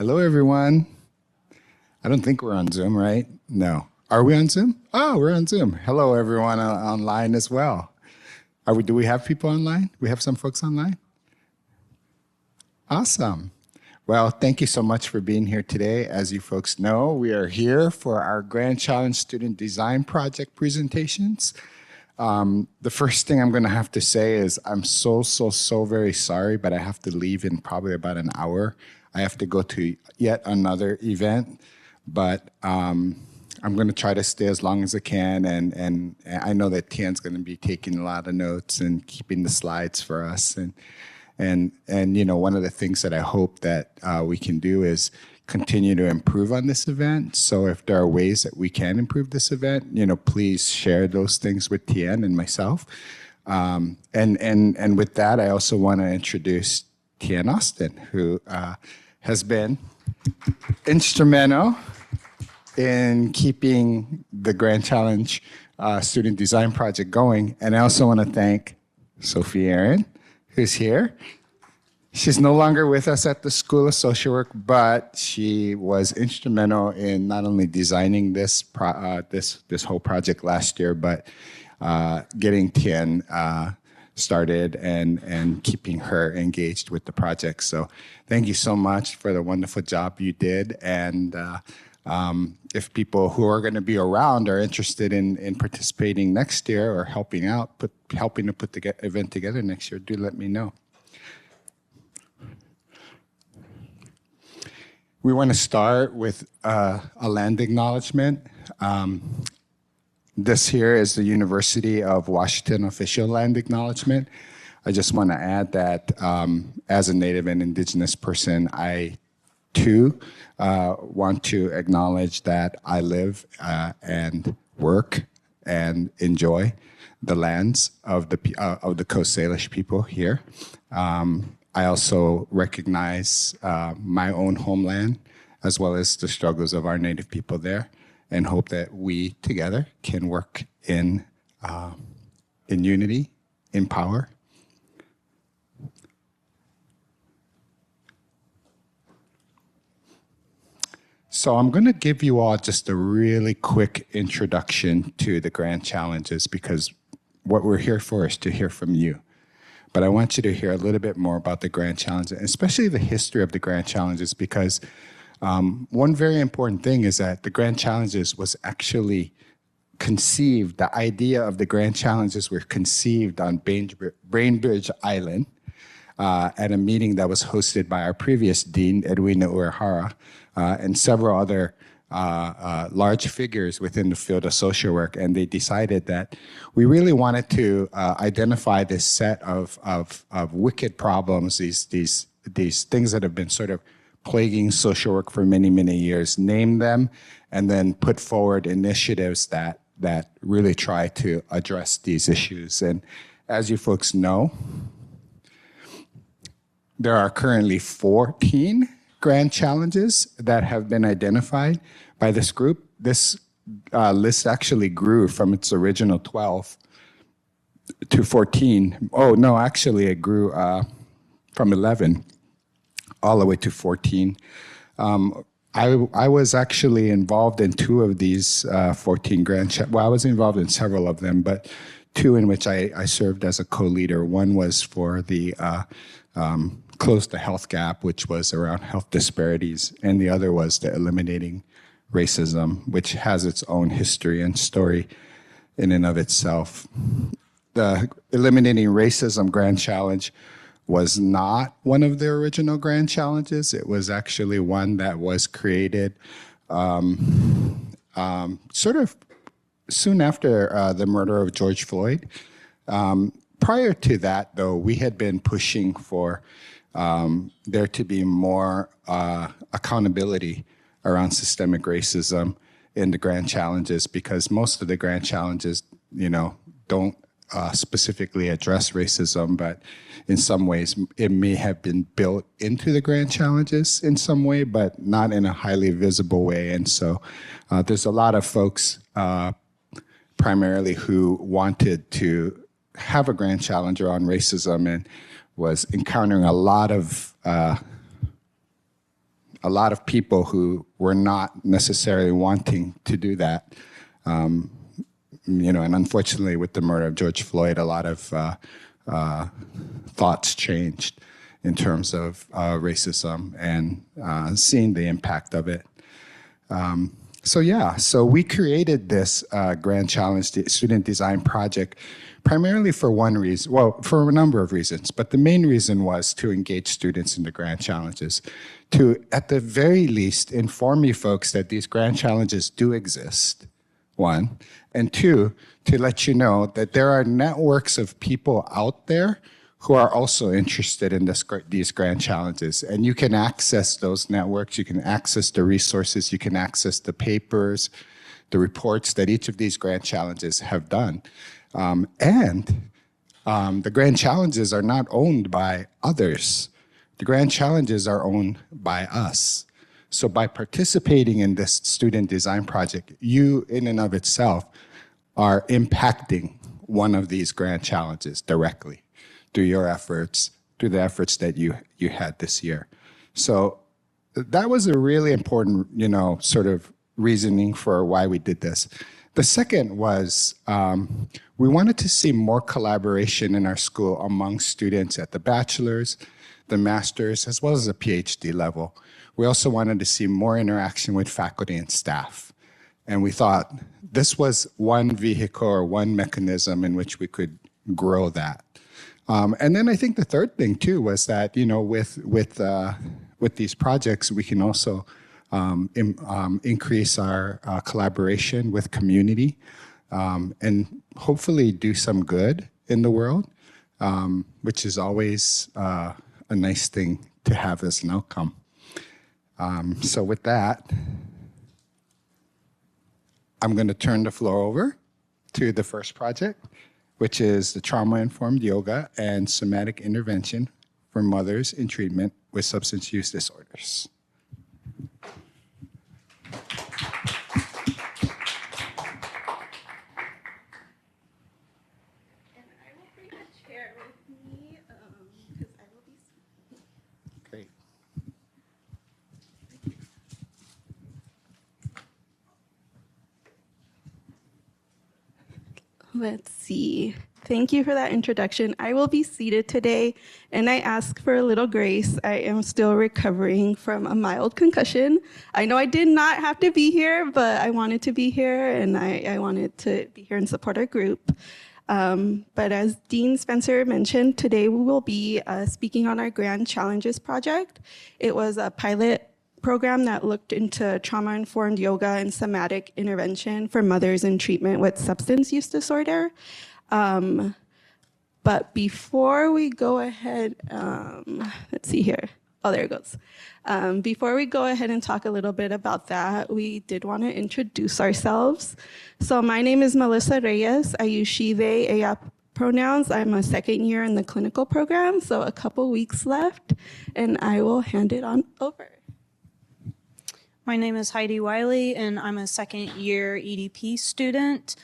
Hello, everyone. I don't think we're on Zoom, right? No. Are we on Zoom? Oh, we're on Zoom. Hello, everyone online as well. Do we have people online? We have some folks online? Awesome. Well, thank you so much for being here today. As you folks know, we are here for our Grand Challenge Student Design Project presentations. The first thing I'm going to have to say is I'm so very sorry, but I have to leave in probably about an hour. I have to go to yet another event, but I'm going to try to stay as long as I can, and I know that Tian's going to be taking a lot of notes and keeping the slides for us. And you know, one of the things that I hope that we can do is continue to improve on this event. So if there are ways that we can improve this event, you know, please share those things with Tian and myself. And with that, I also want to introduce Tian Austin, who has been instrumental in keeping the Grand Challenge Student Design Project going. And I also want to thank Sophie Aaron, who's here. She's no longer with us at the School of Social Work, but she was instrumental in not only designing this whole project last year, but getting Tian started and keeping her engaged with the project. So thank you so much for the wonderful job you did. And if people who are going to be around are interested in participating next year or helping to put the event together next year, do let me know. We want to start with a land acknowledgement. This here is the University of Washington official land acknowledgement. I just want to add that as a Native and Indigenous person, I too want to acknowledge that I live and work and enjoy the lands of the Coast Salish people here. I also recognize my own homeland as well as the struggles of our Native people there, and hope that we together can work in unity, in power. So I'm going to give you all just a really quick introduction to the Grand Challenges, because what we're here for is to hear from you. But I want you to hear a little bit more about the Grand Challenges, especially the history of the Grand Challenges, because one very important thing is that the Grand Challenges was actually conceived, the idea of the Grand Challenges were conceived on Bainbridge Island at a meeting that was hosted by our previous dean, Edwina Uehara, and several other large figures within the field of social work, and they decided that we really wanted to identify this set of wicked problems, these things that have been sort of plaguing social work for many years, name them, and then put forward initiatives that really try to address these issues. And as you folks know, there are currently 14 Grand Challenges that have been identified by this group. This list actually grew from its original 12 to 14. Oh, no, actually it grew from 11 all the way to 14. I was actually involved in 2 of these 14 Grand Challenges. Well, I was involved in several of them, but 2 in which I served as a co-leader. One was for the Close the Health Gap, which was around health disparities, and the other was the Eliminating Racism, which has its own history and story in and of itself. The Eliminating Racism Grand Challenge was not one of the original Grand Challenges. It was actually one that was created sort of soon after the murder of George Floyd. Prior to that, though, we had been pushing for there to be more accountability around systemic racism in the Grand Challenges, because most of the Grand Challenges, you know, don't specifically address racism, but in some ways it may have been built into the Grand Challenges in some way, but not in a highly visible way. And so there's a lot of folks primarily who wanted to have a Grand Challenge on racism and was encountering a lot of a lot of people who were not necessarily wanting to do that. And unfortunately, with the murder of George Floyd, a lot of thoughts changed in terms of racism and seeing the impact of it. So we created this Grand Challenge Student Design Project primarily for one reason, well, for a number of reasons, but the main reason was to engage students in the Grand Challenges, to, at the very least, inform you folks that these Grand Challenges do exist, one, and two, to let you know that there are networks of people out there who are also interested in these Grand Challenges. And you can access those networks, you can access the resources, you can access the papers, the reports that each of these Grand Challenges have done. The Grand Challenges are not owned by others. The Grand Challenges are owned by us. So by participating in this student design project, you in and of itself are impacting one of these Grand Challenges directly through your efforts, through the efforts that you had this year. So that was a really important, sort of reasoning for why we did this. The second was we wanted to see more collaboration in our school among students at the bachelor's, the master's, as well as the PhD level. We also wanted to see more interaction with faculty and staff. And we thought this was one vehicle or one mechanism in which we could grow that. And then I think the third thing too was that, with these projects, we can also increase our collaboration with community and hopefully do some good in the world, which is always a nice thing to have as an outcome. So with that, I'm going to turn the floor over to the first project, which is the trauma-informed yoga and somatic intervention for mothers in treatment with substance use disorders. Let's see. Thank you for that introduction. I will be seated today, and I ask for a little grace. I am still recovering from a mild concussion. I know I did not have to be here, but I wanted to be here, and I wanted to be here and support our group. But as Dean Spencer mentioned, today we will be speaking on our Grand Challenges project. It was a pilot program that looked into trauma-informed yoga and somatic intervention for mothers in treatment with substance use disorder. But before we go ahead, let's see here. Oh, there it goes. Before we go ahead and talk a little bit about that, we did want to introduce ourselves. So my name is Melissa Reyes. I use she, they, ella pronouns. I'm a second year in the clinical program, so a couple weeks left, and I will hand it on over. My name is Heidi Wiley, and I'm a second year EDP student,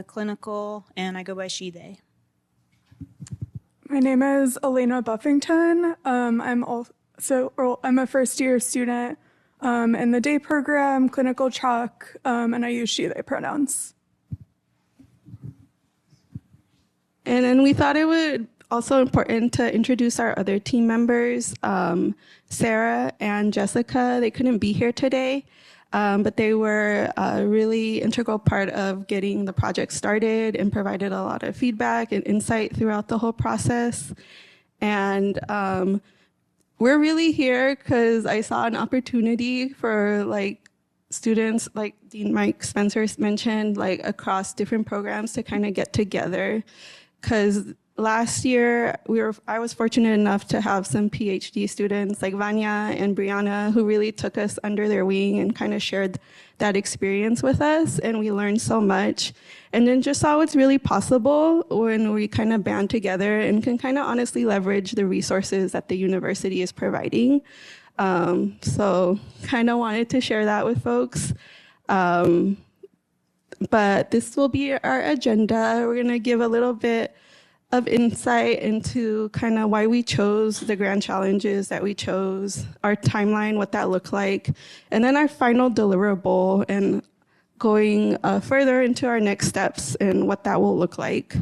clinical, and I go by she, they. My name is Elena Buffington. I'm a first year student in the day program, clinical track, and I use she, they pronouns. And then we thought it would also important to introduce our other team members, Sarah and Jessica. They couldn't be here today, but they were a really integral part of getting the project started and provided a lot of feedback and insight throughout the whole process. And we're really here because I saw an opportunity for students, like Dean Mike Spencer mentioned, across different programs to kind of get together. Because last year, I was fortunate enough to have some PhD students like Vanya and Brianna who really took us under their wing and kind of shared that experience with us, and we learned so much. And then just saw what's really possible when we kind of band together and can kind of honestly leverage the resources that the university is providing. So kind of wanted to share that with folks. But this will be our agenda. We're going to give a little bit of insight into kind of why we chose the grand challenges that we chose, our timeline, what that looked like, and then our final deliverable and going further into our next steps and what that will look like.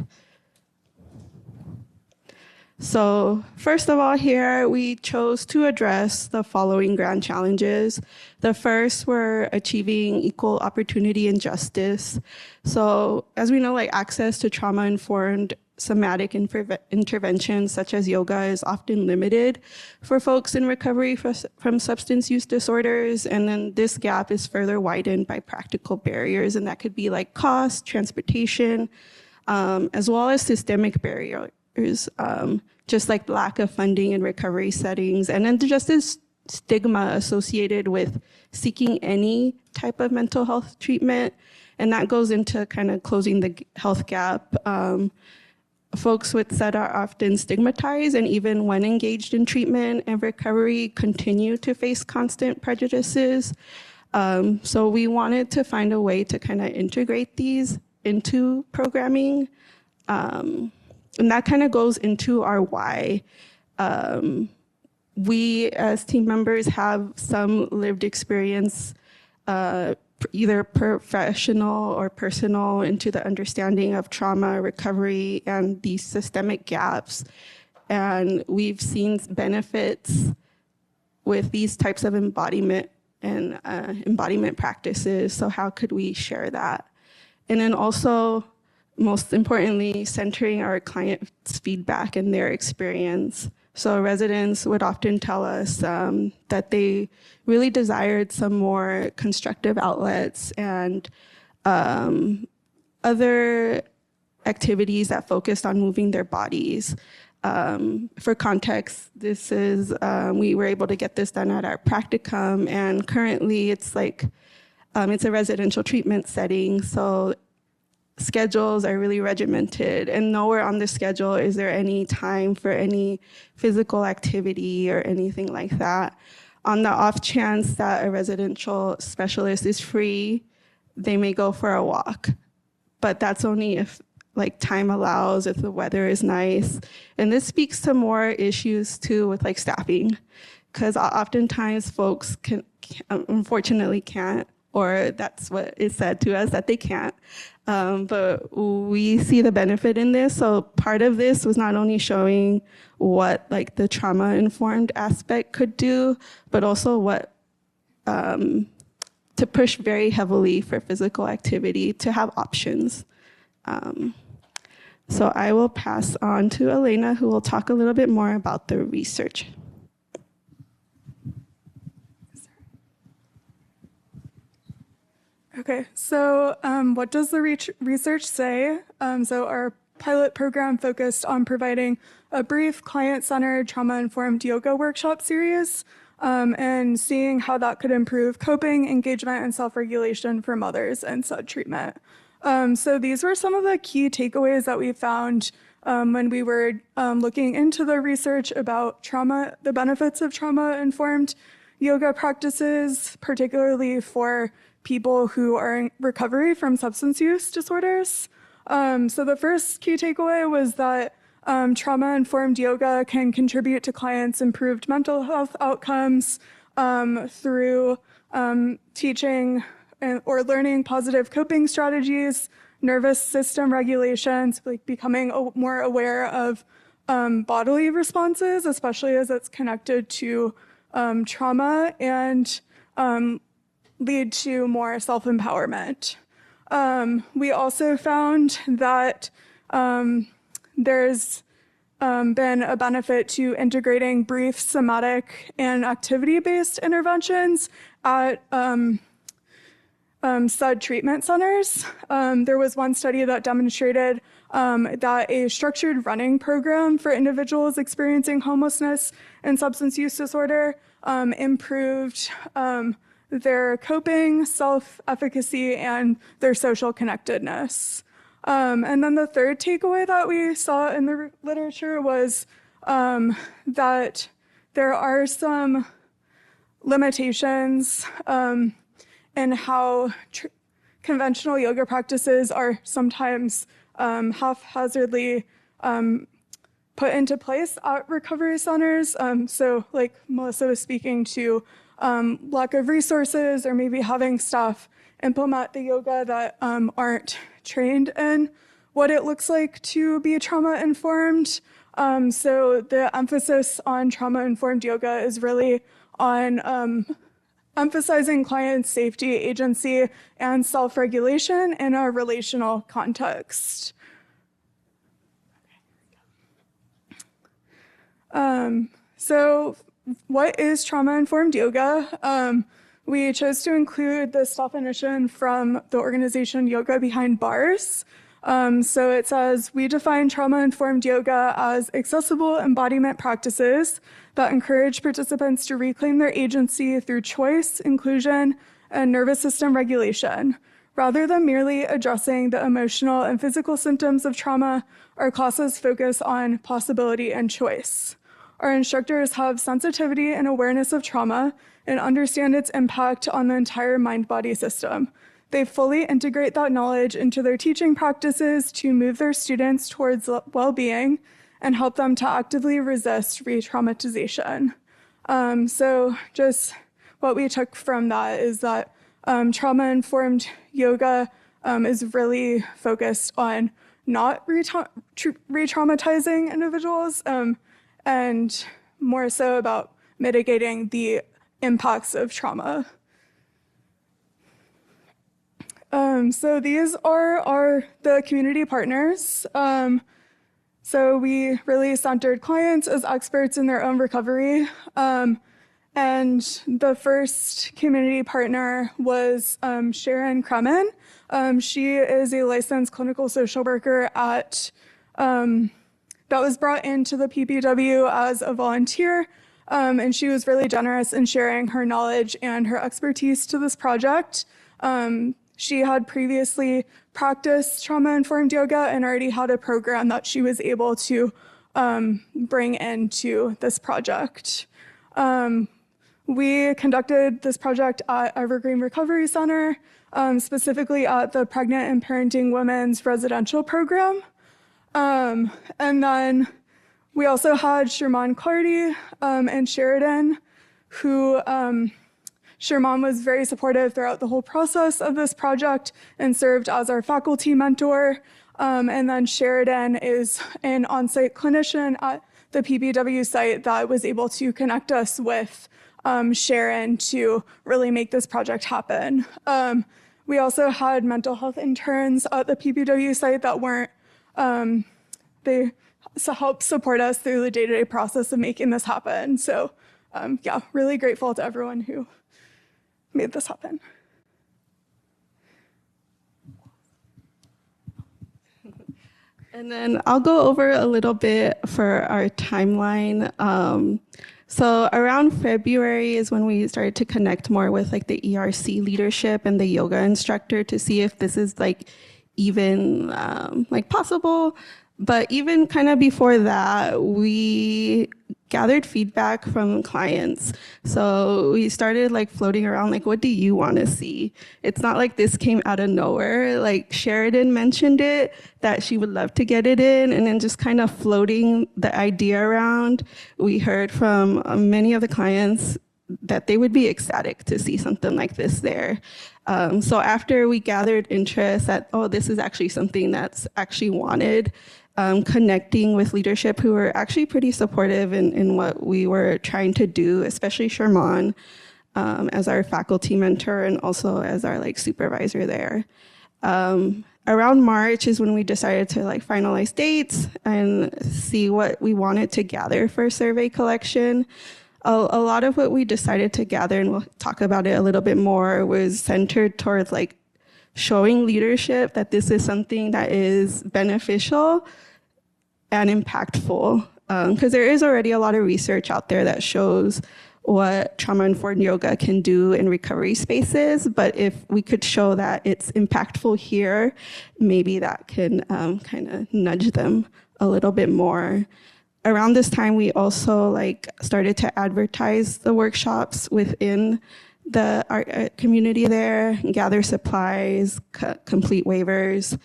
So first of all, here we chose to address the following grand challenges. The first were achieving equal opportunity and justice. So as we know, like access to trauma-informed somatic interventions such as yoga is often limited for folks in recovery from substance use disorders. And then this gap is further widened by practical barriers, and that could be like cost, transportation, as well as systemic barriers. Just like lack of funding in recovery settings, and then just this stigma associated with seeking any type of mental health treatment, and that goes into kind of closing the health gap. Folks with SED are often stigmatized, and even when engaged in treatment and recovery, continue to face constant prejudices. So we wanted to find a way to kind of integrate these into programming. And that kind of goes into our why. We as team members have some lived experience, either professional or personal, into the understanding of trauma, recovery, and these systemic gaps. And we've seen benefits with these types of embodiment and embodiment practices. So how could we share that? And then also, most importantly, centering our clients' feedback and their experience. So residents would often tell us that they really desired some more constructive outlets and other activities that focused on moving their bodies. For context, this is, we were able to get this done at our practicum, and currently it's like, it's a residential treatment setting, so schedules are really regimented, and nowhere on the schedule is there any time for any physical activity or anything like that. On the off chance that a residential specialist is free, they may go for a walk, but that's only if like time allows, if the weather is nice. And this speaks to more issues too with like staffing, because oftentimes folks unfortunately can't, or that's what is said to us, that they can't. But we see the benefit in this. So part of this was not only showing what like the trauma-informed aspect could do, but also what to push very heavily for physical activity, to have options. So I will pass on to Elena, who will talk a little bit more about the research. Okay, so what does the research say? So our pilot program focused on providing a brief client-centered trauma-informed yoga workshop series and seeing how that could improve coping, engagement, and self-regulation for mothers in SUD treatment. So these were some of the key takeaways that we found when we were looking into the research about trauma, the benefits of trauma-informed yoga practices, particularly for people who are in recovery from substance use disorders. So the first key takeaway was that trauma-informed yoga can contribute to clients' improved mental health outcomes through teaching or learning positive coping strategies, nervous system regulations, like becoming more aware of bodily responses, especially as it's connected to trauma, and lead to more self-empowerment. We also found that there's been a benefit to integrating brief somatic and activity-based interventions at SUD treatment centers. There was one study that demonstrated that a structured running program for individuals experiencing homelessness and substance use disorder improved their coping, self-efficacy, and their social connectedness. And then the third takeaway that we saw in the literature was that there are some limitations in how conventional yoga practices are sometimes haphazardly put into place at recovery centers. So like Melissa was speaking to lack of resources or maybe having staff implement the yoga that aren't trained in what it looks like to be trauma-informed. So the emphasis on trauma-informed yoga is really on emphasizing client safety, agency, and self-regulation in a relational context. So what is trauma-informed yoga? We chose to include this definition from the organization Yoga Behind Bars. So it says, we define trauma-informed yoga as accessible embodiment practices that encourage participants to reclaim their agency through choice, inclusion, and nervous system regulation. Rather than merely addressing the emotional and physical symptoms of trauma, our classes focus on possibility and choice. Our instructors have sensitivity and awareness of trauma and understand its impact on the entire mind-body system. They fully integrate that knowledge into their teaching practices to move their students towards well-being and help them to actively resist re-traumatization. So just what we took from that is that trauma-informed yoga is really focused on not re-traumatizing individuals and more so about mitigating the impacts of trauma. So these are the community partners. So we really centered clients as experts in their own recovery. And the first community partner was Sharon Kremen. She is a licensed clinical social worker at that was brought into the PPW as a volunteer. And she was really generous in sharing her knowledge and her expertise to this project. She had previously practiced trauma-informed yoga and already had a program that she was able to bring into this project. We conducted this project at Evergreen Recovery Center, specifically at the Pregnant and Parenting Women's Residential Program. And then we also had Sherman Clardy and Sheridan, who Sherman was very supportive throughout the whole process of this project and served as our faculty mentor. And then Sheridan is an on-site clinician at the PPW site that was able to connect us with Sharon to really make this project happen. We also had mental health interns at the PPW site that weren't, they helped support us through the day-to-day process of making this happen. So yeah, really grateful to everyone who made this happen. And then I'll go over a little bit for our timeline. So around February is when we started to connect more with like the ERC leadership and the yoga instructor to see if this is like even like possible. But even kind of before that, we gathered feedback from clients. So we started like floating around, like, what do you want to see? It's not like this came out of nowhere. Like Sheridan mentioned it, that she would love to get it in, and then just kind of floating the idea around. We heard from many of the clients that they would be ecstatic to see something like this there. So after we gathered interest that, oh, this is actually something that's actually wanted, connecting with leadership who were actually pretty supportive in what we were trying to do, especially Sherman as our faculty mentor and also as our like supervisor there. Around March is when we decided to like finalize dates and see what we wanted to gather for survey collection. A lot of what we decided to gather, and we'll talk about it a little bit more, was centered towards like showing leadership that this is something that is beneficial and impactful. Because there is already a lot of research out there that shows what trauma-informed yoga can do in recovery spaces. But if we could show that it's impactful here, maybe that can kind of nudge them a little bit more. Around this time, we also like started to advertise the workshops within the art community there, gather supplies, complete waivers.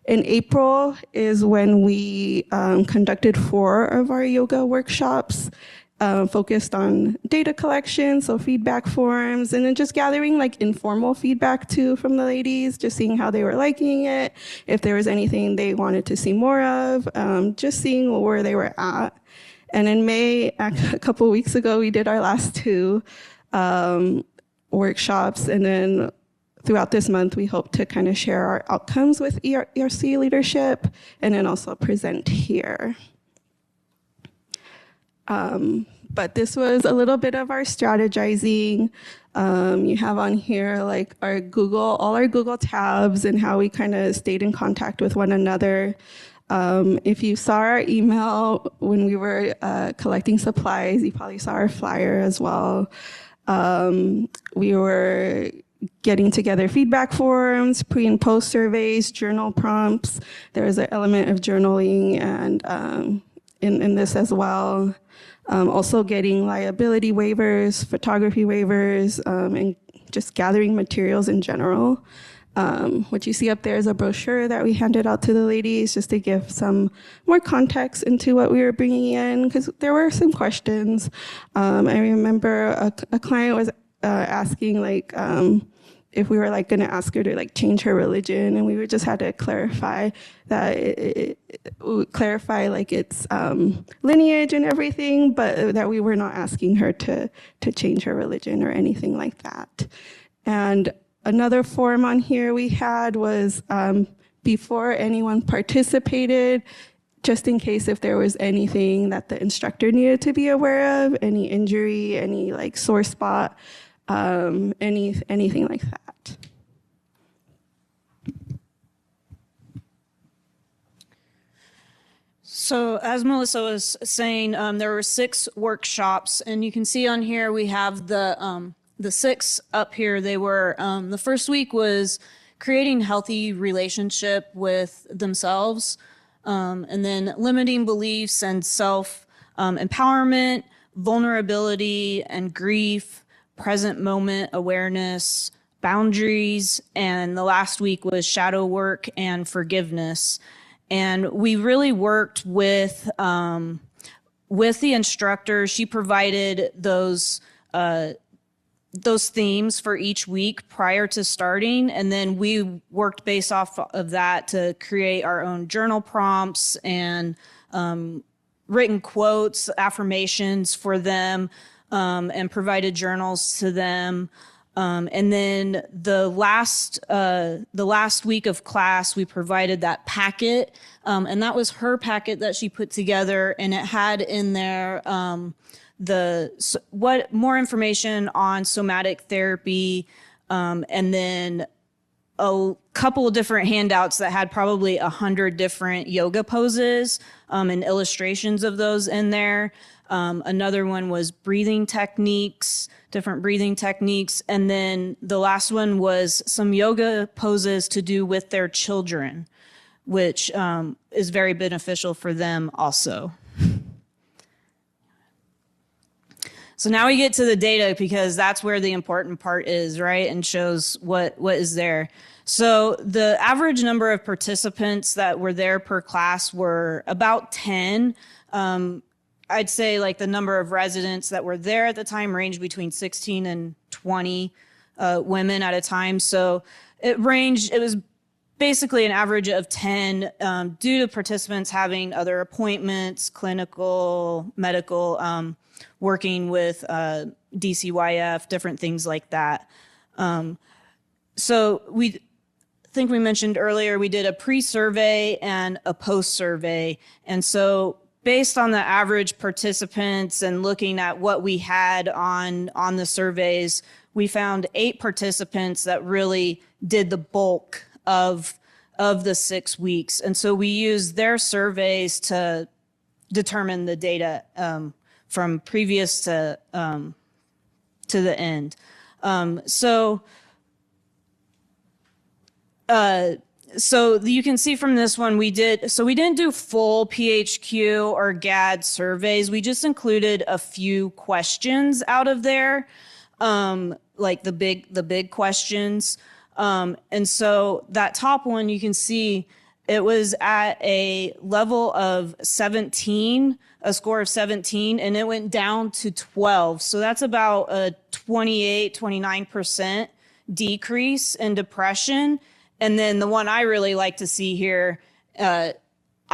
In April is when we conducted 4 of our yoga workshops, focused on data collection, so feedback forms, and then just gathering like informal feedback too from the ladies, just seeing how they were liking it, if there was anything they wanted to see more of, just seeing where they were at. And in May, a couple weeks ago, we did our last 2 workshops, and then throughout this month, we hope to kind of share our outcomes with ERC leadership and then also present here. But this was a little bit of our strategizing. You have on here like all our Google tabs and how we kind of stayed in contact with one another. If you saw our email when we were collecting supplies, you probably saw our flyer as well. We were getting together feedback forms, pre and post surveys, journal prompts. There was an element of journaling and in this as well. Also getting liability waivers, photography waivers, and just gathering materials in general. What you see up there is a brochure that we handed out to the ladies just to give some more context into what we were bringing in, because there were some questions. I remember a client was asking like if we were like going to ask her to like change her religion, and we just had to clarify that clarify like its lineage and everything, but that we were not asking her to change her religion or anything like that. And another form on here we had was before anyone participated, just in case if there was anything that the instructor needed to be aware of, any injury, any like sore spot, anything like that. So as Melissa was saying, there were 6 workshops, and you can see on here we have the 6 up here. They were the first week was creating healthy relationship with themselves, and then limiting beliefs and self empowerment, vulnerability and grief, present moment awareness, boundaries, and the last week was shadow work and forgiveness. And we really worked with the instructor. She provided those themes for each week prior to starting, and then we worked based off of that to create our own journal prompts and written quotes, affirmations for them, and provided journals to them. And then the last week of class, we provided that packet, and that was her packet that she put together, and it had in there what more information on somatic therapy, and then a couple of different handouts that had probably 100 different yoga poses and illustrations of those in there. Another one was different breathing techniques. And then the last one was some yoga poses to do with their children, which is very beneficial for them also. So now we get to the data, because that's where the important part is, right? And shows what is there. So the average number of participants that were there per class were about 10. I'd say like the number of residents that were there at the time ranged between 16 and 20 women at a time. So it was basically an average of 10 due to participants having other appointments, clinical, medical, working with DCYF, different things like that. So I think we mentioned earlier, we did a pre-survey and a post-survey. And so based on the average participants and looking at what we had on the surveys, we found 8 participants that really did the bulk of the 6 weeks. And so we used their surveys to determine the data from previous to the end. So you can see from this one, we didn't do full PHQ or GAD surveys. We just included a few questions out of there, like the big questions. And so that top one, you can see it was at a level of 17, a score of 17, and it went down to 12. So that's about a 29% decrease in depression. And then the one I really like to see here, I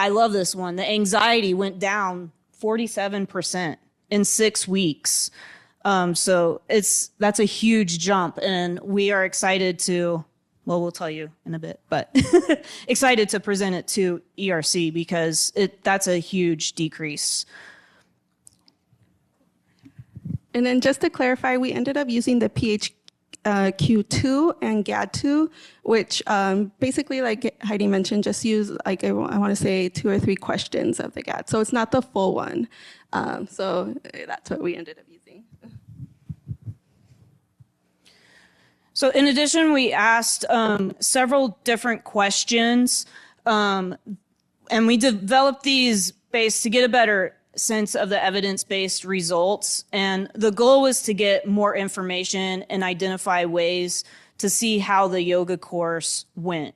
love this one. The anxiety went down 47% in 6 weeks. So that's a huge jump, and we are excited to, well, we'll tell you in a bit, but excited to present it to ERC because that's a huge decrease. And then just to clarify, we ended up using the PHQ-2 and GAD-2, which basically, like Heidi mentioned, just use, like, I want to say 2 or 3 questions of the GAD. So it's not the full one. So that's what we ended up using. So in addition, we asked several different questions, and we developed these to get a better sense of the evidence-based results. And the goal was to get more information and identify ways to see how the yoga course went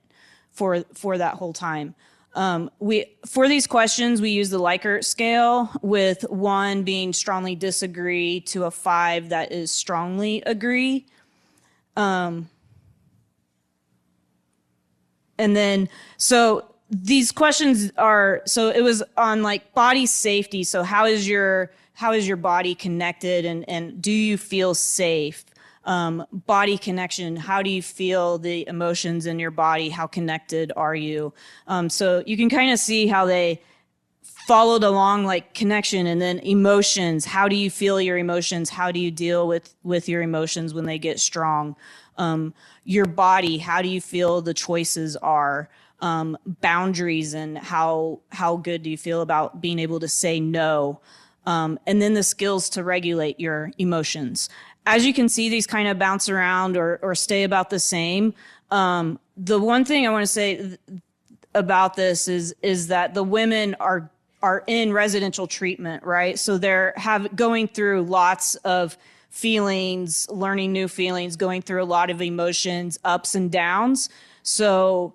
for that whole time. For these questions, we used the Likert scale, with 1 being strongly disagree to a 5 that is strongly agree. And then, so these questions so it was on like body safety. So how is your body connected, and do you feel safe? Body connection. How do you feel the emotions in your body? How connected are you? So you can kind of see how they followed along, like connection, and then emotions. How do you feel your emotions? How do you deal with your emotions when they get strong? Your body, how do you feel the choices are? Boundaries, and how good do you feel about being able to say no? And then the skills to regulate your emotions. As you can see, these kind of bounce around or stay about the same. The one thing I want to say about this is that the women are in residential treatment, right? So they're going through lots of feelings, learning new feelings, going through a lot of emotions, ups and downs. So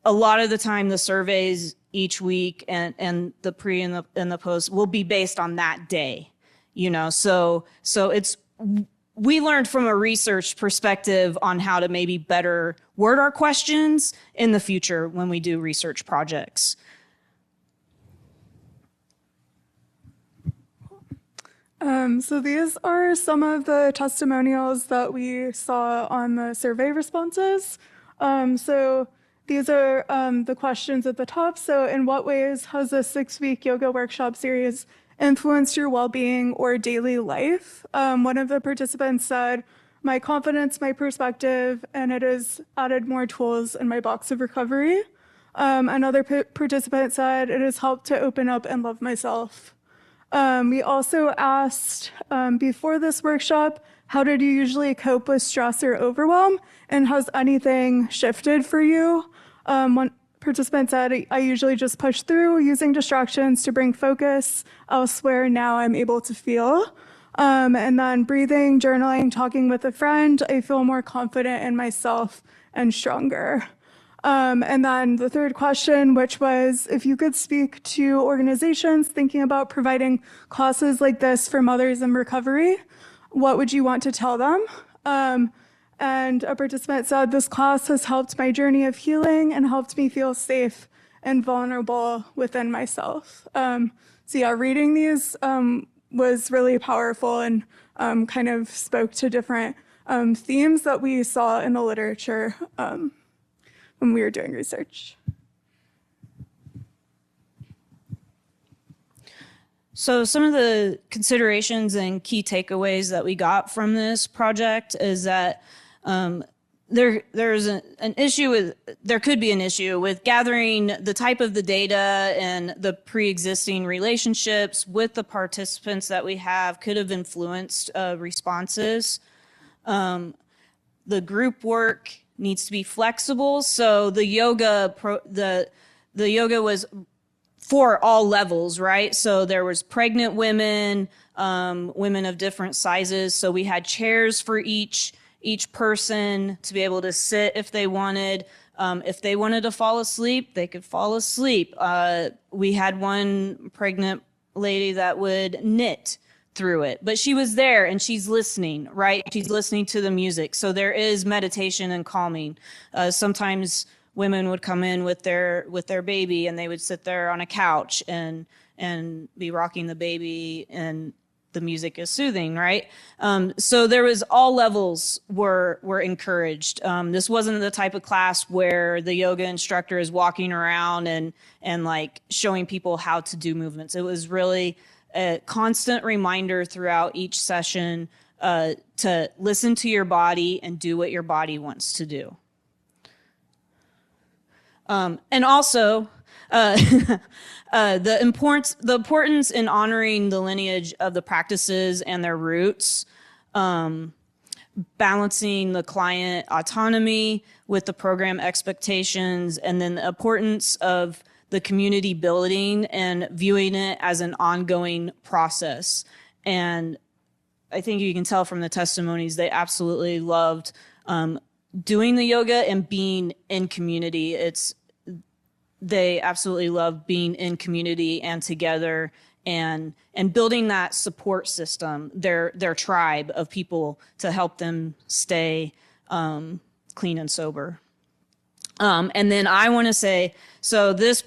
a lot of the time, the surveys each week and the pre and the post will be based on that day, So we learned from a research perspective on how to maybe better word our questions in the future when we do research projects. So these are some of the testimonials that we saw on the survey responses. So these are the questions at the top. So in what ways has the 6-week yoga workshop series influenced your well-being or daily life? One of the participants said, my confidence, my perspective, and it has added more tools in my box of recovery. Another participant said, it has helped to open up and love myself. We also asked before this workshop, how did you usually cope with stress or overwhelm? And has anything shifted for you? One participant said, I usually just push through using distractions to bring focus elsewhere. Now I'm able to feel. And then breathing, journaling, talking with a friend, I feel more confident in myself and stronger. And then the third question, which was, if you could speak to organizations thinking about providing classes like this for mothers in recovery, what would you want to tell them? And a participant said, this class has helped my journey of healing and helped me feel safe and vulnerable within myself. So yeah, reading these was really powerful and kind of spoke to different themes that we saw in the literature when we were doing research. So some of the considerations and key takeaways that we got from this project is that there could be an issue with gathering the type of the data, and the pre-existing relationships with the participants that we have could have influenced responses. The group work needs to be flexible. So the yoga was for all levels, right? So there was pregnant women, women of different sizes. So we had chairs for each person to be able to sit if they wanted. If they wanted to fall asleep, they could fall asleep. We had one pregnant lady that would knit through it, but she was there and she's listening, right? She's listening to the music. So there is meditation and calming. Sometimes women would come in with their baby and they would sit there on a couch and be rocking the baby, and the music is soothing, right? So there was all levels were encouraged. This wasn't the type of class where the yoga instructor is walking around and like showing people how to do movements. It was really a constant reminder throughout each session to listen to your body and do what your body wants to do. And also, the importance in honoring the lineage of the practices and their roots, balancing the client autonomy with the program expectations, and then the importance of the community building and viewing it as an ongoing process. And I think you can tell from the testimonies, they absolutely loved doing the yoga and being in community. They absolutely love being in community and together and building that support system, their tribe of people to help them stay clean and sober. And then I want to say, so this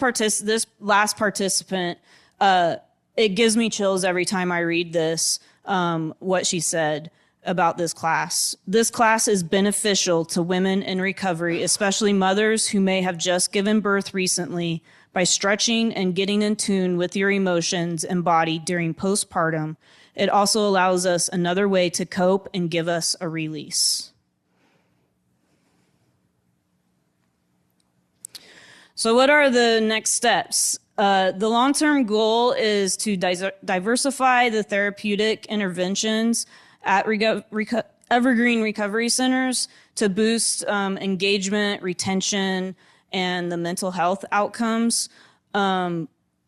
last participant, it gives me chills every time I read this, what she said about this class. This class is beneficial to women in recovery, especially mothers who may have just given birth recently, by stretching and getting in tune with your emotions and body during postpartum. It also allows us another way to cope and give us a release. So what are the next steps? The long-term goal is to diversify the therapeutic interventions at Evergreen Recovery Centers to boost engagement, retention, and the mental health outcomes.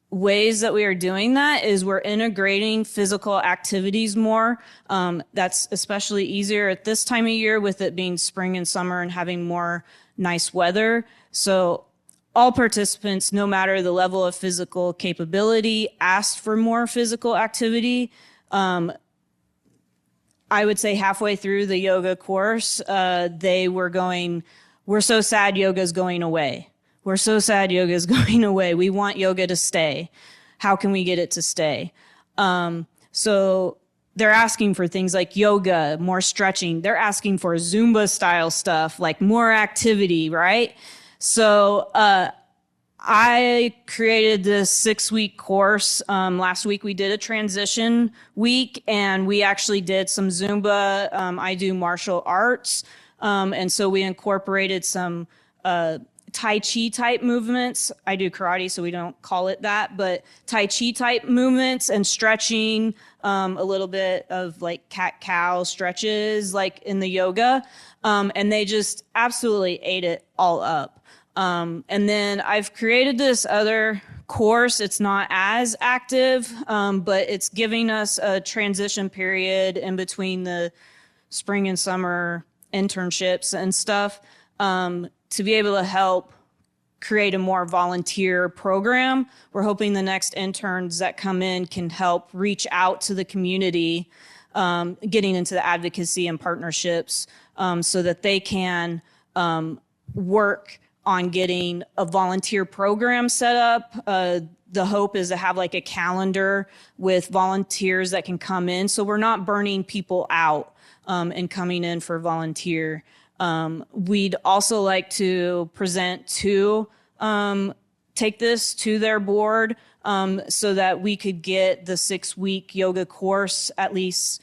Ways that we are doing that is we're integrating physical activities more. That's especially easier at this time of year with it being spring and summer and having more nice weather. So all participants, no matter the level of physical capability, asked for more physical activity. I would say halfway through the yoga course, they were going, "We're so sad yoga's going away. We're so sad yoga's going away. We want yoga to stay. How can we get it to stay?" So they're asking for things like yoga, more stretching. They're asking for Zumba style stuff, like more activity, right? So I created this 6-week course. Last week we did a transition week and we actually did some Zumba. I do martial arts. And so we incorporated some Tai Chi type movements. I do karate, so we don't call it that, but Tai Chi type movements and stretching, a little bit of like cat-cow stretches like in the yoga. And they just absolutely ate it all up. And then I've created this other course. It's not as active, but it's giving us a transition period in between the spring and summer internships and stuff, to be able to help create a more volunteer program. We're hoping the next interns that come in can help reach out to the community, getting into the advocacy and partnerships, so that they can work on getting a volunteer program set up. The hope is to have like a calendar with volunteers that can come in. So we're not burning people out and coming in for volunteer. We'd also like to present to take this to their board so that we could get the 6-week yoga course at least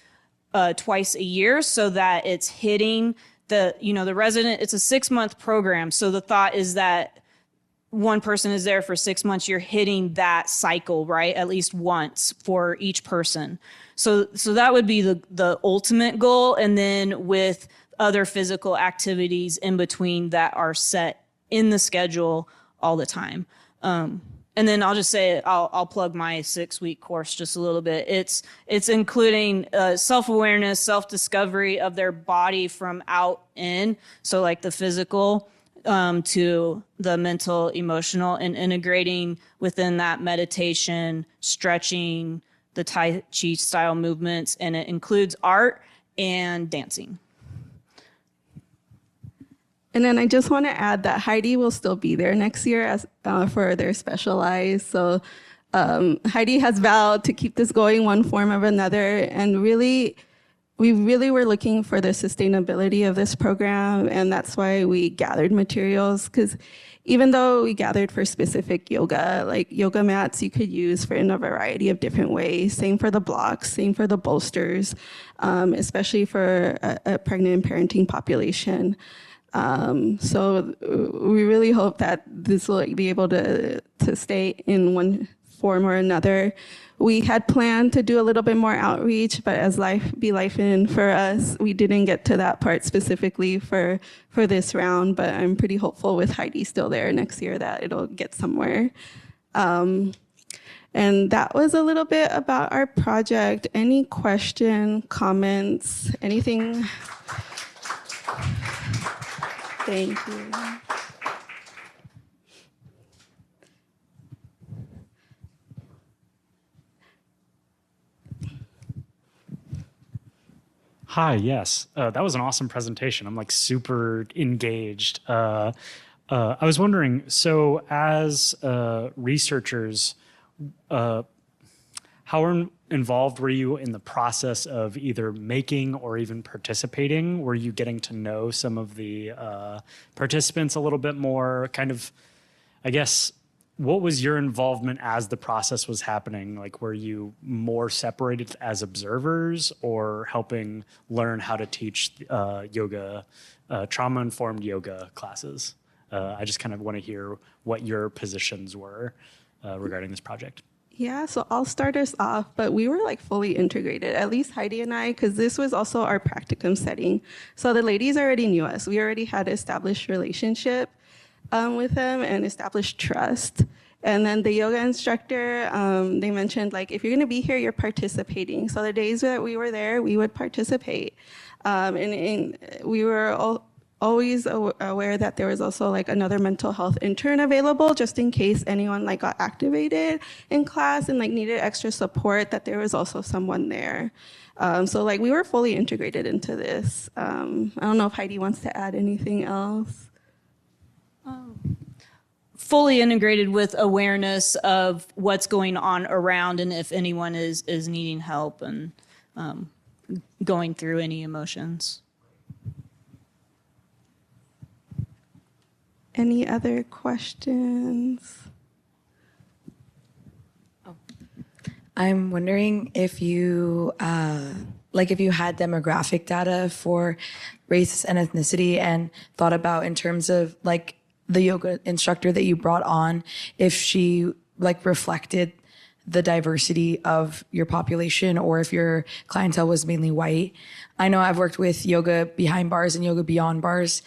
twice a year, so that it's hitting the resident. It's a 6-month program. So the thought is that one person is there for 6 months, you're hitting that cycle, right? At least once for each person. So that would be the ultimate goal. And then with other physical activities in between that are set in the schedule all the time. And then I'll just say, I'll plug my 6-week course just a little bit. It's including self-awareness, self-discovery of their body from out in. So like the physical, to the mental, emotional, and integrating within that meditation, stretching, the Tai Chi style movements, and it includes art and dancing. And then I just want to add that Heidi will still be there next year as for their specialized. So Heidi has vowed to keep this going one form or another. And really, we really were looking for the sustainability of this program. And that's why we gathered materials. Because even though we gathered for specific yoga, like yoga mats you could use in a variety of different ways. Same for the blocks, same for the bolsters, especially for a pregnant and parenting population. So we really hope that this will be able to stay in one form or another. We had planned to do a little bit more outreach, but as life be life in for us, we didn't get to that part specifically for this round, but I'm pretty hopeful with Heidi still there next year that it'll get somewhere. And that was a little bit about our project. Any question, comments, anything? Thank you. Hi, yes. That was an awesome presentation. I'm like super engaged. I was wondering, so as researchers, how involved were you in the process of either making or even participating? Were you getting to know some of the participants a little bit more? Kind of, I guess, what was your involvement as the process was happening? Like, were you more separated as observers or helping learn how to teach yoga, trauma-informed yoga classes? I just kind of want to hear what your positions were regarding this project. Yeah, so I'll start us off, but we were like fully integrated, at least Heidi and I, because this was also our practicum setting. So the ladies already knew us. We already had established relationship with them and established trust. And then the yoga instructor, they mentioned like, if you're gonna be here, you're participating. So the days that we were there, we would participate. And we were always aware that there was also like another mental health intern available just in case anyone like got activated in class and like needed extra support, that there was also someone there. So like we were fully integrated into this. I don't know if Heidi wants to add anything else. Fully integrated with awareness of what's going on around and if anyone is needing help and going through any emotions. Any other questions? I'm wondering if you, if you had demographic data for race and ethnicity and thought about in terms of like the yoga instructor that you brought on, if she like reflected the diversity of your population or if your clientele was mainly white. I know I've worked with yoga behind bars and yoga beyond bars,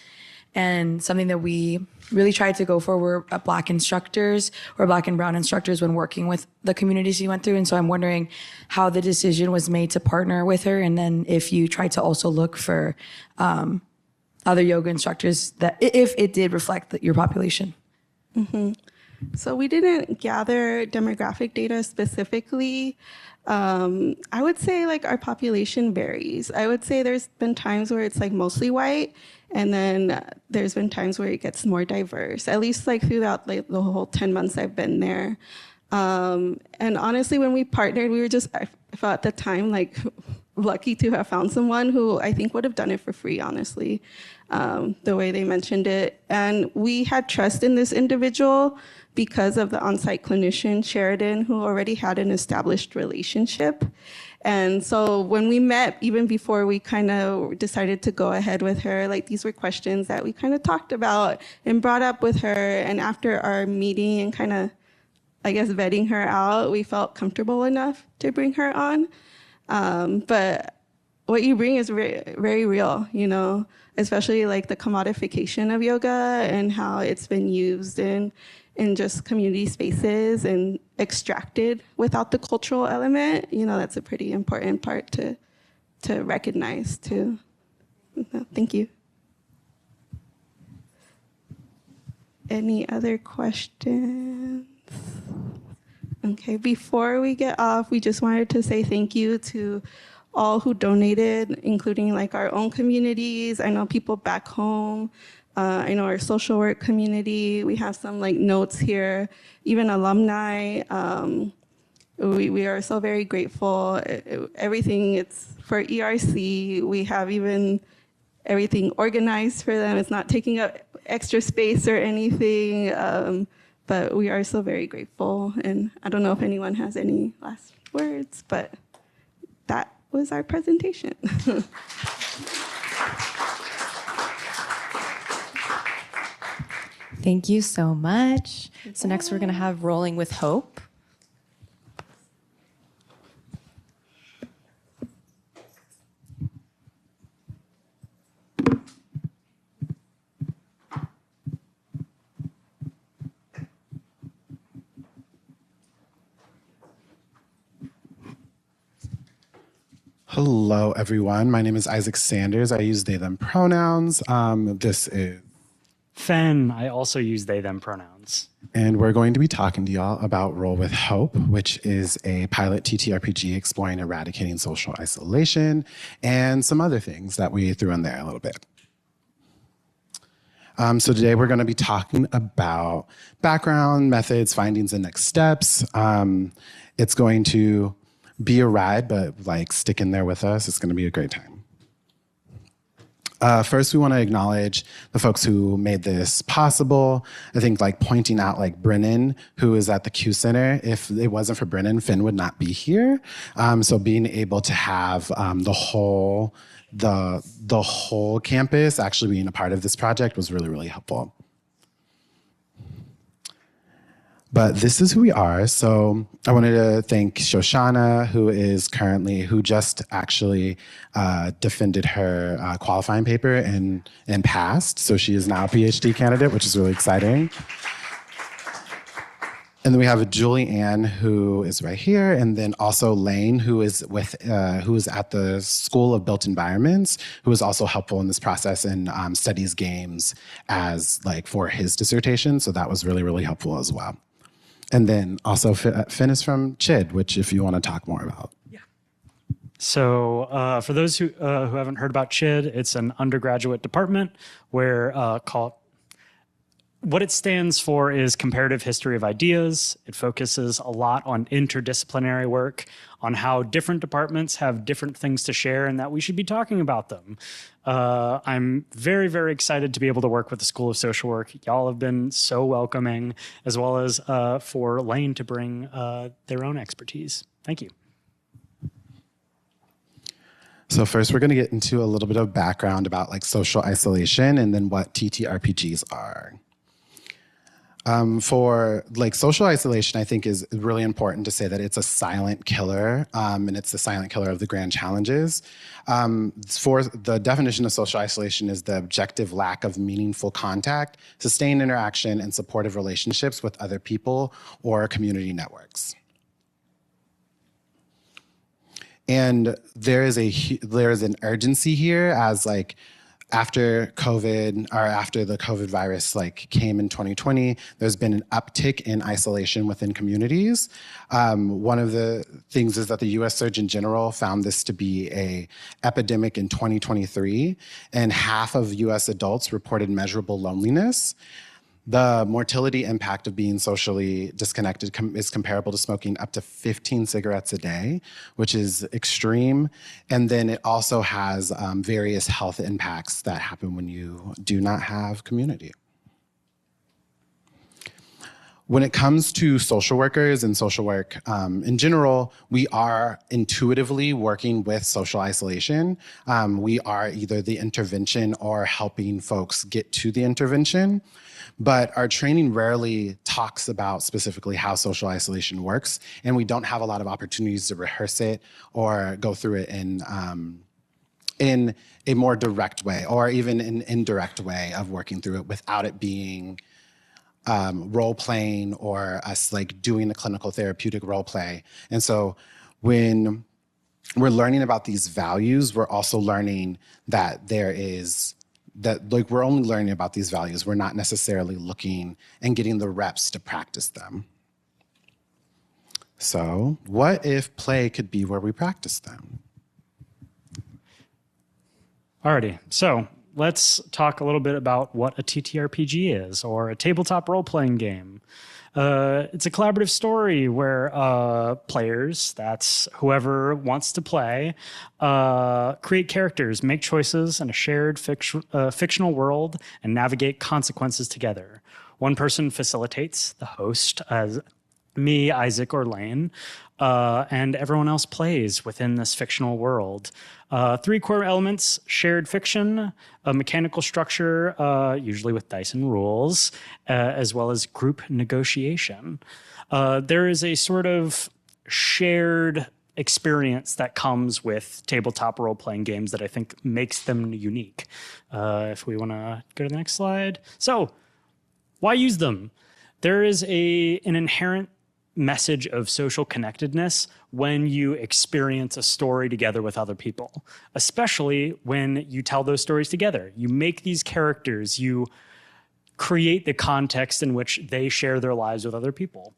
and something that we really tried to go for were Black instructors or Black and brown instructors when working with the communities you went through. And so I'm wondering how the decision was made to partner with her, and then if you tried to also look for other yoga instructors that if it did reflect your population. Mm-hmm. So we didn't gather demographic data specifically. I would say like our population varies. I would say there's been times where it's like mostly white, and then there's been times where it gets more diverse, at least like throughout like the whole 10 months I've been there. And honestly, when we partnered, we were just, I felt at the time like lucky to have found someone who I think would have done it for free, honestly, the way they mentioned it. And we had trust in this individual because of the on-site clinician, Sheridan, who already had an established relationship. And so when we met, even before we kind of decided to go ahead with her, like these were questions that we kind of talked about and brought up with her. And after our meeting and kind of, I guess, vetting her out, we felt comfortable enough to bring her on. But what you bring is very, very real, you know, especially like the commodification of yoga and how it's been used in just community spaces and extracted without the cultural element. You know, that's a pretty important part to recognize too. Thank you. Any other questions? Okay, before we get off, we just wanted to say thank you to all who donated, including like our own communities. I know people back home. I know our social work community. We have some like notes here, even alumni. We are so very grateful. Everything, it's for ERC. We have even everything organized for them. It's not taking up extra space or anything, but we are so very grateful. And I don't know if anyone has any last words, but that was our presentation. Thank you so much. So next we're going to have Rolling with Hope. Hello, everyone. My name is Isaac Sanders. I use they, them pronouns. This is, Fen, I also use they, them pronouns. and we're going to be talking to y'all about Roll with Hope, which is a pilot TTRPG exploring eradicating social isolation and some other things that we threw in there a little bit. So today we're going to be talking about background, methods, findings, and next steps. It's going to be a ride, but like stick in there with us. It's going to be a great time. First, we want to acknowledge the folks who made this possible. I think like pointing out like Brennan, who is at the Q Center. If it wasn't for Brennan, Finn would not be here. So being able to have the whole campus actually being a part of this project was really, really helpful. But this is who we are. So I wanted to thank Shoshana, who just actually defended her qualifying paper and passed. So she is now a PhD candidate, which is really exciting. And then we have Julie Ann, who is right here, and then also Lane, who is at the School of Built Environments, who is also helpful in this process and studies games as like for his dissertation. So that was really, really helpful as well. And then also Finn is from CHID, which if you want to talk more about. So for those who haven't heard about CHID, it's an undergraduate department where what it stands for is Comparative History of Ideas. It focuses a lot on interdisciplinary work, on how different departments have different things to share and that we should be talking about them. I'm very, very excited to be able to work with the School of Social Work. Y'all have been so welcoming, as well as for Lane to bring their own expertise. Thank you. So first, we're going to get into a little bit of background about like social isolation and then what TTRPGs are. For like social isolation, I think is really important to say that it's a silent killer, and it's the silent killer of the grand challenges. For the definition of social isolation is the objective lack of meaningful contact, sustained interaction, and supportive relationships with other people or community networks. And there is an urgency here as like after COVID or after the COVID virus like came in 2020, there's been an uptick in isolation within communities. One of the things is that the US Surgeon General found this to be a epidemic in 2023, and half of US adults reported measurable loneliness. The mortality impact of being socially disconnected is comparable to smoking up to 15 cigarettes a day, which is extreme. And then it also has various health impacts that happen when you do not have community. When it comes to social workers and social work in general, we are intuitively working with social isolation. We are either the intervention or helping folks get to the intervention. But our training rarely talks about specifically how social isolation works, and we don't have a lot of opportunities to rehearse it or go through it in a more direct way or even an indirect way of working through it without it being role playing or us like doing a clinical therapeutic role play. And so when we're learning about these values, we're also learning that there is that like we're only learning about these values. We're not necessarily looking and getting the reps to practice them. So what if play could be where we practice them? Alrighty, so let's talk a little bit about what a TTRPG is, or a tabletop role-playing game. It's a collaborative story where players, that's whoever wants to play, create characters, make choices in a shared fictional world, and navigate consequences together. One person facilitates, the host, as me, Isaac, or Lane, and everyone else plays within this fictional world. 3 core elements: shared fiction, a mechanical structure, usually with dice and rules, as well as group negotiation. There is a sort of shared experience that comes with tabletop role-playing games that I think makes them unique. If we want to go to the next slide. So, why use them? There is an inherent message of social connectedness when you experience a story together with other people, especially when you tell those stories together. You make these characters, you create the context in which they share their lives with other people.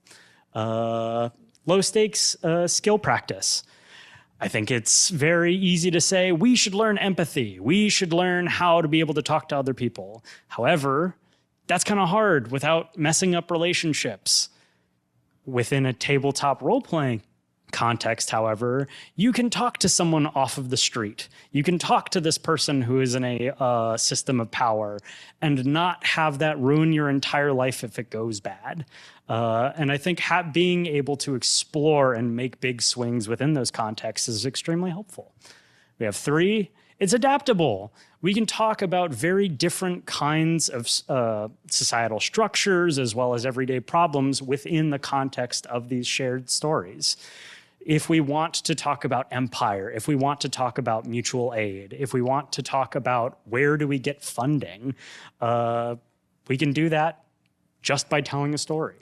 Low stakes skill practice. I think it's very easy to say we should learn empathy. We should learn how to be able to talk to other people. However, that's kind of hard without messing up relationships. Within a tabletop role-playing context, however, you can talk to someone off of the street. You can talk to this person who is in a system of power and not have that ruin your entire life if it goes bad. And I think being able to explore and make big swings within those contexts is extremely helpful. We have 3. It's adaptable. We can talk about very different kinds of societal structures as well as everyday problems within the context of these shared stories. If we want to talk about empire, if we want to talk about mutual aid, if we want to talk about where do we get funding, we can do that just by telling a story.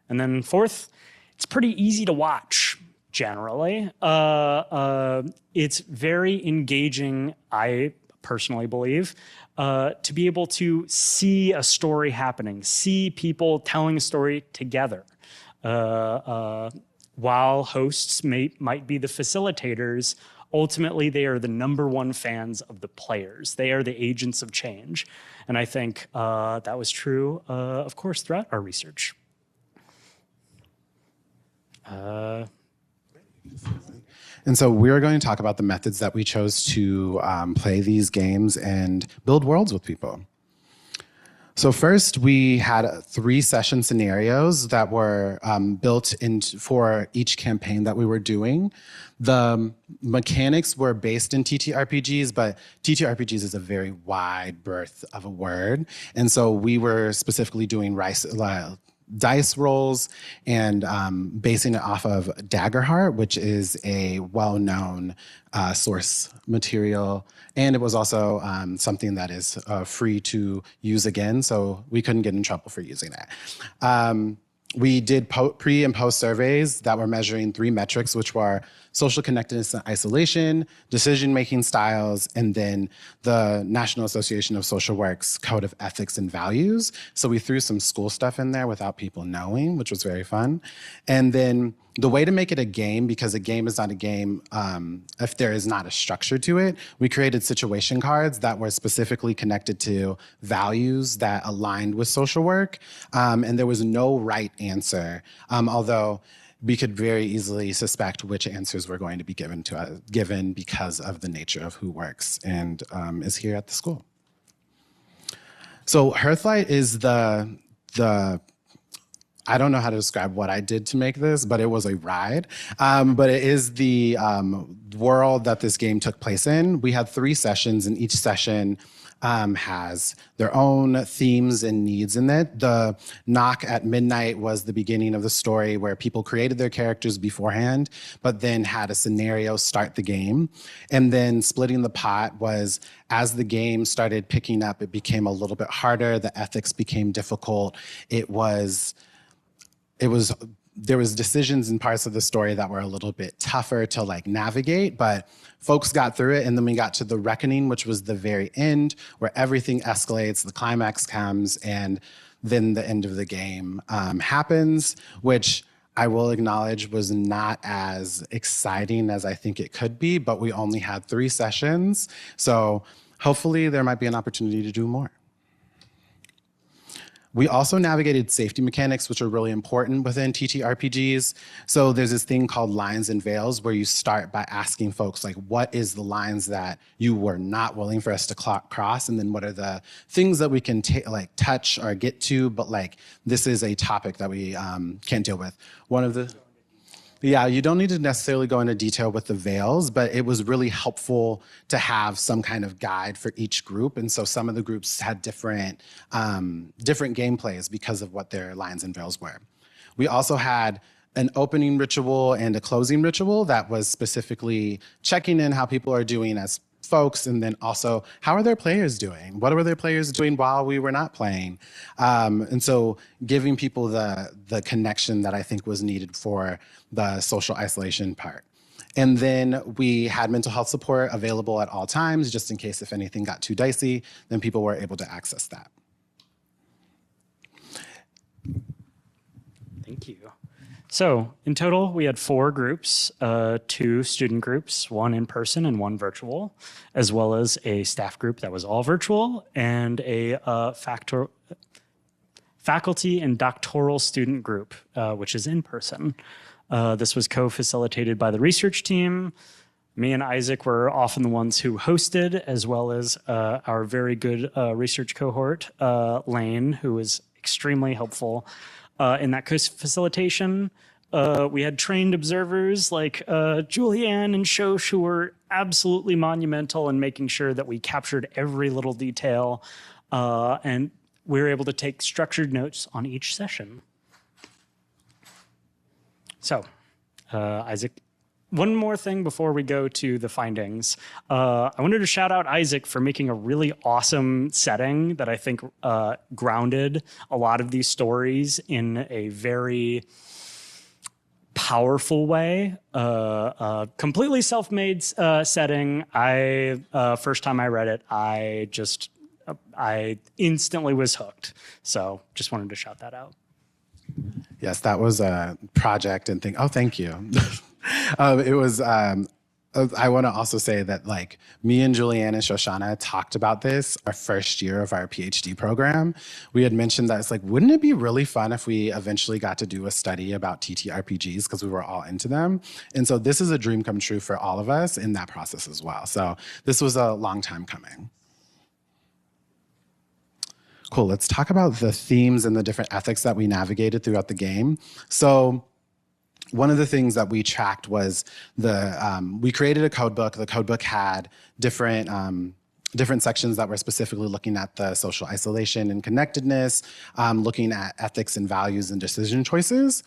And then 4th, it's pretty easy to watch. Generally, it's very engaging, I personally believe, to be able to see a story happening, see people telling a story together. While hosts might be the facilitators, ultimately they are the #1 fans of the players. They are the agents of change. And I think that was true, of course, throughout our research. And so we're going to talk about the methods that we chose to play these games and build worlds with people. So first, we had 3 session scenarios that were built for each campaign that we were doing. The mechanics were based in TTRPGs, but TTRPGs is a very wide berth of a word. And so we were specifically doing dice rolls and basing it off of Daggerheart, which is a well-known source material. And it was also something that is free to use again, so we couldn't get in trouble for using it. We did pre and post surveys that were measuring 3 metrics, which were social connectedness and isolation, decision-making styles, and then the National Association of Social Work's Code of Ethics and Values. So we threw some school stuff in there without people knowing, which was very fun. And then the way to make it a game, because a game is not a game if there is not a structure to it, we created situation cards that were specifically connected to values that aligned with social work. And there was no right answer, although we could very easily suspect which answers were going to be given because of the nature of who works and is here at the school. So Hearthlight is the I don't know how to describe what I did to make this, but it was a ride. But it is the world that this game took place in. We had 3 sessions, and each session has their own themes and needs in it. The knock at midnight was the beginning of the story where people created their characters beforehand, but then had a scenario start the game. And then splitting the pot was, as the game started picking up, it became a little bit harder. The ethics became difficult. It was there was decisions and parts of the story that were a little bit tougher to like navigate, but folks got through it. And then we got to the reckoning, which was the very end, where everything escalates, the climax comes, and then the end of the game happens, which I will acknowledge was not as exciting as I think it could be, but we only had 3 sessions. So hopefully there might be an opportunity to do more. We also navigated safety mechanics, which are really important within TTRPGs. So there's this thing called lines and veils, where you start by asking folks, like, what is the lines that you were not willing for us to cross? And then what are the things that we can touch or get to, but like, this is a topic that we can't deal with. Yeah, you don't need to necessarily go into detail with the veils, but it was really helpful to have some kind of guide for each group. And so some of the groups had different gameplays because of what their lines and veils were. We also had an opening ritual and a closing ritual that was specifically checking in how people are doing as folks, and then also how are their players doing? What were their players doing while we were not playing? And so giving people the connection that I think was needed for the social isolation part. And then we had mental health support available at all times, just in case if anything got too dicey, then people were able to access that. Thank you. So in total, we had 4 groups, 2 student groups, 1 in person and 1 virtual, as well as a staff group that was all virtual, and a faculty and doctoral student group, which is in person. This was co-facilitated by the research team. Me and Isaac were often the ones who hosted, as well as our very good research cohort, Lane, who was extremely helpful in that facilitation. We had trained observers like Julianne and Shosh, who were absolutely monumental in making sure that we captured every little detail, and we were able to take structured notes on each session. So, Isaac, one more thing before we go to the findings. I wanted to shout out Isaac for making a really awesome setting that I think grounded a lot of these stories in a very powerful way. Completely self-made setting. First time I read it, I instantly was hooked. So just wanted to shout that out. Yes, that was a project and thing. Oh, thank you. It was, I want to also say that like me and Julianne and Shoshana talked about this our first year of our PhD program. We had mentioned that it's like, wouldn't it be really fun if we eventually got to do a study about TTRPGs, because we were all into them. And so this is a dream come true for all of us in that process as well. So this was a long time coming. Cool, let's talk about the themes and the different ethics that we navigated throughout the game. So one of the things that we tracked was we created a code book. The code book had different sections that were specifically looking at the social isolation and connectedness, looking at ethics and values and decision choices.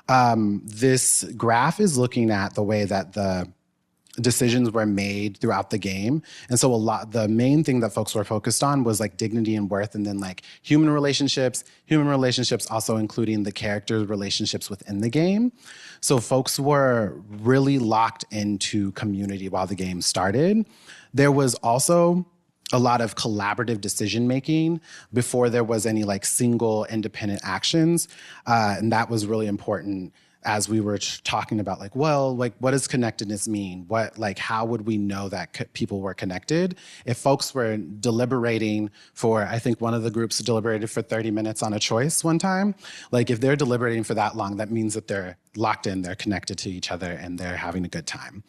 This graph is looking at the way that the decisions were made throughout the game. And so the main thing that folks were focused on was like dignity and worth, and then like human relationships also including the character relationships within the game. So folks were really locked into community while the game started. There was also a lot of collaborative decision-making before there was any like single independent actions. And that was really important as we were talking about like, well, like what does connectedness mean? How would we know that people were connected? If folks were deliberating I think one of the groups deliberated for 30 minutes on a choice one time. Like if they're deliberating for that long, that means that they're locked in, they're connected to each other, and they're having a good time.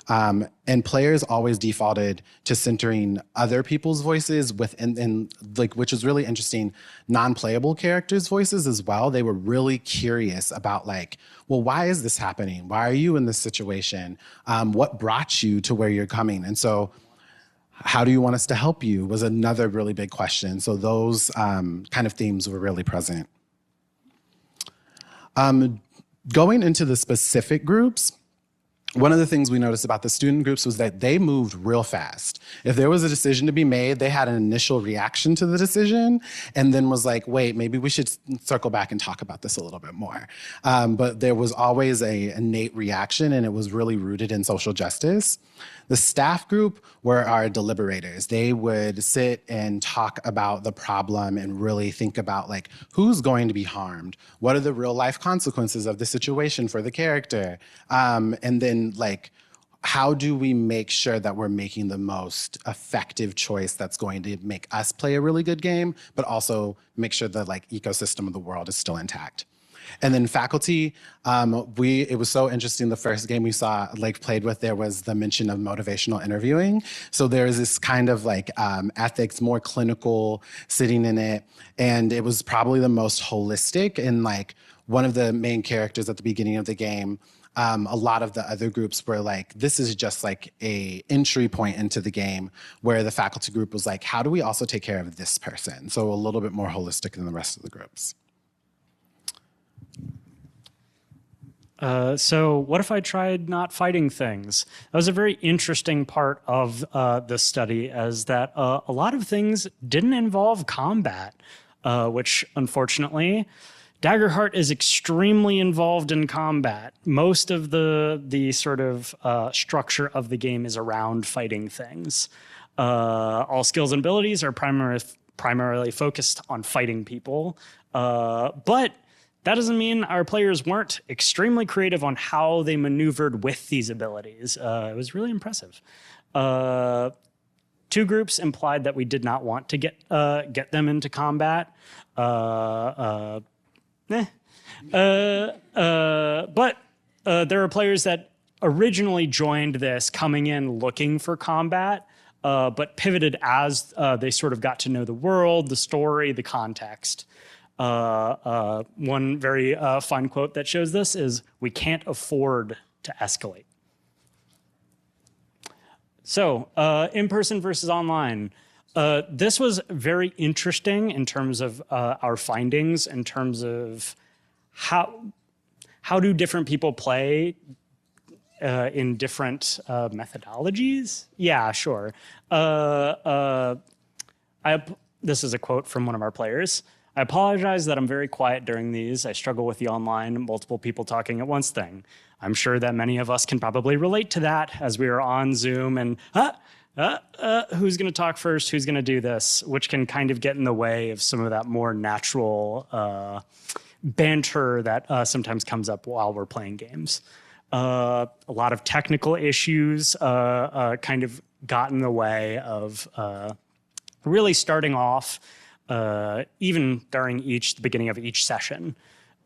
And players always defaulted to centering other people's voices which is really interesting, non-playable characters' voices as well. They were really curious about like, well, why is this happening? Why are you in this situation? What brought you to where you're coming? And so how do you want us to help you was another really big question. So those kind of themes were really present. Going into the specific groups, one of the things we noticed about the student groups was that they moved real fast. If there was a decision to be made, they had an initial reaction to the decision and then was like, wait, maybe we should circle back and talk about this a little bit more. But there was always a innate reaction, and it was really rooted in social justice. The staff group were our deliberators. They would sit and talk about the problem and really think about like, who's going to be harmed? What are the real life consequences of the situation for the character? And then like, how do we make sure that we're making the most effective choice that's going to make us play a really good game, but also make sure the like ecosystem of the world is still intact? And then faculty, it was so interesting. The first game we saw, like played with, there was the mention of motivational interviewing. So there's this kind of like ethics, more clinical sitting in it. And it was probably the most holistic. And like one of the main characters at the beginning of the game, a lot of the other groups were like, this is just like a entry point into the game, where the faculty group was like, how do we also take care of this person? So a little bit more holistic than the rest of the groups. So what if I tried not fighting things? That was a very interesting part of this study, as that a lot of things didn't involve combat, which unfortunately, Daggerheart is extremely involved in combat. Most of the sort of structure of the game is around fighting things. All skills and abilities are primarily focused on fighting people, but that doesn't mean our players weren't extremely creative on how they maneuvered with these abilities. It was really impressive. Two groups implied that we did not want to get them into combat. But there are players that originally joined this coming in looking for combat, but pivoted as they sort of got to know the world, the story, the context. One very fun quote that shows this is, "We can't afford to escalate." So, in-person versus online. This was very interesting in terms of our findings, in terms of how do different people play in different methodologies? Yeah, sure. This is a quote from one of our players. "I apologize that I'm very quiet during these. I struggle with the online, multiple people talking at once thing. I'm sure that many of us can probably relate to that, as we are on Zoom and who's going to talk first? Who's going to do this?" Which can kind of get in the way of some of that more natural banter that sometimes comes up while we're playing games. A lot of technical issues kind of got in the way of really starting off, even during the beginning of each session.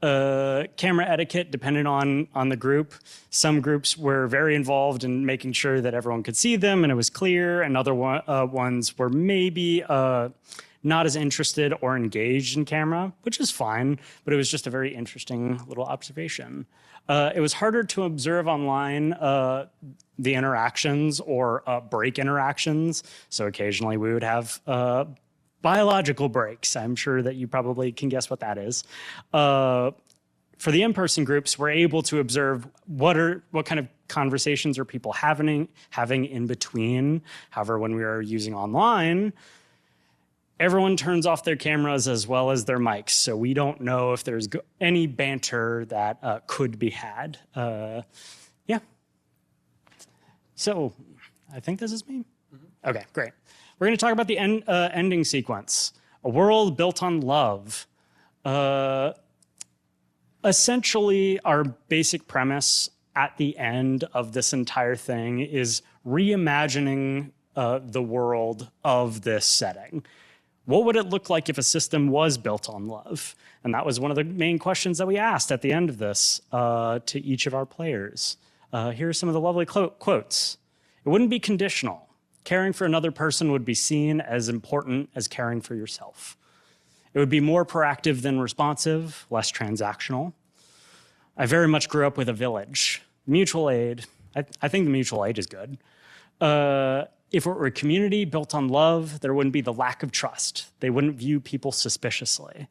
Camera etiquette depended on the group. Some groups were very involved in making sure that everyone could see them and it was clear, and other ones were maybe not as interested or engaged in camera, which is fine, but it was just a very interesting little observation. It was harder to observe online the interactions or break interactions. So occasionally we would have biological breaks. I'm sure that you probably can guess what that is. For the in-person groups, we're able to observe what kind of conversations are people having in between. However, when we are using online, everyone turns off their cameras as well as their mics, so we don't know if there's any banter that could be had. Yeah. So I think this is me. Okay, great. We're going to talk about the ending sequence. A world built on love. Essentially, our basic premise at the end of this entire thing is reimagining the world of this setting. What would it look like if a system was built on love? And that was one of the main questions that we asked at the end of this to each of our players. Here are some of the lovely quotes. "It wouldn't be conditional. Caring for another person would be seen as important as caring for yourself. It would be more proactive than responsive, less transactional. I very much grew up with a village. Mutual aid. I think the mutual aid is good. If it were a community built on love, there wouldn't be the lack of trust. They wouldn't view people suspiciously."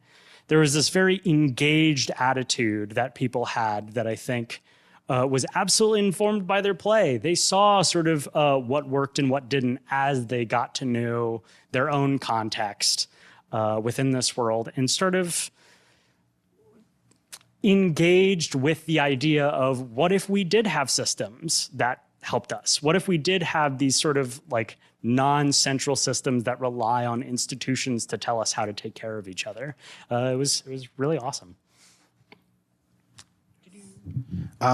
There was this very engaged attitude that people had that I think was absolutely informed by their play. They saw sort of what worked and what didn't as they got to know their own context within this world, and sort of engaged with the idea of what if we did have systems that helped us? What if we did have these sort of like non-central systems that rely on institutions to tell us how to take care of each other? It was really awesome.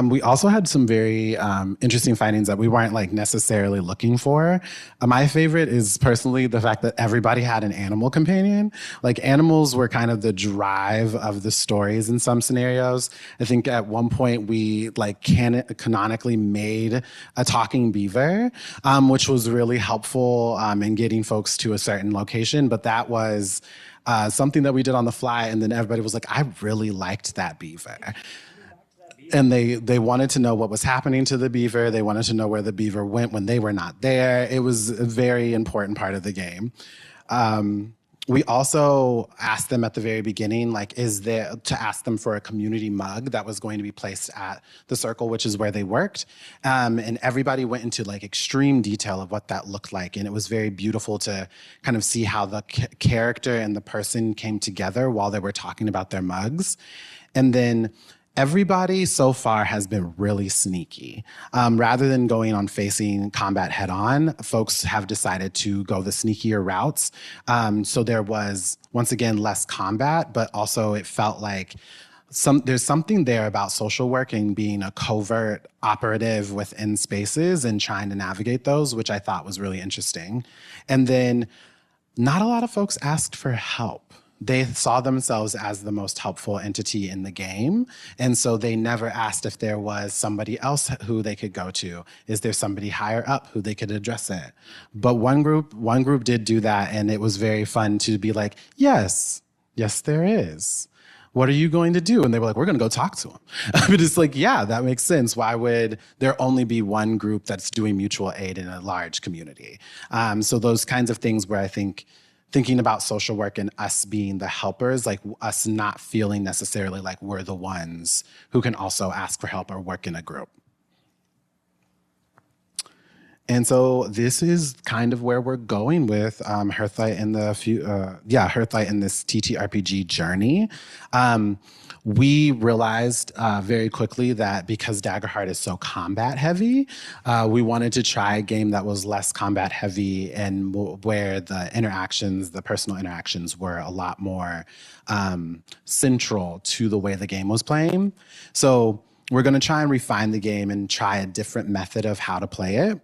We also had some very interesting findings that we weren't like necessarily looking for. My favorite is personally the fact that everybody had an animal companion. Like animals were kind of the drive of the stories in some scenarios. I think at one point we like canonically made a talking beaver, which was really helpful in getting folks to a certain location. But that was something that we did on the fly, and then everybody was like, I really liked that beaver. And they wanted to know what was happening to the beaver. They wanted to know where the beaver went when they were not there. It was a very important part of the game. We also asked them at the very beginning, like, to ask them for a community mug that was going to be placed at the circle, which is where they worked. And everybody went into like extreme detail of what that looked like. And it was very beautiful to kind of see how the character and the person came together while they were talking about their mugs. And then everybody so far has been really sneaky. Rather than going on facing combat head on, folks have decided to go the sneakier routes. So there was, once again, less combat, but also it felt like there's something there about social work and being a covert operative within spaces and trying to navigate those, which I thought was really interesting. And then not a lot of folks asked for help. They saw themselves as the most helpful entity in the game. And so they never asked if there was somebody else who they could go to. Is there somebody higher up who they could address it? But one group did do that, and it was very fun to be like, yes, there is. What are you going to do? And they were like, we're going to go talk to them. But it's like, yeah, that makes sense. Why would there only be one group that's doing mutual aid in a large community? So those kinds of things where I think thinking about social work and us being the helpers, like us not feeling necessarily like we're the ones who can also ask for help or work in a group. And so this is kind of where we're going with Hearthlight in Hearthlight in this TTRPG journey. We realized very quickly that because Daggerheart is so combat heavy, we wanted to try a game that was less combat heavy and where the personal interactions were a lot more central to the way the game was playing. So we're going to try and refine the game and try a different method of how to play it.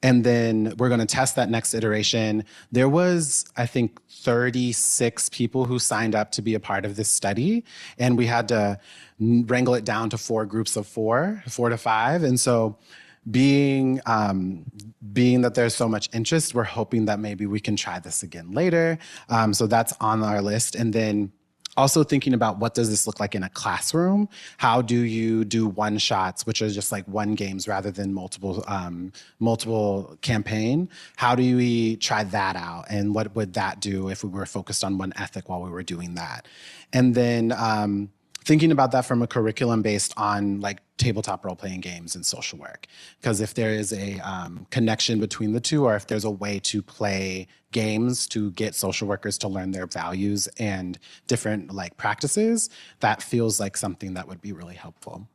And then we're going to test that next iteration. There was, I think, 36 people who signed up to be a part of this study. And we had to wrangle it down to 4 groups of 4 to 5. And so being that there's so much interest, we're hoping that maybe we can try this again later. So that's on our list. And then also thinking about what does this look like in a classroom? How do you do one-shots, which are just like one games rather than multiple campaign? How do we try that out? And what would that do if we were focused on one ethic while we were doing that? And then thinking about that from a curriculum based on like tabletop role-playing games and social work. Because if there is a connection between the two, or if there's a way to play games to get social workers to learn their values and different like practices, that feels like something that would be really helpful.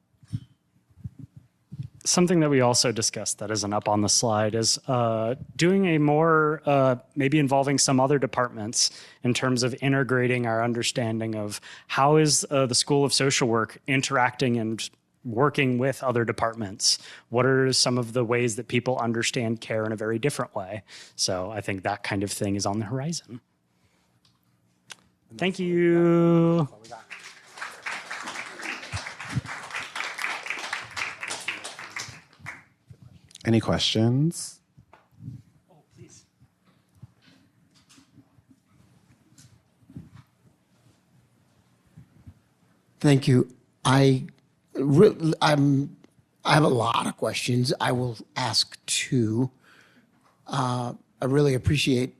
Something that we also discussed that isn't up on the slide is doing a more, maybe involving some other departments in terms of integrating our understanding of how is the School of Social Work interacting and working with other departments. What are some of the ways that people understand care in a very different way? So I think that kind of thing is on the horizon. Thank you. Any questions? Oh, please. Thank you. I have a lot of questions. I will ask 2. I really appreciate.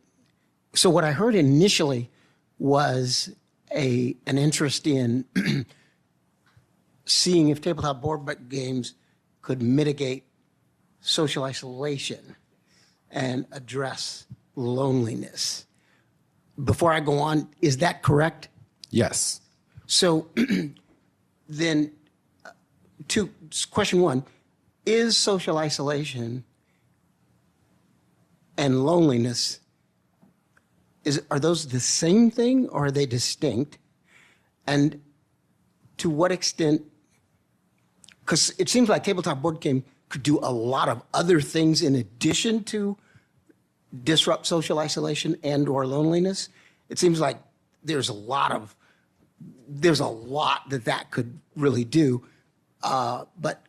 So what I heard initially was an interest in seeing if tabletop board games could mitigate social isolation and address loneliness. Before I go on, is that correct? Yes. So then, question one, is social isolation and loneliness, are those the same thing or are they distinct? And to what extent, because it seems like tabletop board game could do a lot of other things in addition to disrupt social isolation and or loneliness. It seems like there's a lot that could really do. But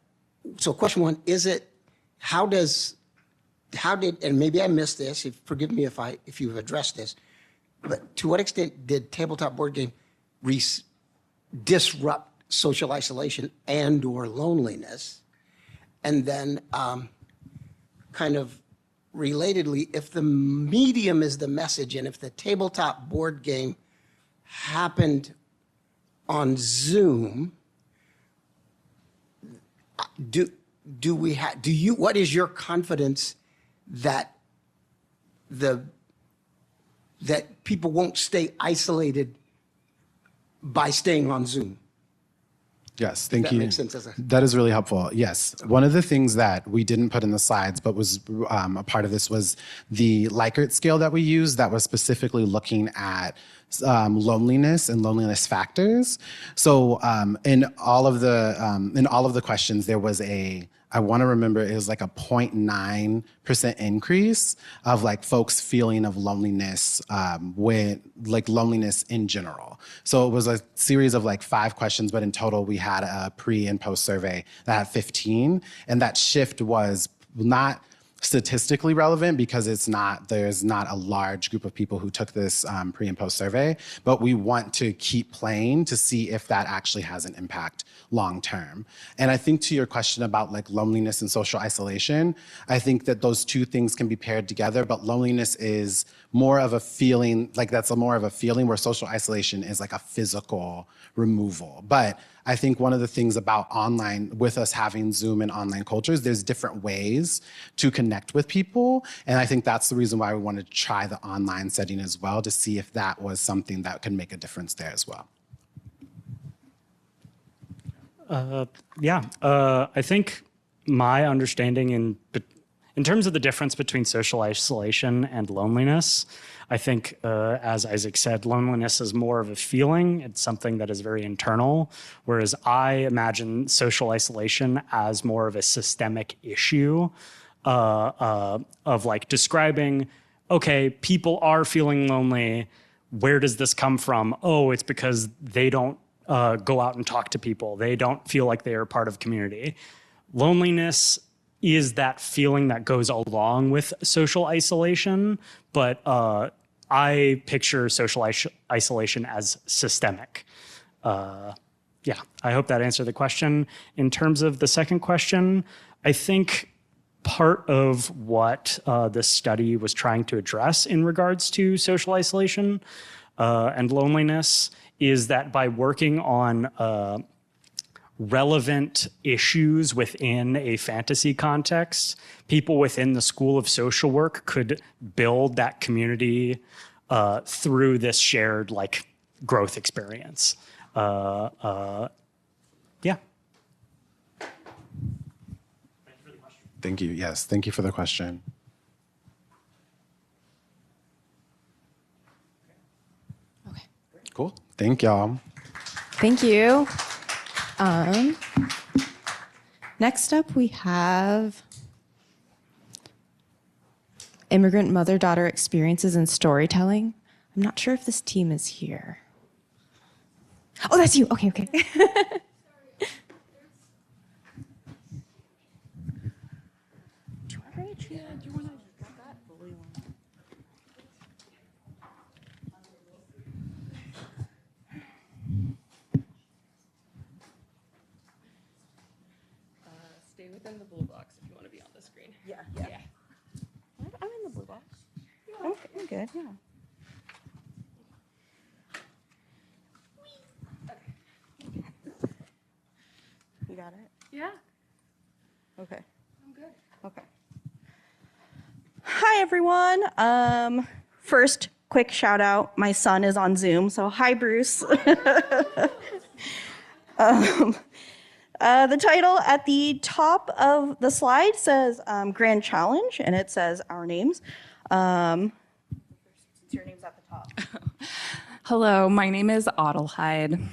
so question one, how did, and maybe I missed this, forgive me if you've addressed this, but to what extent did tabletop board game disrupt social isolation and or loneliness? And then kind of relatedly, if the medium is the message and if the tabletop board game happened on Zoom, what is your confidence that people won't stay isolated by staying on Zoom? Yes, thank That you. makes sense That is really helpful. Yes. One of the things that we didn't put in the slides, but was a part of this, was the Likert scale that we used that was specifically looking at loneliness and loneliness factors. So in all of the questions, there was I want to remember it was like a 0.9% increase of like folks feeling of loneliness with like loneliness in general. So it was a series of like 5 questions, but in total we had a pre and post survey that had 15, and that shift was not statistically relevant because there's not a large group of people who took this pre and post survey, but we want to keep playing to see if that actually has an impact long term. And I think to your question about like loneliness and social isolation, I think that those two things can be paired together, but loneliness is more of a feeling, like that's more of a feeling, where social isolation is like a physical removal. But I think one of the things about online, with us having Zoom and online cultures, there's different ways to connect with people. And I think that's the reason why we wanted to try the online setting as well, to see if that was something that could make a difference there as well. I think my understanding in terms of the difference between social isolation and loneliness, I think, as Isaac said, loneliness is more of a feeling. It's something that is very internal, whereas I imagine social isolation as more of a systemic issue of like describing, okay, people are feeling lonely. Where does this come from? Oh, it's because they don't go out and talk to people. They don't feel like they are part of community. Loneliness is that feeling that goes along with social isolation, but I picture social isolation as systemic. I hope that answered the question. In terms of the second question, I think part of what this study was trying to address in regards to social isolation and loneliness is that by working on relevant issues within a fantasy context, people within the School of Social Work could build that community through this shared like growth experience. Thank you. Yes, thank you for the question. Okay. Cool. Thank y'all. Thank you. Next up, we have immigrant mother-daughter experiences in storytelling. I'm not sure if this team is here. Oh, that's you. Okay, okay. Stay within the blue box if you want to be on the screen. Yeah. I'm in the blue box. Okay, I'm good, yeah. You got it? Yeah. Okay. I'm good. Okay. Hi, everyone. First, quick shout out. My son is on Zoom, so hi, Bruce. The title at the top of the slide says Grand Challenge, and it says our names. Since your name's at the top. Hello, my name is Adelheid.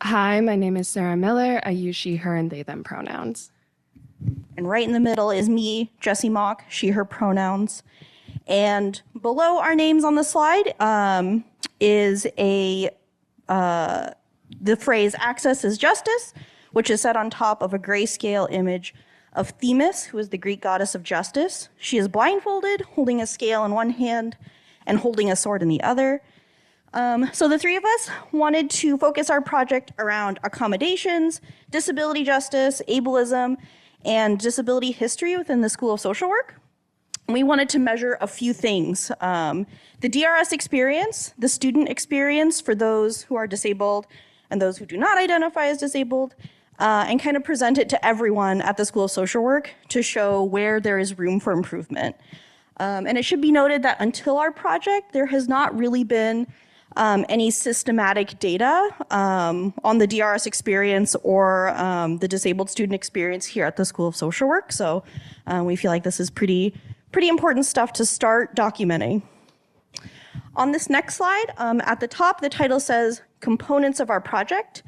Hi, my name is Sarah Miller. I use she, her, and they, them pronouns. And right in the middle is me, Jessie Mock, she, her pronouns. And below our names on the slide is the phrase access is justice, which is set on top of a grayscale image of Themis, who is the Greek goddess of justice. She is blindfolded, holding a scale in one hand and holding a sword in the other. So the three of us wanted to focus our project around accommodations, disability justice, ableism, and disability history within the School of Social Work. We wanted to measure a few things. The DRS experience, the student experience for those who are disabled and those who do not identify as disabled, and kind of present it to everyone at the School of Social Work to show where there is room for improvement. And it should be noted that until our project, there has not really been any systematic data on the DRS experience or the disabled student experience here at the School of Social Work. So we feel like this is pretty important stuff to start documenting. On this next slide, at the top, the title says Components of Our Project.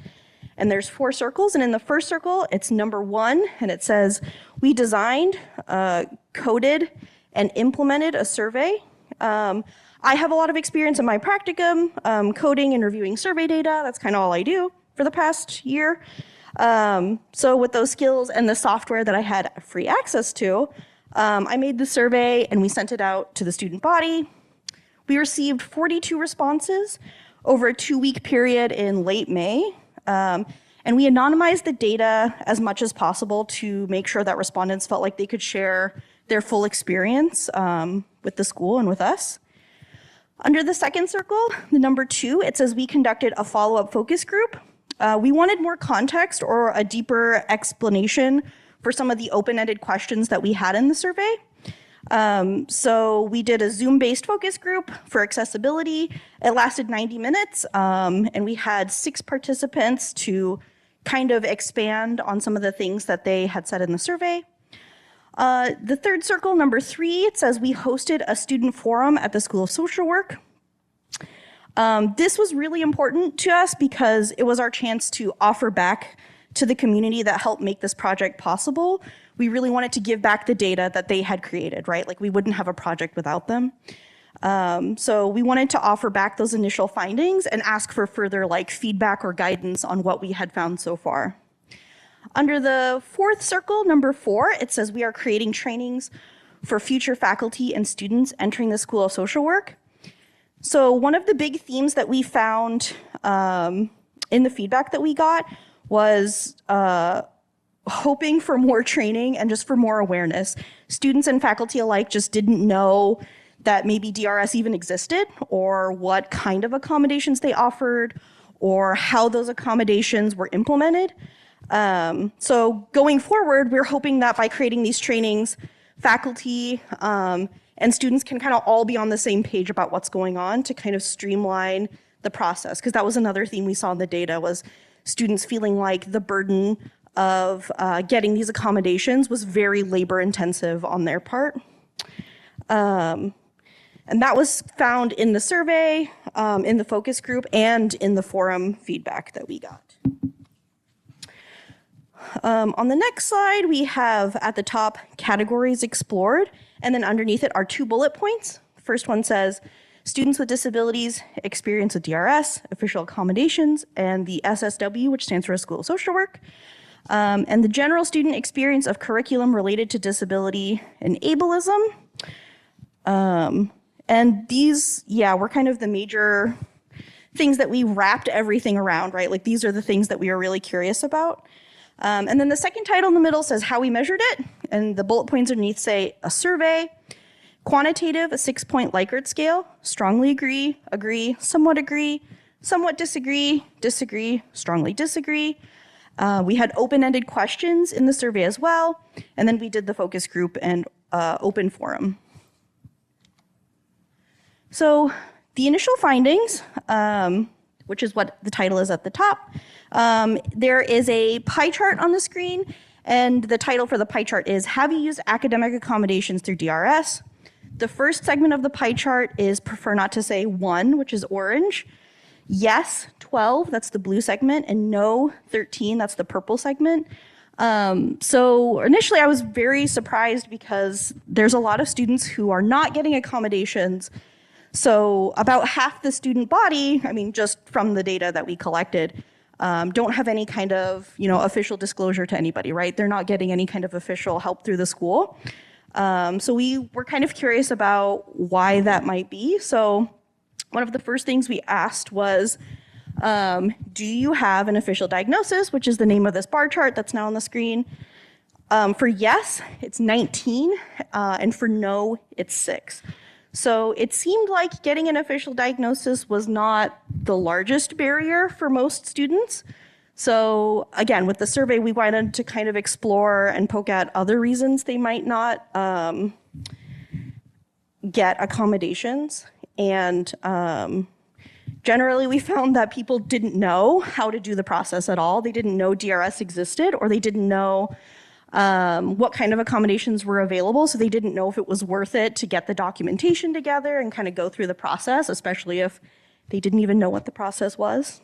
And there's 4 circles. And in the first circle, it's number 1. And it says, we designed, coded, and implemented a survey. I have a lot of experience in my practicum, coding and reviewing survey data. That's kind of all I do for the past year. So with those skills and the software that I had free access to, I made the survey and we sent it out to the student body. We received 42 responses over a 2-week period in late May. And we anonymized the data as much as possible to make sure that respondents felt like they could share their full experience with the school and with us. Under the second circle, the number 2, it says we conducted a follow-up focus group. We wanted more context or a deeper explanation for some of the open-ended questions that we had in the survey. So we did a Zoom-based focus group for accessibility. It lasted 90 minutes, and we had 6 participants to kind of expand on some of the things that they had said in the survey. The third circle, number 3, it says we hosted a student forum at the School of Social Work. This was really important to us because it was our chance to offer back to the community that helped make this project possible. We really wanted to give back the data that they had created, right? Like we wouldn't have a project without them. So we wanted to offer back those initial findings and ask for further feedback or guidance on what we had found so far. Under the fourth circle, number 4, it says we are creating trainings for future faculty and students entering the School of Social Work. So one of the big themes that we found in the feedback that we got was hoping for more training and just for more awareness. Students and faculty alike just didn't know that maybe DRS even existed or what kind of accommodations they offered or how those accommodations were implemented. So going forward, we're hoping that by creating these trainings, faculty and students can kind of all be on the same page about what's going on to kind of streamline the process. Because that was another theme we saw in the data was students feeling like the burden of getting these accommodations was very labor intensive on their part. And that was found in the survey, in the focus group, and in the forum feedback that we got. On the next slide, we have at the top categories explored, and then underneath it are 2 bullet points. The first one says, students with disabilities experience with DRS, official accommodations, and the SSW, which stands for School of Social Work, and the general student experience of curriculum related to disability and ableism. And these, were kind of the major things that we wrapped everything around, right? Like these are the things that we were really curious about. And then the second title in the middle says how we measured it, and the bullet points underneath say a survey, quantitative, a 6-point Likert scale, strongly agree, somewhat disagree, strongly disagree. We had open-ended questions in the survey as well, and then we did the focus group and open forum. So the initial findings, which is what the title is at the top, there is a pie chart on the screen, and the title for the pie chart is Have You Used Academic Accommodations Through DRS? The first segment of the pie chart is Prefer Not to Say 1, which is orange. Yes, 12, that's the blue segment, and no, 13, that's the purple segment. So initially I was very surprised because there's a lot of students who are not getting accommodations. So about half the student body, I mean, just from the data that we collected, don't have any kind of, official disclosure to anybody, right? They're not getting any kind of official help through the school. So we were kind of curious about why that might be. So one of the first things we asked was, do you have an official diagnosis, which is the name of this bar chart that's now on the screen? For yes, it's 19, and for no, it's 6. So it seemed like getting an official diagnosis was not the largest barrier for most students. So again, with the survey, we wanted to kind of explore and poke at other reasons they might not get accommodations. And generally, we found that people didn't know how to do the process at all. They didn't know DRS existed, or they didn't know what kind of accommodations were available. So they didn't know if it was worth it to get the documentation together and kind of go through the process, especially if they didn't even know what the process was.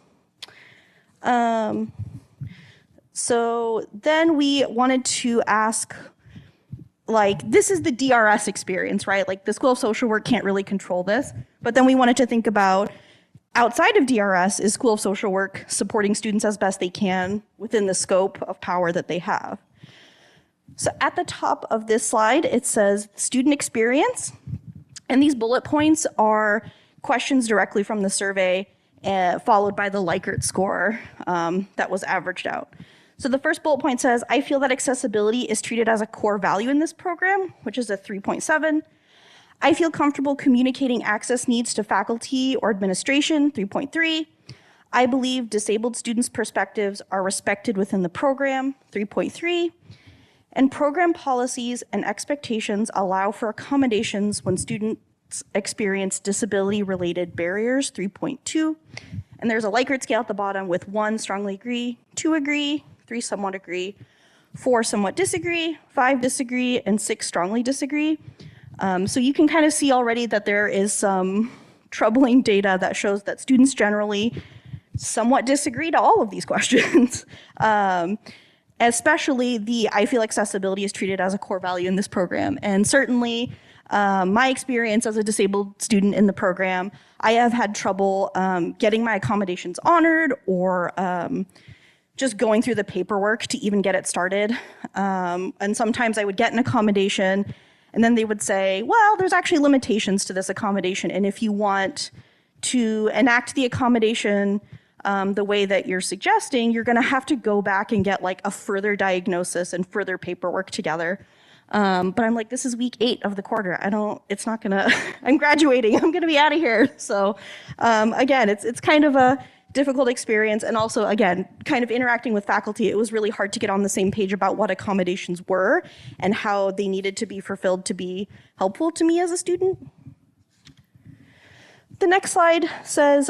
So then we wanted to ask, this is the DRS experience, right? The School of Social Work can't really control this. But then we wanted to think about, outside of DRS, is School of Social Work supporting students as best they can within the scope of power that they have? So at the top of this slide, it says student experience. And these bullet points are questions directly from the survey, followed by the Likert score that was averaged out. So the first bullet point says, I feel that accessibility is treated as a core value in this program, which is a 3.7. I feel comfortable communicating access needs to faculty or administration, 3.3. I believe disabled students' perspectives are respected within the program, 3.3. And program policies and expectations allow for accommodations when students experience disability-related barriers, 3.2. And there's a Likert scale at the bottom with 1 strongly agree, 2 agree, 3 somewhat agree, 4 somewhat disagree, 5 disagree, and 6 strongly disagree. So you can kind of see already that there is some troubling data that shows that students generally somewhat disagree to all of these questions. Especially the I feel accessibility is treated as a core value in this program. And certainly my experience as a disabled student in the program, I have had trouble getting my accommodations honored or just going through the paperwork to even get it started. And sometimes I would get an accommodation and then they would say, well, there's actually limitations to this accommodation. And if you want to enact the accommodation the way that you're suggesting, you're going to have to go back and get a further diagnosis and further paperwork together. But I'm like, this is week 8 of the quarter. It's not going to, I'm graduating. I'm going to be out of here. So again, it's kind of a difficult experience. And also, again, kind of interacting with faculty, it was really hard to get on the same page about what accommodations were and how they needed to be fulfilled to be helpful to me as a student. The next slide says,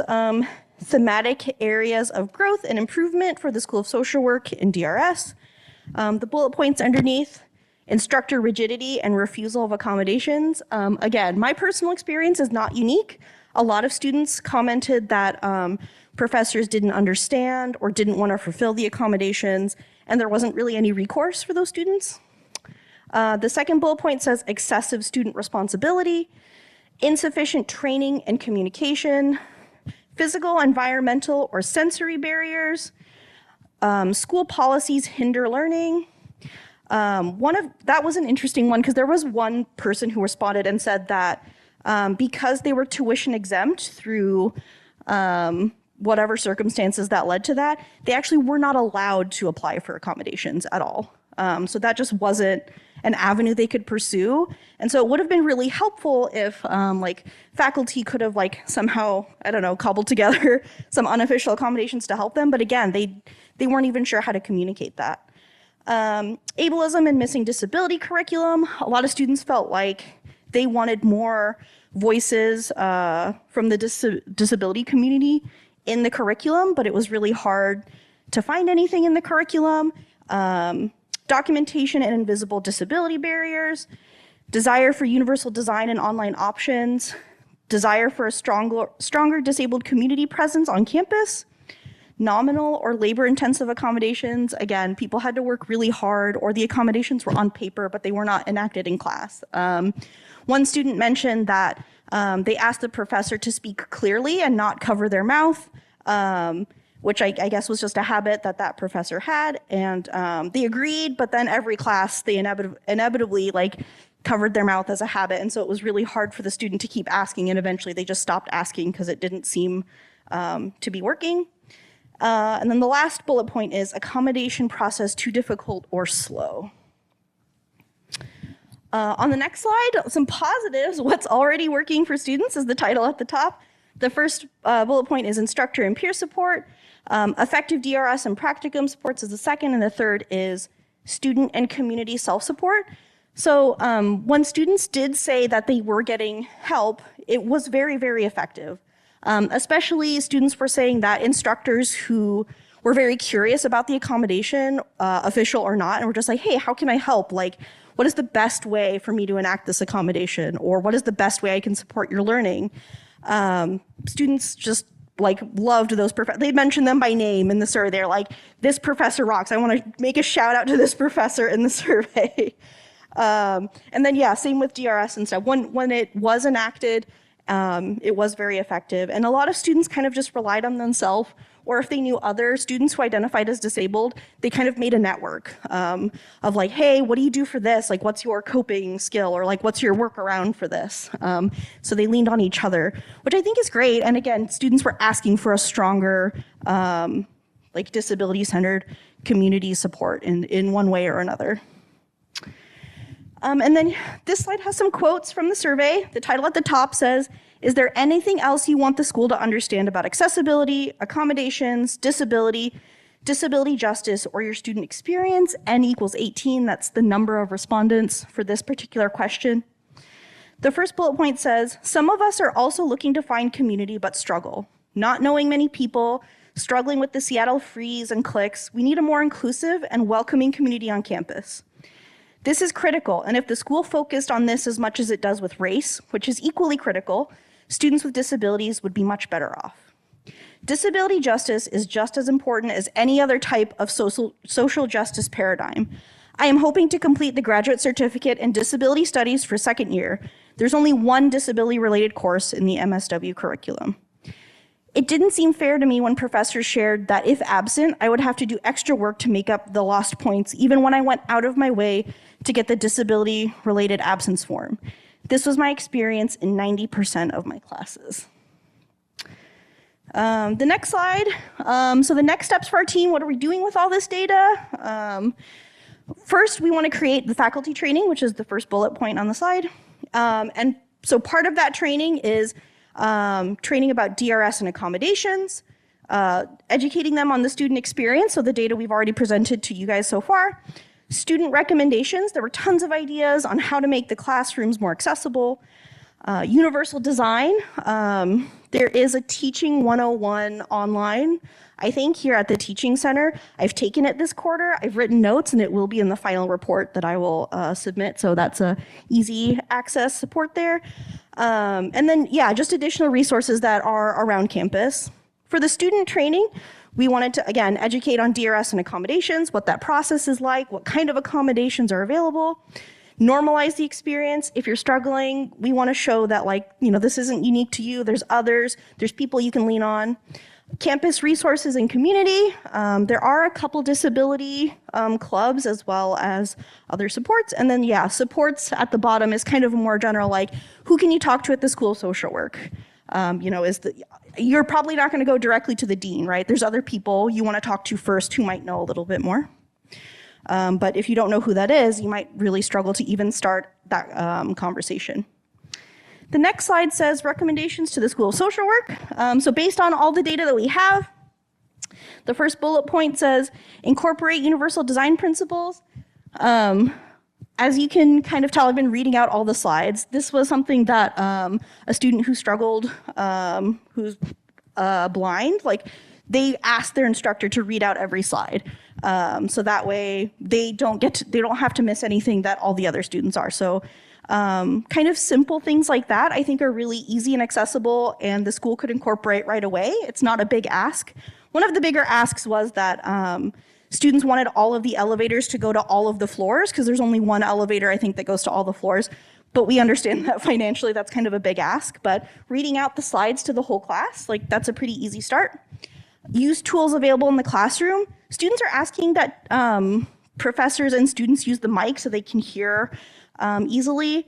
thematic areas of growth and improvement for the School of Social Work in DRS. The bullet points underneath, instructor rigidity and refusal of accommodations. Again, my personal experience is not unique. A lot of students commented that professors didn't understand or didn't want to fulfill the accommodations, and there wasn't really any recourse for those students. The second bullet point says excessive student responsibility, insufficient training and communication, physical, environmental, or sensory barriers, school policies hinder learning. That was an interesting one because there was one person who responded and said that because they were tuition exempt through whatever circumstances that led to that, they actually were not allowed to apply for accommodations at all. So that just wasn't an avenue they could pursue. And so it would have been really helpful if like faculty could have like somehow, I don't know, cobbled together some unofficial accommodations to help them. But again, they weren't even sure how to communicate that. Ableism and missing disability curriculum. A lot of students felt like they wanted more voices from the disability community in the curriculum, but it was really hard to find anything in the curriculum. Documentation and invisible disability barriers, desire for universal design and online options, desire for a stronger disabled community presence on campus, nominal or labor-intensive accommodations. Again, people had to work really hard, or the accommodations were on paper, but they were not enacted in class. One student mentioned that they asked the professor to speak clearly and not cover their mouth, which I guess was just a habit that professor had. And they agreed, but then every class they inevitably like covered their mouth as a habit. And so it was really hard for the student to keep asking, and eventually they just stopped asking because it didn't seem to be working. And then the last bullet point is accommodation process too difficult or slow. On the next slide, some positives. What's already working for students is the title at the top. The first bullet point is instructor and peer support. Effective DRS and practicum supports is the second, and the third is student and community self-support. So when students did say that they were getting help, it was very, very effective. Especially students were saying that instructors who were very curious about the accommodation, official or not, and were just like, hey, how can I help? Like, what is the best way for me to enact this accommodation? Or what is the best way I can support your learning? Students just like loved those professors. They mentioned them by name in the survey. They're like, this professor rocks. I want to make a shout out to this professor in the survey. And then, yeah, same with DRS and stuff. When it was enacted, it was very effective. And a lot of students kind of just relied on themselves, or if they knew other students who identified as disabled, they kind of made a network of like, hey, what do you do for this? Like, what's your coping skill? Or like, what's your workaround for this? So they leaned on each other, which I think is great. And again, students were asking for a stronger, like disability-centered community support in one way or another. And then this slide has some quotes from the survey. The title at the top says, is there anything else you want the school to understand about accessibility, accommodations, disability justice, or your student experience? N equals 18, that's the number of respondents for this particular question. The first bullet point says, some of us are also looking to find community but struggle. Not knowing many people, struggling with the Seattle freeze and cliques, we need a more inclusive and welcoming community on campus. This is critical, and if the school focused on this as much as it does with race, which is equally critical, students with disabilities would be much better off. Disability justice is just as important as any other type of social justice paradigm. I am hoping to complete the graduate certificate in disability studies for second year. There's only one disability-related course in the MSW curriculum. It didn't seem fair to me when professors shared that if absent, I would have to do extra work to make up the lost points, even when I went out of my way to get the disability-related absence form. This was my experience in 90% of my classes. The next slide. So the next steps for our team, what are we doing with all this data? First, we want to create the faculty training, which is the first bullet point on the slide. And so part of that training is training about DRS and accommodations, educating them on the student experience, so the data we've already presented to you guys so far. Student recommendations, there were tons of ideas on how to make the classrooms more accessible. Universal design, there is a Teaching 101 online, I think, here at the Teaching Center. I've taken it this quarter, I've written notes, and it will be in the final report that I will submit, so that's a easy access support there. And then, yeah, just additional resources that are around campus. For the student training, we wanted to, again, educate on DRS and accommodations, what that process is like, what kind of accommodations are available, normalize the experience. If you're struggling, we want to show that, like, you know, this isn't unique to you, there's others, there's people you can lean on. Campus resources and community. There are a couple disability clubs as well as other supports. And then, yeah, supports at the bottom is kind of a more general, like, who can you talk to at the School of Social Work? You know, you're probably not going to go directly to the dean, right? There's other people you want to talk to first who might know a little bit more. But if you don't know who that is, you might really struggle to even start that conversation. The next slide says recommendations to the School of Social Work. So based on all the data that we have, the first bullet point says incorporate universal design principles. As you can kind of tell, I've been reading out all the slides. This was something that a student who struggled, who's blind, like they asked their instructor to read out every slide. So that way they don't have to miss anything that all the other students are. So kind of simple things like that I think are really easy and accessible, and the school could incorporate right away. It's not a big ask. One of the bigger asks was that students wanted all of the elevators to go to all of the floors, because there's only one elevator, I think, that goes to all the floors. But we understand that financially that's kind of a big ask. But reading out the slides to the whole class, like that's a pretty easy start. Use tools available in the classroom. Students are asking that professors and students use the mic so they can hear easily.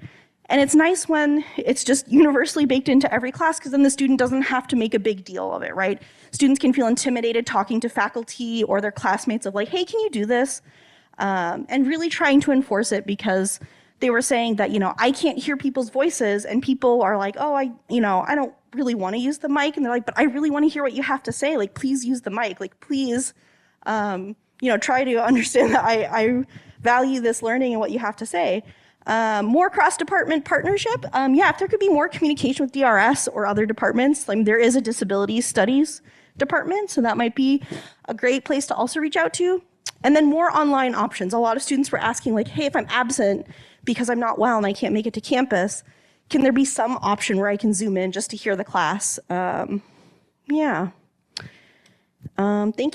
And it's nice when it's just universally baked into every class, because then the student doesn't have to make a big deal of it, right? Students can feel intimidated talking to faculty or their classmates of like, hey, can you do this? And really trying to enforce it, because they were saying that, I can't hear people's voices, and people are like, oh, I don't really want to use the mic. And they're like, but I really want to hear what you have to say. Like, please use the mic. Like, please, try to understand that I value this learning and what you have to say. More cross-department partnership. If there could be more communication with DRS or other departments. Like, there is a disability studies department, so that might be a great place to also reach out to. And then more online options. A lot of students were asking like, hey, if I'm absent because I'm not well and I can't make it to campus, can there be some option where I can zoom in just to hear the class? Thank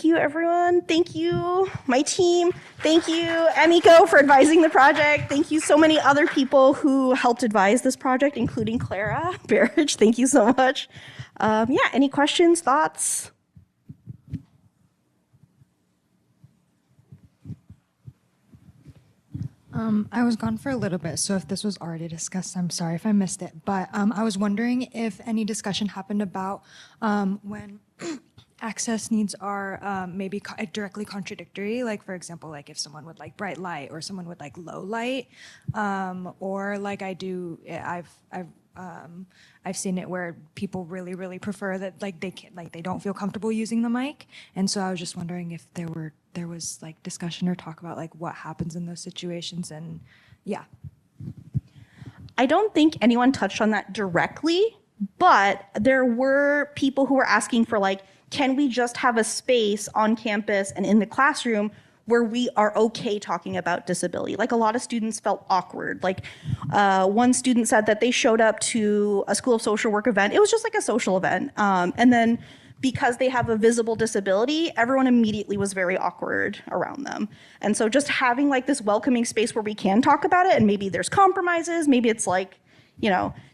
you, everyone. Thank you, my team. Thank you, Emiko, for advising the project. Thank you so many other people who helped advise this project, including Clara Barrage. Thank you so much. Any questions, thoughts? I was gone for a little bit, so if this was already discussed, I'm sorry if I missed it. But I was wondering if any discussion happened about when access needs are maybe directly contradictory. Like, for example, like if someone would like bright light or someone would like low light, or like I've seen it where people really, really prefer that they don't feel comfortable using the mic. And so I was just wondering if there was like discussion or talk about like what happens in those situations. And yeah. I don't think anyone touched on that directly, but there were people who were asking for like, can we just have a space on campus and in the classroom where we are okay talking about disability? Like, a lot of students felt awkward. Like, one student said that they showed up to a School of Social Work event. It was just like a social event. And then because they have a visible disability, everyone immediately was very awkward around them. And so just having like this welcoming space where we can talk about it, and maybe there's compromises, maybe it's like,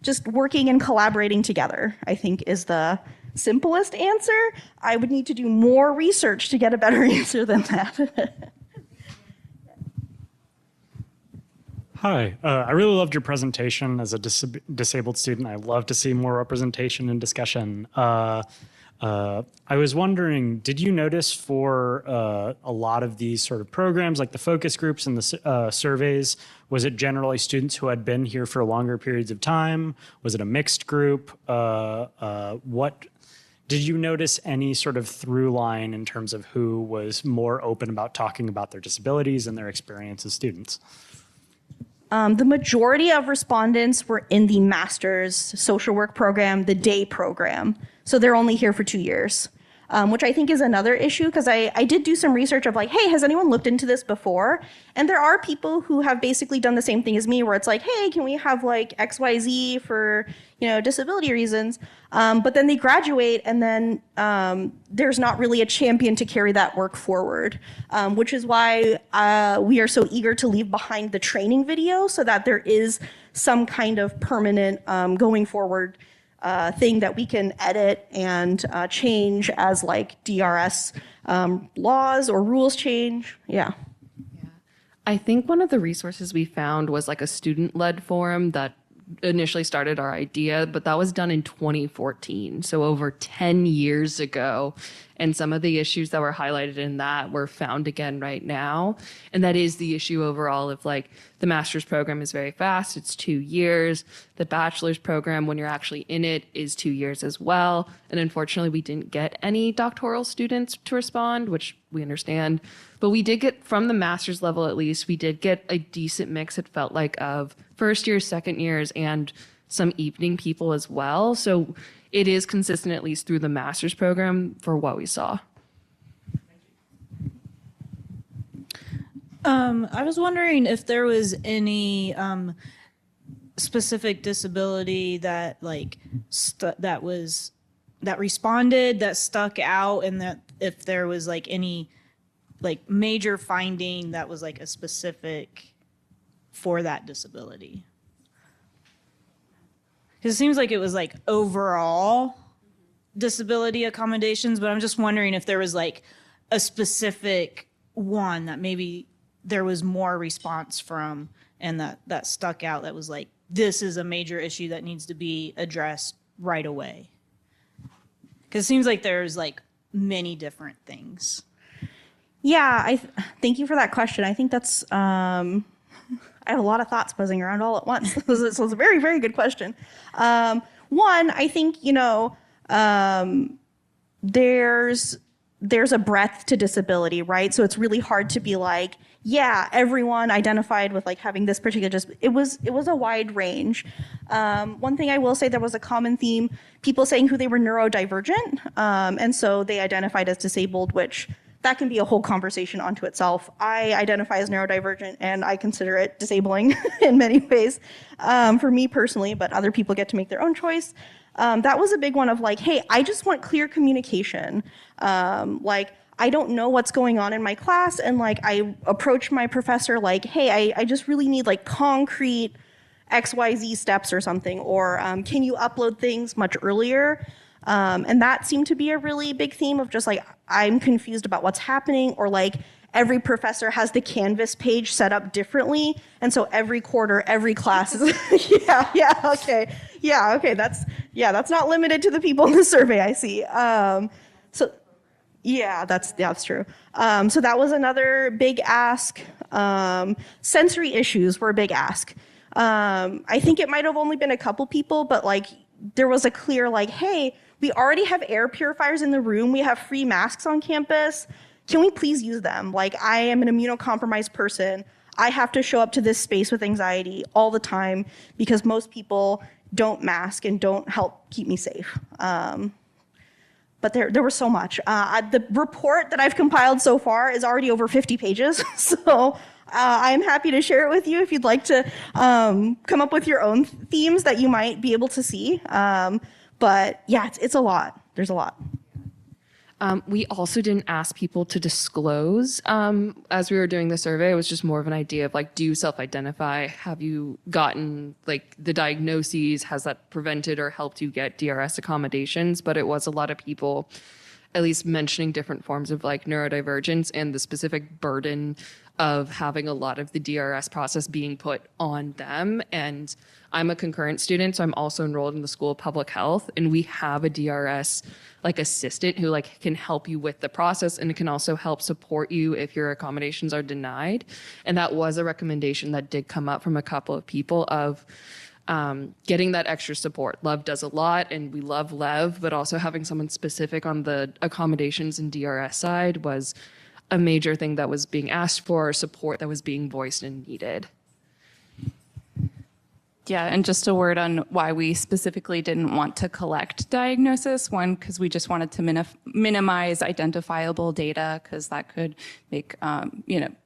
just working and collaborating together, I think is the simplest answer. I would need to do more research to get a better answer than that. Hi, I really loved your presentation. As a disabled student, I love to see more representation and discussion. I was wondering, did you notice for a lot of these sort of programs, like the focus groups and the surveys, was it generally students who had been here for longer periods of time? Was it a mixed group? Did you notice any sort of through line in terms of who was more open about talking about their disabilities and their experience as students? The majority of respondents were in the master's social work program, the day program. So they're only here for 2 years, which I think is another issue, because I did do some research of like, hey, has anyone looked into this before? And there are people who have basically done the same thing as me, where it's like, hey, can we have like XYZ for, disability reasons? But then they graduate, and then there's not really a champion to carry that work forward, which is why we are so eager to leave behind the training video, so that there is some kind of permanent going forward thing that we can edit and change as like DRS laws or rules change. Yeah. I think one of the resources we found was like a student-led forum that initially started our idea, but that was done in 2014, so over 10 years ago. And some of the issues that were highlighted in that were found again right now. And that is the issue overall of like the master's program is very fast. It's 2 years. The bachelor's program, when you're actually in it, is 2 years as well. And unfortunately, we didn't get any doctoral students to respond, which we understand. But we did get, from the master's level at least, we did get a decent mix, it felt like, of first years, second years, and some evening people as well. So it is consistent, at least through the master's program, for what we saw. I was wondering if there was any specific disability that like that responded, that stuck out, and that if there was like any like major finding that was like a specific for that disability. Because it seems like it was like overall disability accommodations, but I'm just wondering if there was like a specific one that maybe there was more response from and that stuck out, that was like, this is a major issue that needs to be addressed right away. Because it seems like there's like many different things. Yeah, thank you for that question. I think that's, I have a lot of thoughts buzzing around all at once. So it's a very, very good question. One, I think, there's a breadth to disability, right? So it's really hard to be like, yeah, everyone identified with like having this particular, it was a wide range. One thing I will say, there was a common theme, people saying who they were neurodivergent. And so they identified as disabled, which that can be a whole conversation unto itself. I identify as neurodivergent and I consider it disabling in many ways for me personally, but other people get to make their own choice. That was a big one of like, hey, I just want clear communication. Like, I don't know what's going on in my class, and like I approach my professor like, hey, I just really need like concrete XYZ steps or something, or can you upload things much earlier? And that seemed to be a really big theme of just like, I'm confused about what's happening, or like every professor has the Canvas page set up differently. And so every quarter, every class is, okay. That's not limited to the people in the survey, I see. That's true. So that was another big ask. Sensory issues were a big ask. I think it might have only been a couple people, but like there was a clear like, hey, we already have air purifiers in the room. We have free masks on campus. Can we please use them? Like, I am an immunocompromised person. I have to show up to this space with anxiety all the time because most people don't mask and don't help keep me safe. But there was so much. The report that I've compiled so far is already over 50 pages. So I'm happy to share it with you if you'd like to come up with your own themes that you might be able to see. But yeah, it's a lot. There's a lot. We also didn't ask people to disclose as we were doing the survey. It was just more of an idea of like, do you self-identify? Have you gotten like the diagnoses? Has that prevented or helped you get DRS accommodations? But it was a lot of people at least mentioning different forms of like neurodivergence and the specific burden of having a lot of the DRS process being put on them. And I'm a concurrent student, so I'm also enrolled in the School of Public Health, and we have a DRS like assistant who like can help you with the process and can also help support you if your accommodations are denied. And that was a recommendation that did come up from a couple of people of getting that extra support. Lev does a lot, and we love Lev, but also having someone specific on the accommodations and DRS side was a major thing that was being asked for, support that was being voiced and needed. Yeah, and just a word on why we specifically didn't want to collect diagnosis. One, because we just wanted to minimize identifiable data, because that could make,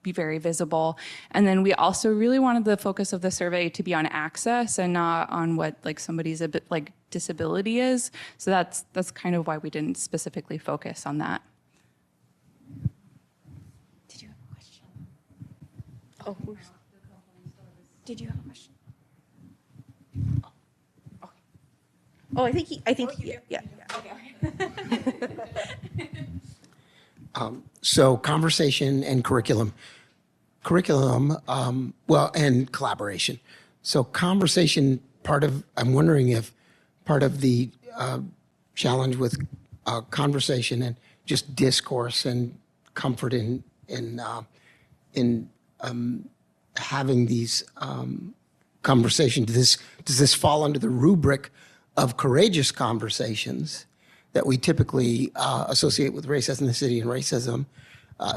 be very visible. And then we also really wanted the focus of the survey to be on access and not on what like somebody's disability is. So that's kind of why we didn't specifically focus on that. Did you have a question? Oh, did you have a question? Oh, I think yeah. So conversation and curriculum, and collaboration. So conversation, I'm wondering if part of the challenge with conversation just discourse and comfort in having these conversations. Does this fall under the rubric of courageous conversations that we typically associate with race, ethnicity, and racism?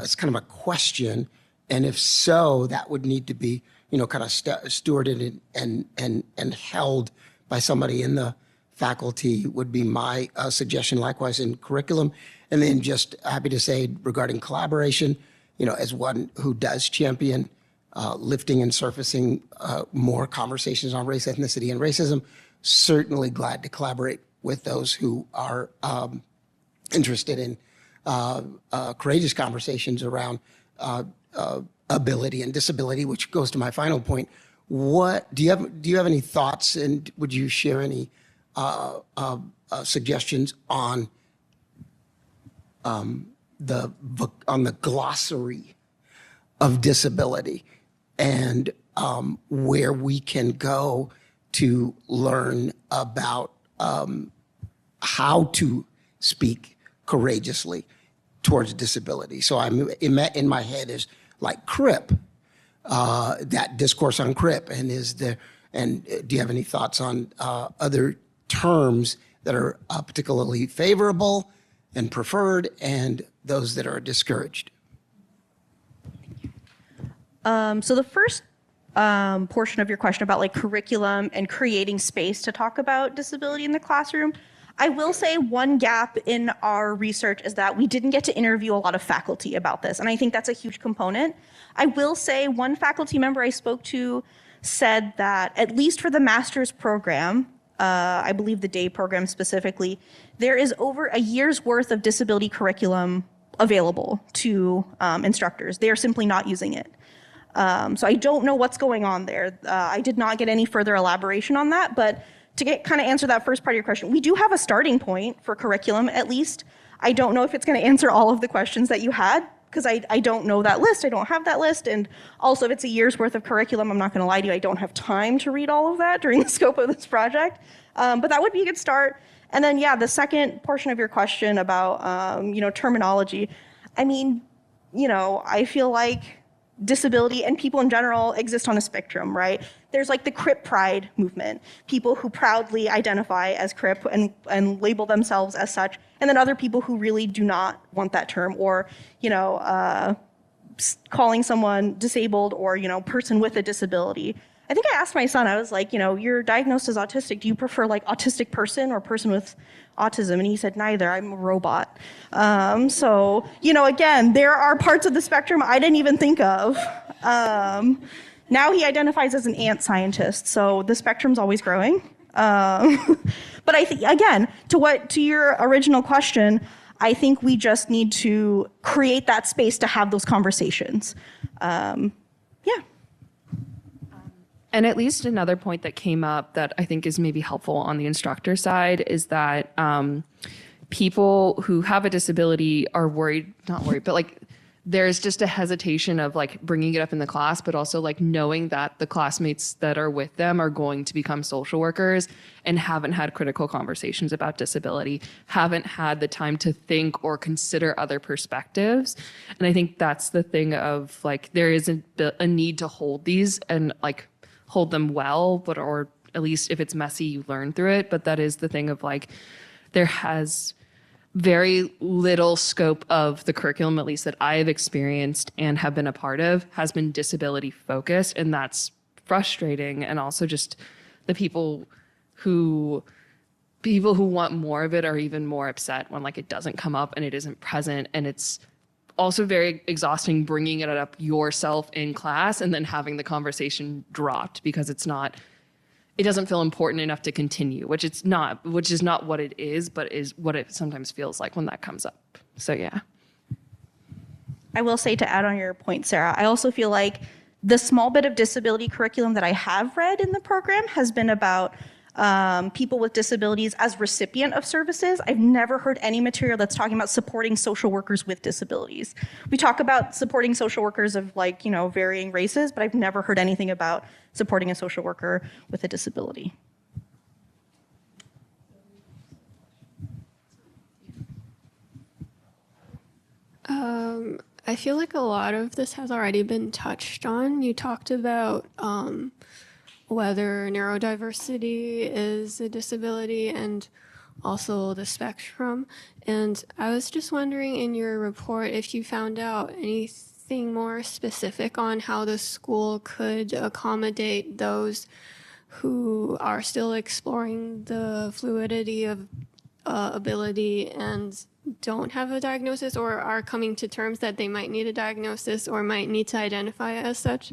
It's kind of a question, and if so, that would need to be, kind of stewarded and held by somebody in the faculty. Would be my suggestion. Likewise in curriculum, and then just happy to say regarding collaboration, as one who does champion lifting and surfacing more conversations on race, ethnicity, and racism, certainly glad to collaborate with those who are interested in courageous conversations around ability and disability, which goes to my final point. What do you have any thoughts, and would you share any suggestions on the glossary of disability and where we can go to learn about how to speak courageously towards disability? So I'm in my head is like CRIP, that discourse on CRIP, and do you have any thoughts on other terms that are particularly favorable and preferred, and those that are discouraged? So the first portion of your question about like curriculum and creating space to talk about disability in the classroom, I will say one gap in our research is that we didn't get to interview a lot of faculty about this, and I think that's a huge component. I will say one faculty member I spoke to said that at least for the master's program, I believe the day program specifically, there is over a year's worth of disability curriculum available to instructors. They are simply not using it. So I don't know what's going on there. I did not get any further elaboration on that, but to kind of answer that first part of your question, we do have a starting point for curriculum, at least. I don't know if it's going to answer all of the questions that you had, because I don't know that list. I don't have that list. And also, if it's a year's worth of curriculum, I'm not going to lie to you, I don't have time to read all of that during the scope of this project. But that would be a good start. And then, yeah, the second portion of your question about, terminology. I mean, I feel like disability and people in general exist on a spectrum, right? There's like the CRIP pride movement, people who proudly identify as CRIP and label themselves as such, and then other people who really do not want that term, or, calling someone disabled or, person with a disability. I think I asked my son, I was like, you're diagnosed as autistic. Do you prefer like autistic person or person with autism? And he said, neither, I'm a robot. So, again, there are parts of the spectrum I didn't even think of. Now he identifies as an ant scientist. So the spectrum's always growing. But I think, again, to your original question, I think we just need to create that space to have those conversations. Yeah. And at least another point that came up that I think is maybe helpful on the instructor side is that people who have a disability are not worried, but like there's just a hesitation of like bringing it up in the class, but also like knowing that the classmates that are with them are going to become social workers and haven't had critical conversations about disability, haven't had the time to think or consider other perspectives. And I think that's the thing of like, there is a need to hold these and like hold them well, but, or at least if it's messy, you learn through it. But that is the thing of like, there has very little scope of the curriculum, at least that I have experienced and have been a part of, has been disability focused. And that's frustrating. And also just the people who want more of it are even more upset when like it doesn't come up and it isn't present. And it's also very exhausting bringing it up yourself in class and then having the conversation dropped because it doesn't feel important enough to continue, which is not what it is, but is what it sometimes feels like when that comes up. So yeah. I will say, to add on your point, Sarah, I also feel like the small bit of disability curriculum that I have read in the program has been about people with disabilities as recipient of services. I've never heard any material that's talking about supporting social workers with disabilities. We talk about supporting social workers of like, varying races, but I've never heard anything about supporting a social worker with a disability. I feel like a lot of this has already been touched on. You talked about whether neurodiversity is a disability and also the spectrum. And I was just wondering in your report if you found out anything more specific on how the school could accommodate those who are still exploring the fluidity of ability and don't have a diagnosis or are coming to terms that they might need a diagnosis or might need to identify as such?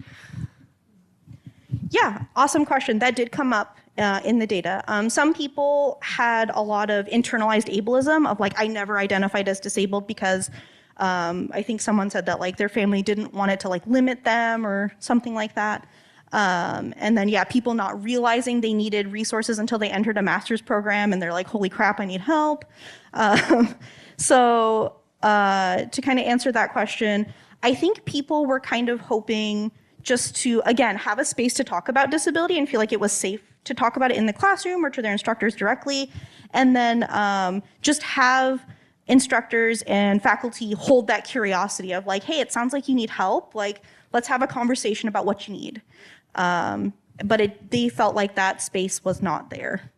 Yeah, awesome question. That did come up in the data. Some people had a lot of internalized ableism of like, I never identified as disabled because I think someone said that like their family didn't want it to like limit them or something like that. And then, yeah, people not realizing they needed resources until they entered a master's program and they're like, holy crap, I need help. So to kind of answer that question, I think people were kind of hoping just to, again, have a space to talk about disability and feel like it was safe to talk about it in the classroom or to their instructors directly. And then just have instructors and faculty hold that curiosity of like, hey, it sounds like you need help. Like, let's have a conversation about what you need. But they felt like that space was not there.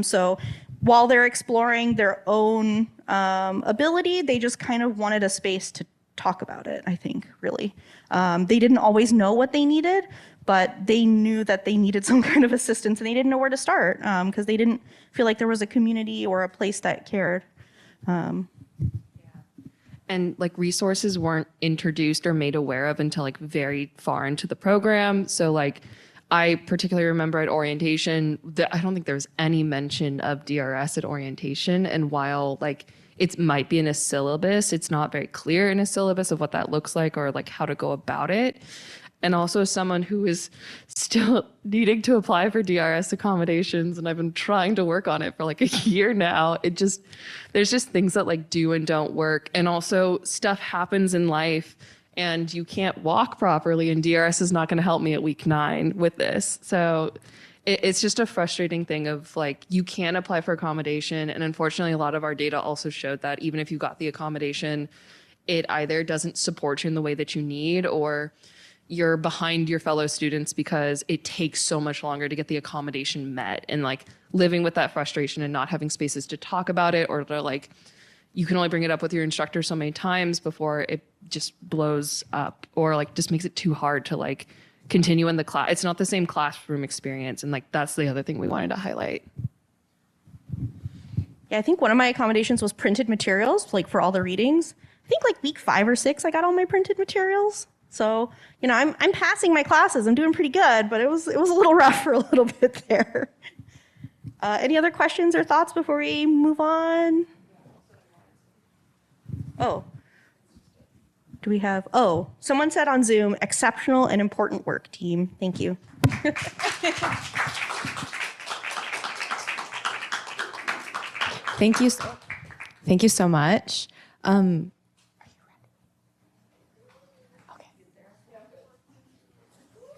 So while they're exploring their own ability, they just kind of wanted a space to talk about it, I think, really. They didn't always know what they needed, but they knew that they needed some kind of assistance and they didn't know where to start because they didn't feel like there was a community or a place that cared. And like resources weren't introduced or made aware of until like very far into the program. So like I particularly remember at orientation that I don't think there was any mention of DRS at orientation. And while like it might be in a syllabus, it's not very clear in a syllabus of what that looks like or like how to go about it. And also as someone who is still needing to apply for DRS accommodations, and I've been trying to work on it for like a year now, there's just things that like do and don't work. And also stuff happens in life and you can't walk properly and DRS is not going to help me at week 9 with this. So it's just a frustrating thing of like, you can apply for accommodation. And unfortunately, a lot of our data also showed that even if you got the accommodation, it either doesn't support you in the way that you need or you're behind your fellow students because it takes so much longer to get the accommodation met. And like living with that frustration and not having spaces to talk about it or to like, you can only bring it up with your instructor so many times before it just blows up or like just makes it too hard to like continue in the class. It's not the same classroom experience. And like, that's the other thing we wanted to highlight. Yeah, I think one of my accommodations was printed materials, like for all the readings. I think like week 5 or 6, I got all my printed materials. So, you know, I'm passing my classes. I'm doing pretty good, but it was a little rough for a little bit there. Any other questions or thoughts before we move on? Oh. Do we have, someone said on Zoom, exceptional and important work, team. Thank you. Thank you. Thank you so much. Are you ready? Okay.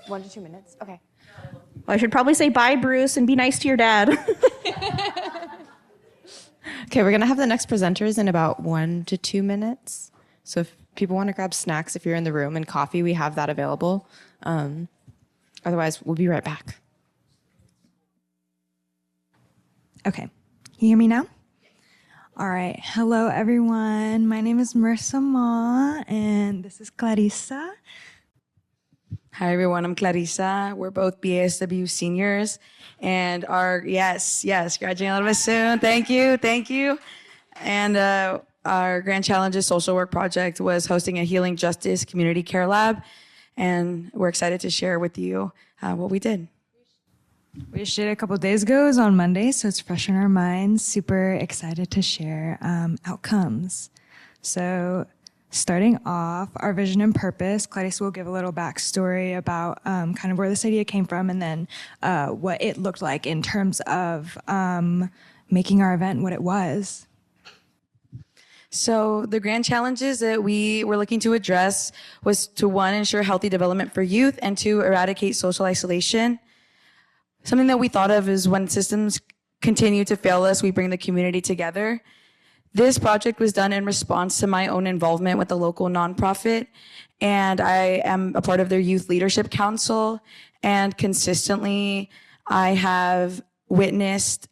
1 to 2 minutes. Okay. Well, I should probably say bye, Bruce, and be nice to your dad. Okay, we're going to have the next presenters in about 1 to 2 minutes. So if people want to grab snacks, if you're in the room, and coffee, we have that available. Otherwise, we'll be right back. Okay. Can you hear me now? All right. Hello, everyone. My name is Marissa Ma, and this is Clarissa. Hi, everyone. I'm Clarissa. We're both BASW seniors and yes, graduating a little bit soon. Thank you. And our Grand Challenges social work project was hosting a Healing Justice Community Care Lab, and we're excited to share with you what we did. We just did it a couple days ago. It was on Monday, so it's fresh in our minds. Super excited to share outcomes. So starting off, our vision and purpose, Clarissa will give a little backstory about kind of where this idea came from and then what it looked like in terms of making our event what it was. So the grand challenges that we were looking to address was to, 1, ensure healthy development for youth, and 2, eradicate social isolation. Something that we thought of is when systems continue to fail us, we bring the community together. This project was done in response to my own involvement with the local nonprofit, and I am a part of their youth leadership council, and consistently I have witnessed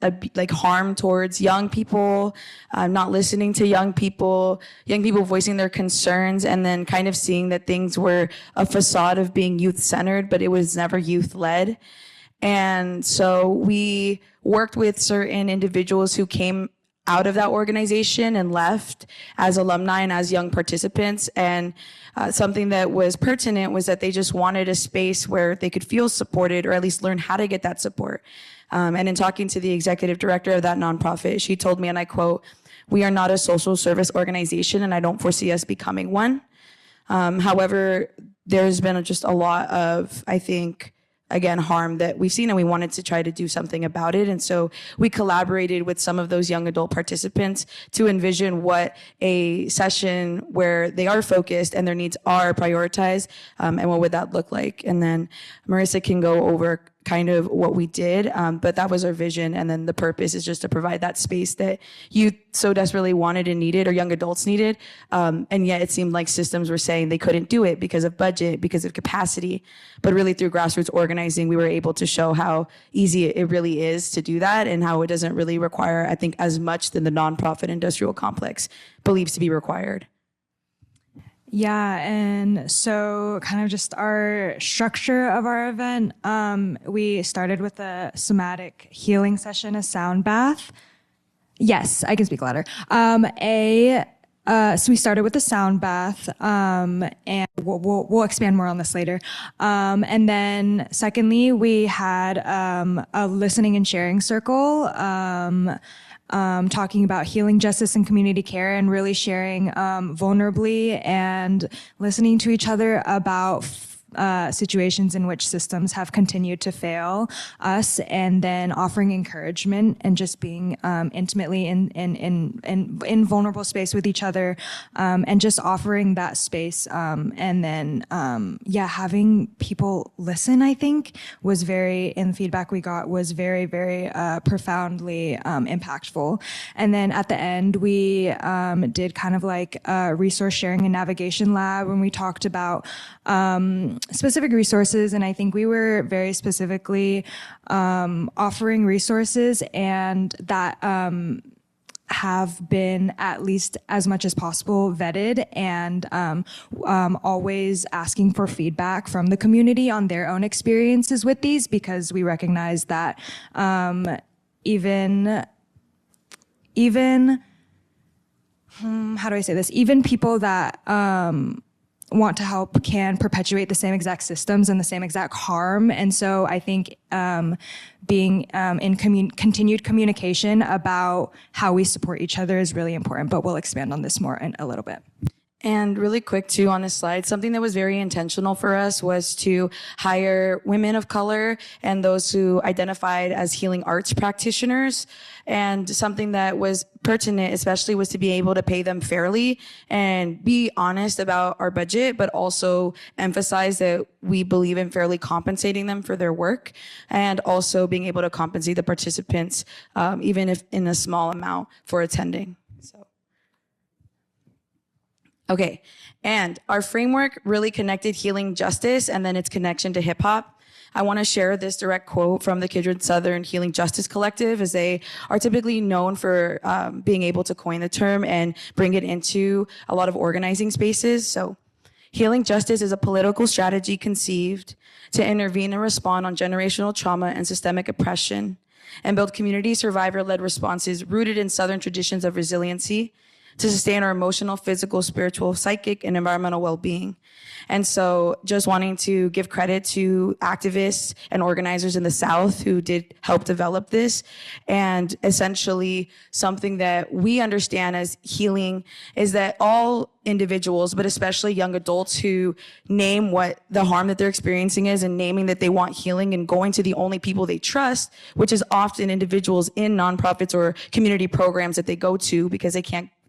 harm towards young people, not listening to young people voicing their concerns, and then kind of seeing that things were a facade of being youth-centered, but it was never youth-led. And so we worked with certain individuals who came out of that organization and left as alumni and as young participants. And something that was pertinent was that they just wanted a space where they could feel supported, or at least learn how to get that support. And in talking to the executive director of that nonprofit, she told me, and I quote, "We are not a social service organization, and I don't foresee us becoming one." However, there's been just a lot of, I think, again, harm that we've seen, and we wanted to try to do something about it. And so we collaborated with some of those young adult participants to envision what a session where they are focused and their needs are prioritized, and what would that look like. And then Marissa can go over kind of what we did, but that was our vision. And then the purpose is just to provide that space that youth so desperately wanted and needed, or young adults needed. And yet it seemed like systems were saying they couldn't do it because of budget, because of capacity. But really through grassroots organizing, we were able to show how easy it really is to do that, and how it doesn't really require, I think, as much than the nonprofit industrial complex believes to be required. Yeah, and so kind of just our structure of our event, we started with a somatic healing session, a sound bath. Yes, I can speak louder. So we started with a sound bath, and we'll expand more on this later. And then secondly, we had a listening and sharing circle, talking about healing justice and community care, and really sharing vulnerably and listening to each other about situations in which systems have continued to fail us, and then offering encouragement and just being intimately in vulnerable space with each other, and just offering that space, and then having people listen, I think, was in the feedback we got was very, very profoundly impactful. And then at the end, we did kind of like a resource sharing and navigation lab, when we talked about specific resources, and I think we were very specifically offering resources and that have been, at least as much as possible, vetted, and always asking for feedback from the community on their own experiences with these, because we recognize that even how do I say this? Even people that want to help can perpetuate the same exact systems and the same exact harm. And so I think being in continued communication about how we support each other is really important, but we'll expand on this more in a little bit. And really quick too on this slide, something that was very intentional for us was to hire women of color and those who identified as healing arts practitioners. And something that was pertinent especially was to be able to pay them fairly and be honest about our budget, but also emphasize that we believe in fairly compensating them for their work, and also being able to compensate the participants, even if in a small amount, for attending. Okay, and our framework really connected healing justice and then its connection to hip hop. I want to share this direct quote from the Kindred Southern Healing Justice Collective, as they are typically known for being able to coin the term and bring it into a lot of organizing spaces. So, healing justice is a political strategy conceived to intervene and respond on generational trauma and systemic oppression, and build community survivor-led responses rooted in Southern traditions of resiliency, to sustain our emotional, physical, spiritual, psychic, and environmental well-being. And so just wanting to give credit to activists and organizers in the South who did help develop this. And essentially something that we understand as healing is that all individuals, but especially young adults who name what the harm that they're experiencing is, and naming that they want healing, and going to the only people they trust, which is often individuals in nonprofits or community programs that they go to because they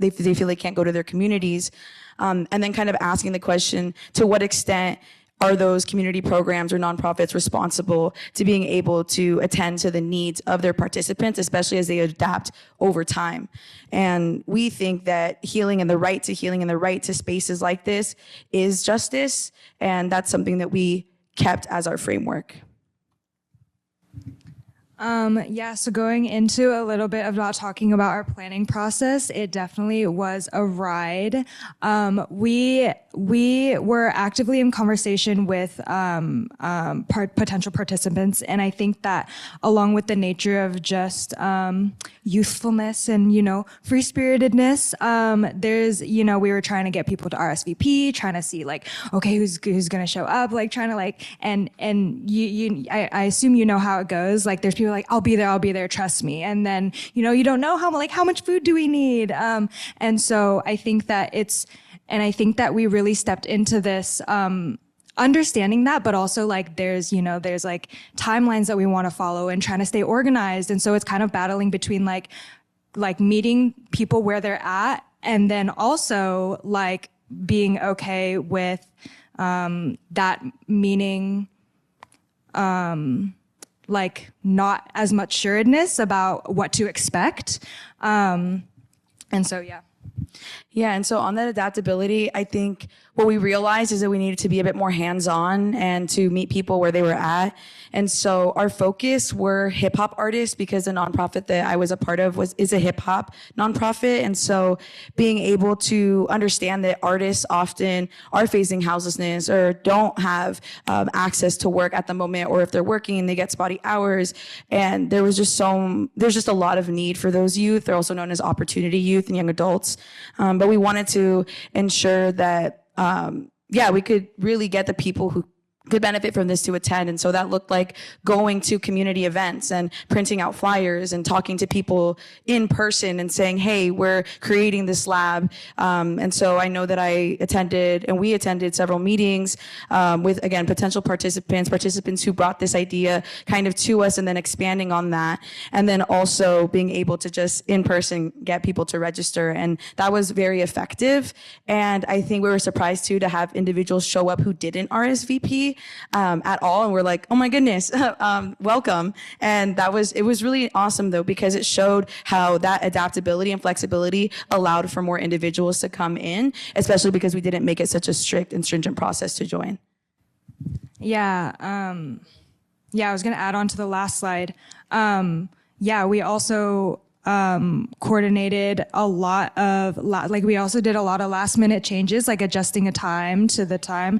feel they can't go to their communities. And then kind of asking the question, to what extent are those community programs or nonprofits responsible to being able to attend to the needs of their participants, especially as they adapt over time. And we think that healing and the right to healing and the right to spaces like this is justice, and that's something that we kept as our framework. So going into a little bit about talking about our planning process, it definitely was a ride. We were actively in conversation with potential participants, and I think that along with the nature of just youthfulness and free-spiritedness, there's we were trying to get people to RSVP, trying to see like, okay, who's gonna show up, like trying to like and I assume you know how it goes. Like there's people like, I'll be there, trust me, and then you don't know how much food do we need, and so I think that we really stepped into this understanding that, but also like there's like timelines that we want to follow and trying to stay organized, and so it's kind of battling between like meeting people where they're at, and then also like being okay with that meaning like not as much sureness about what to expect, and so yeah. Yeah, and so on that adaptability, I think what we realized is that we needed to be a bit more hands-on and to meet people where they were at. And so our focus were hip-hop artists, because the nonprofit that I was a part of is a hip-hop nonprofit. And so being able to understand that artists often are facing houselessness or don't have access to work at the moment, or if they're working, they get spotty hours. And there's just a lot of need for those youth. They're also known as opportunity youth and young adults. But we wanted to ensure that, we could really get the people who could benefit from this to attend. And so that looked like going to community events and printing out flyers and talking to people in person and saying, hey, we're creating this lab. And so I know that we attended several meetings with, again, potential participants who brought this idea kind of to us, and then expanding on that. And then also being able to just in person get people to register. And that was very effective. And I think we were surprised too to have individuals show up who didn't RSVP at all, and we're like, oh my goodness, welcome. And it was really awesome though, because it showed how that adaptability and flexibility allowed for more individuals to come in, especially because we didn't make it such a strict and stringent process to join. I was going to add on to the last slide. We also coordinated a lot of we also did a lot of last minute changes, like adjusting a time to the time,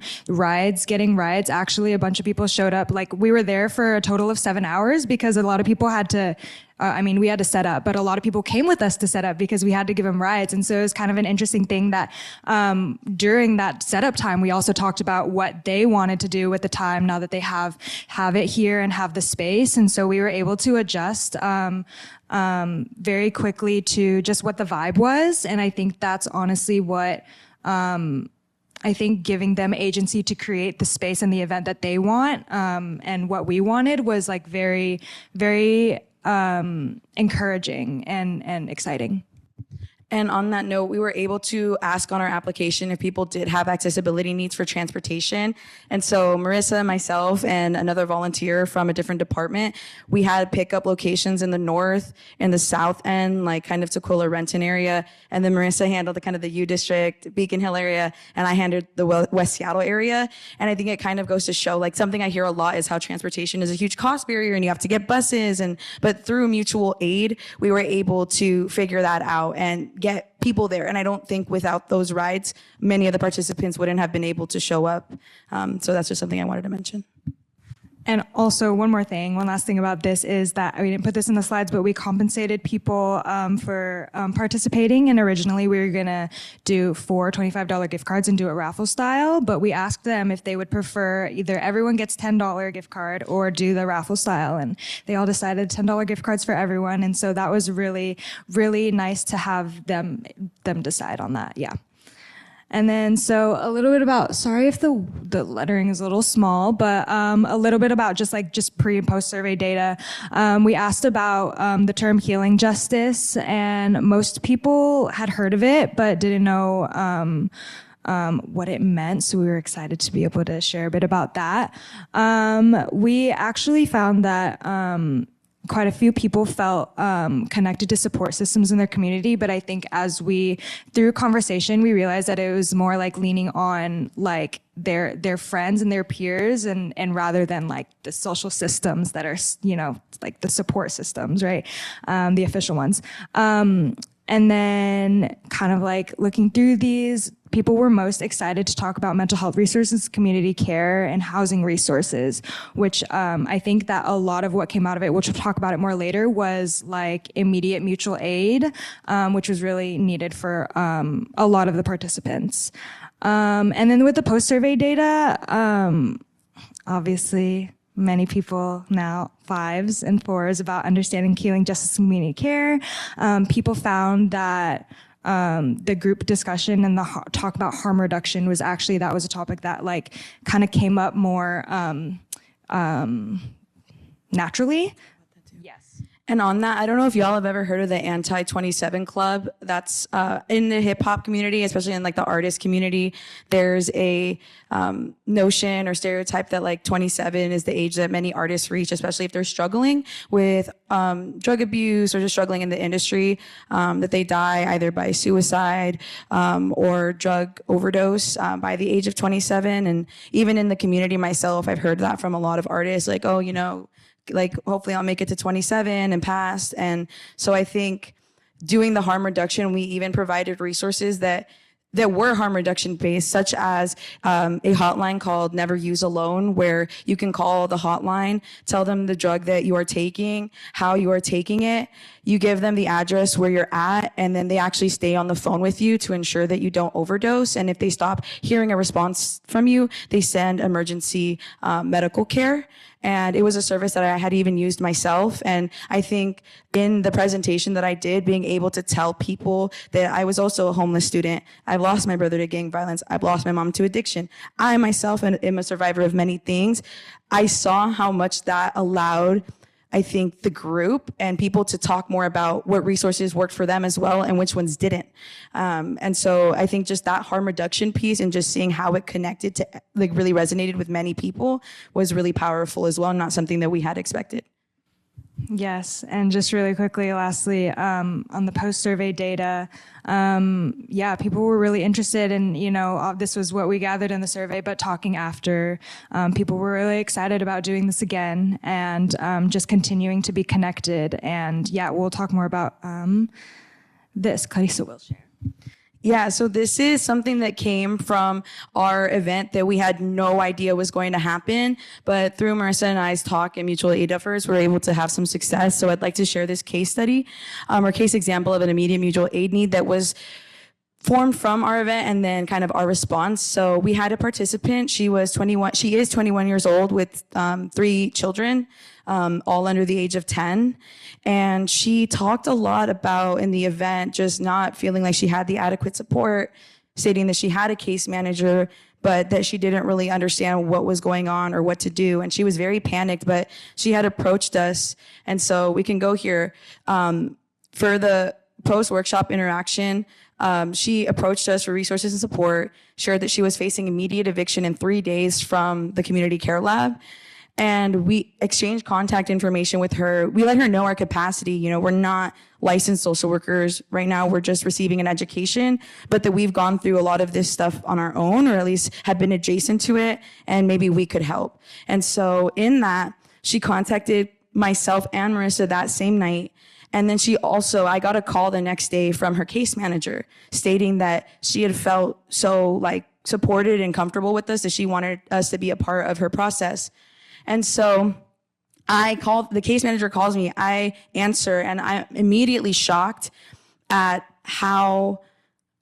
getting rides. Actually, a bunch of people showed up. Like we were there for a total of 7 hours because a lot of people had to, we had to set up, but a lot of people came with us to set up because we had to give them rides. And so it was kind of an interesting thing that during that setup time, we also talked about what they wanted to do with the time now that they have it here and have the space. And so we were able to adjust very quickly to just what the vibe was. And I think that's honestly what I think giving them agency to create the space and the event that they want, and what we wanted was like very, very encouraging and exciting. And on that note, we were able to ask on our application if people did have accessibility needs for transportation. And so Marissa, myself, and another volunteer from a different department, we had pickup locations in the north, in the south end, like kind of Tukwila, Renton area. And then Marissa handled the kind of the U District, Beacon Hill area, and I handled the West Seattle area. And I think it kind of goes to show, like, something I hear a lot is how transportation is a huge cost barrier and you have to get buses. But through mutual aid, we were able to figure that out and get people there. And I don't think without those rides, many of the participants wouldn't have been able to show up. So that's just something I wanted to mention. And also one last thing about this is that, we didn't put this in the slides, but we compensated people for participating. And originally we were gonna do 4 $25 gift cards and do it raffle style, but we asked them if they would prefer either everyone gets $10 gift card or do the raffle style. And they all decided $10 gift cards for everyone. And so that was really, really nice to have them decide on that. Yeah. And then, so a little bit about, sorry if the lettering is a little small, but a little bit about just pre and post survey data. We asked about the term healing justice, and most people had heard of it, but didn't know what it meant. So we were excited to be able to share a bit about that. We actually found that quite a few people felt connected to support systems in their community, but I think through conversation, we realized that it was more like leaning on like their friends and their peers, and rather than like the social systems that are, like the support systems, right? The official ones. And then kind of like looking through these, people were most excited to talk about mental health resources, community care, and housing resources, which I think that a lot of what came out of it, which we'll talk about it more later, was like immediate mutual aid, which was really needed for a lot of the participants. And then with the post-survey data, obviously, many people now 5s and 4s about understanding healing justice and community care. People found that the group discussion and the talk about harm reduction was actually, that was a topic that like kind of came up more naturally. And on that, I don't know if y'all have ever heard of the Anti-27 Club. That's in the hip hop community, especially in like the artist community. There's a notion or stereotype that like 27 is the age that many artists reach, especially if they're struggling with drug abuse or just struggling in the industry, that they die either by suicide or drug overdose by the age of 27. And even in the community myself, I've heard that from a lot of artists, like, oh, like hopefully I'll make it to 27 and past. And so I think doing the harm reduction, we even provided resources that were harm reduction based, such as a hotline called Never Use Alone, where you can call the hotline, tell them the drug that you are taking, how you are taking it. You give them the address where you're at, and then they actually stay on the phone with you to ensure that you don't overdose. And if they stop hearing a response from you, they send emergency medical care. And it was a service that I had even used myself. And I think in the presentation that I did, being able to tell people that I was also a homeless student, I've lost my brother to gang violence, I've lost my mom to addiction, I myself am a survivor of many things. I saw how much that allowed, I think, the group and people to talk more about what resources worked for them as well and which ones didn't. And so I think just that harm reduction piece and just seeing how it connected to, like, really resonated with many people was really powerful as well, not something that we had expected. Yes, and just really quickly, lastly, on the post-survey data, people were really interested in, this was what we gathered in the survey, but talking after, people were really excited about doing this again and just continuing to be connected. And we'll talk more about this. Clarissa will share. Yeah, so this is something that came from our event that we had no idea was going to happen, but through Marissa and I's talk and mutual aid efforts, we're able to have some success. So I'd like to share this case study, or case example of an immediate mutual aid need that was formed from our event and then kind of our response. So we had a participant. She is 21 years old with 3 children, all under the age of 10. And she talked a lot about in the event just not feeling like she had the adequate support, stating that she had a case manager, but that she didn't really understand what was going on or what to do. And she was very panicked, but she had approached us. And so we can go here. For the post-workshop interaction, she approached us for resources and support, shared that she was facing immediate eviction in 3 days from the community care lab. And we exchanged contact information with her. We let her know our capacity. We're not licensed social workers right now. We're just receiving an education, but that we've gone through a lot of this stuff on our own, or at least have been adjacent to it, and maybe we could help. And so in that, she contacted myself and Marissa that same night. And then I got a call the next day from her case manager stating that she had felt so supported and comfortable with us that she wanted us to be a part of her process. And so the case manager calls me, I answer, and I'm immediately shocked at how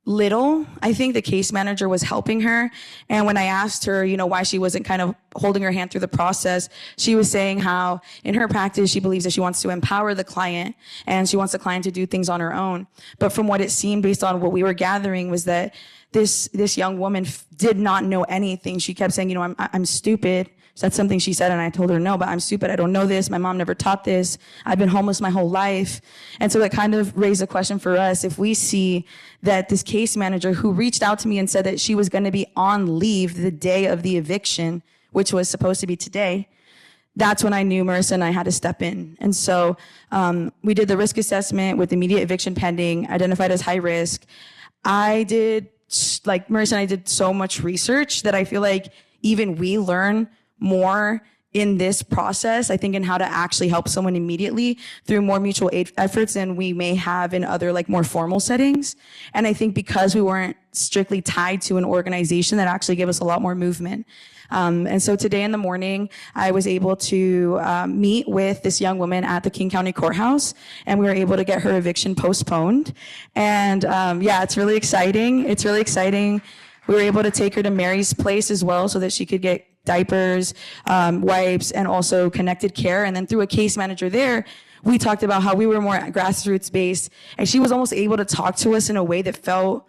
little I think the case manager was helping her. And when I asked her, why she wasn't kind of holding her hand through the process, she was saying how in her practice, she believes that she wants to empower the client and she wants the client to do things on her own. But from what it seemed based on what we were gathering was that this young woman did not know anything. She kept saying, I'm stupid. That's something she said, and I told her, no, but I'm stupid. I don't know this. My mom never taught this. I've been homeless my whole life. And so it kind of raised a question for us. If we see that this case manager who reached out to me and said that she was going to be on leave the day of the eviction, which was supposed to be today, that's when I knew Marissa and I had to step in. And so we did the risk assessment with immediate eviction pending, identified as high risk. Marissa and I did so much research that I feel like even we learn more in this process, I think, in how to actually help someone immediately through more mutual aid efforts than we may have in other more formal settings. And I think because we weren't strictly tied to an organization, that actually gave us a lot more movement. And so today in the morning, I was able to meet with this young woman at the King County Courthouse, and we were able to get her eviction postponed. And it's really exciting. It's really exciting. We were able to take her to Mary's place as well so that she could get diapers, wipes, and also connected care. And then through a case manager there, we talked about how we were more grassroots based, and she was almost able to talk to us in a way that felt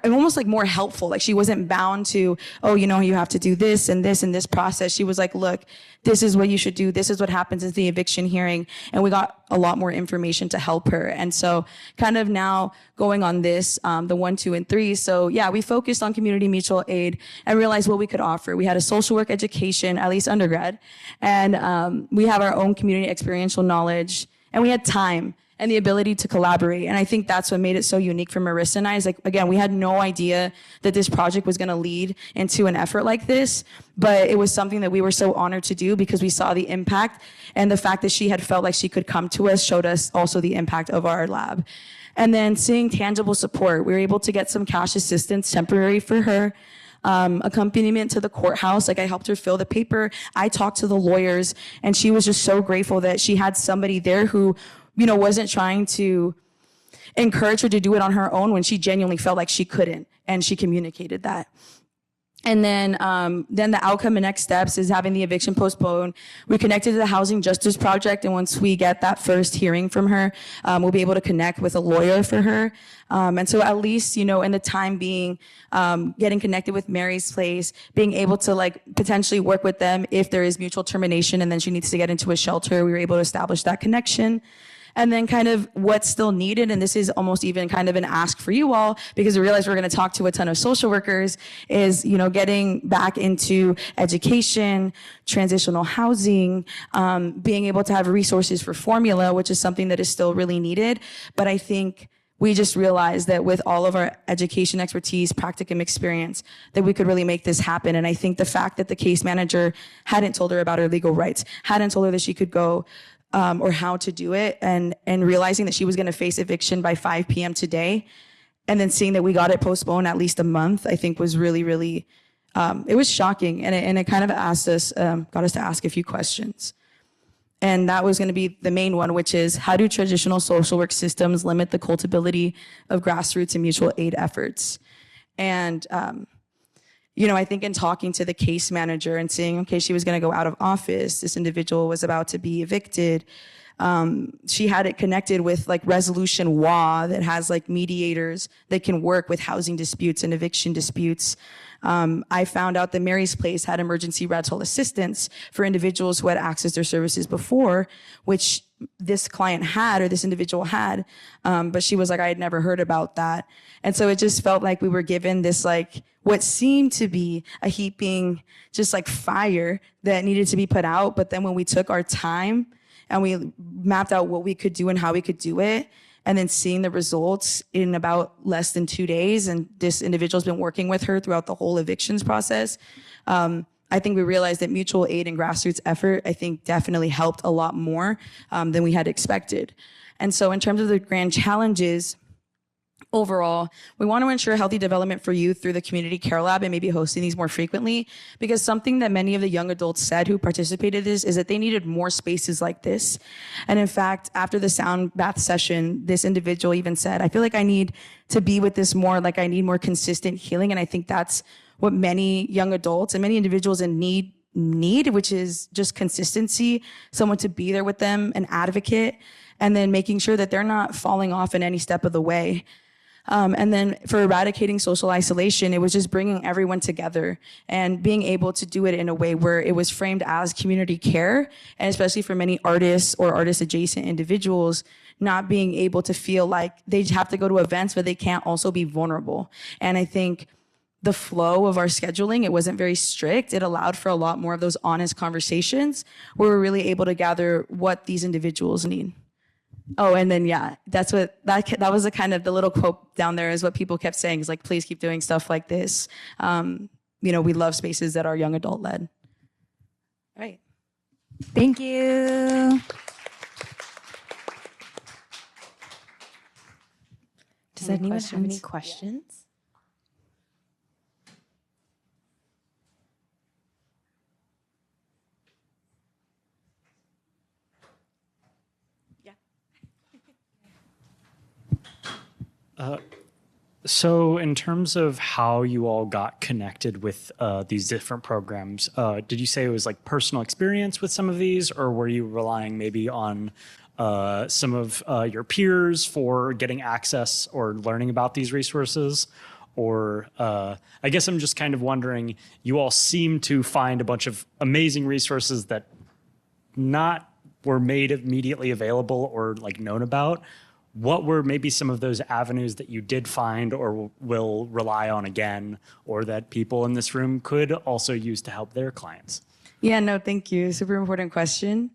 almost more helpful. She wasn't bound to, you have to do this and this and this process. She was like, look, this is what you should do. This is what happens at the eviction hearing. And we got a lot more information to help her. And so kind of now going on this, the 1, 2, and 3. So we focused on community mutual aid and realized what we could offer. We had a social work education, at least undergrad. And we have our own community experiential knowledge, and we had time and the ability to collaborate. And I think that's what made it so unique for Marissa and I. Again, we had no idea that this project was gonna lead into an effort like this, but it was something that we were so honored to do because we saw the impact, and the fact that she had felt like she could come to us showed us also the impact of our lab. And then seeing tangible support, we were able to get some cash assistance temporary for her. Accompaniment to the courthouse. I helped her fill the paper. I talked to the lawyers, and she was just so grateful that she had somebody there who wasn't trying to encourage her to do it on her own when she genuinely felt like she couldn't, and she communicated that. And then the outcome and next steps is having the eviction postponed. We connected to the Housing Justice Project, and once we get that first hearing from her, we'll be able to connect with a lawyer for her. And so at least, in the time being, getting connected with Mary's place, being able to potentially work with them if there is mutual termination and then she needs to get into a shelter, we were able to establish that connection. And then kind of what's still needed, and this is almost even kind of an ask for you all, because we realize we're going to talk to a ton of social workers, is, getting back into education, transitional housing, being able to have resources for formula, which is something that is still really needed. But I think we just realized that with all of our education expertise, practicum experience, that we could really make this happen. And I think the fact that the case manager hadn't told her about her legal rights, hadn't told her that she could go or how to do it, and realizing that she was going to face eviction by 5 p.m. today, and then seeing that we got it postponed at least a month, I think was really, really, it was shocking. And it kind of got us to ask a few questions. And that was going to be the main one, which is, how do traditional social work systems limit the culpability of grassroots and mutual aid efforts? And I think in talking to the case manager and seeing, okay, she was going to go out of office, this individual was about to be evicted. She had it connected with Resolution WA that has mediators that can work with housing disputes and eviction disputes. I found out that Mary's Place had emergency rental assistance for individuals who had accessed their services before, which this client had, or this individual had, but she was like, I had never heard about that. And so it just felt like we were given this what seemed to be a heaping just fire that needed to be put out. But then when we took our time and we mapped out what we could do and how we could do it, and then seeing the results in about less than 2 days, and this individual's been working with her throughout the whole evictions process, I think we realized that mutual aid and grassroots effort, I think, definitely helped a lot more than we had expected. And so in terms of the grand challenges, overall, we want to ensure healthy development for youth through the Community Care Lab and maybe hosting these more frequently, because something that many of the young adults said who participated in this is that they needed more spaces like this. And in fact, after the sound bath session, this individual even said, I feel like I need to be with this more, I need more consistent healing. And I think that's what many young adults and many individuals in need, which is just consistency, someone to be there with them, an advocate, and then making sure that they're not falling off in any step of the way. And then for eradicating social isolation, it was just bringing everyone together and being able to do it in a way where it was framed as community care, and especially for many artists or artist adjacent individuals, not being able to feel like they have to go to events, but they can't also be vulnerable. And I think the flow of our scheduling, it wasn't very strict. It allowed for a lot more of those honest conversations where we're really able to gather what these individuals need. Oh, and then, yeah, that's what, that was the kind of the little quote down there is what people kept saying is like, please keep doing stuff like this. We love spaces that are young adult led. All right. Thank you. Does anyone have any questions? So in terms of how you all got connected with these different programs, did you say it was like personal experience with some of these, or were you relying maybe on some of your peers for getting access or learning about these resources? Or I guess I'm just kind of wondering, you all seem to find a bunch of amazing resources that not were made immediately available or like known about. What were maybe some of those avenues that you did find or will rely on again, or that people in this room could also use to help their clients? Yeah, no, thank you. Super important question.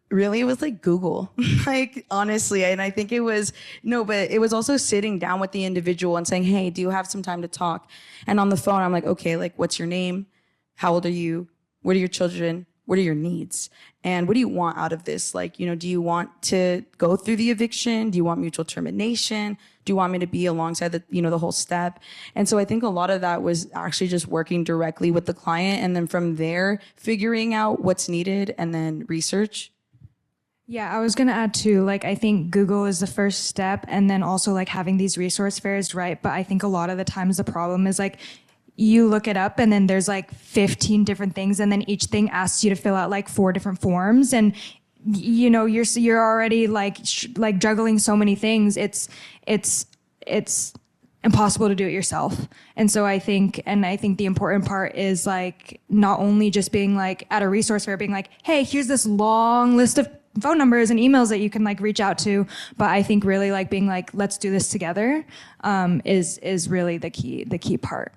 Really, it was like Google, like honestly. And I think it was, but it was also sitting down with the individual and saying, hey, do you have some time to talk? And on the phone, I'm like, okay, like what's your name? How old are you? What are your children? What are your needs? And what do you want out of this? Like, do you want to go through the eviction? Do you want mutual termination? Do you want me to be alongside the whole step? And so I think a lot of that was actually just working directly with the client. And then from there, figuring out what's needed and then research. Yeah, I was going to add too, like, I think Google is the first step, and then also like having these resource fairs, right? But I think a lot of the times the problem is like, you look it up and then there's like 15 different things, and then each thing asks you to fill out like 4 different forms, and you're already like juggling so many things. It's impossible to do it yourself. And so I think the important part is like not only just being like at a resource fair being like, hey, here's this long list of phone numbers and emails that you can like reach out to, but I think really like being like, let's do this together, is really the key part.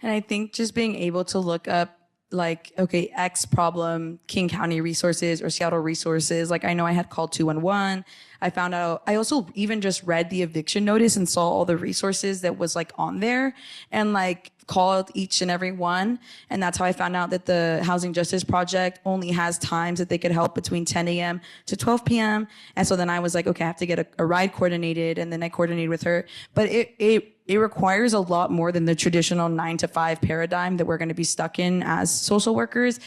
And I think just being able to look up like, okay, X problem, King County resources or Seattle resources. Like I know I had called 211. I found out, I also even just read the eviction notice and saw all the resources that was like on there and like called each and every one. And that's how I found out that the Housing Justice Project only has times that they could help between 10 a.m. to 12 p.m. And so then I was like, okay, I have to get a ride coordinated, and then I coordinated with her. But it requires a lot more than the traditional 9 to 5 paradigm that we're going to be stuck in as social workers.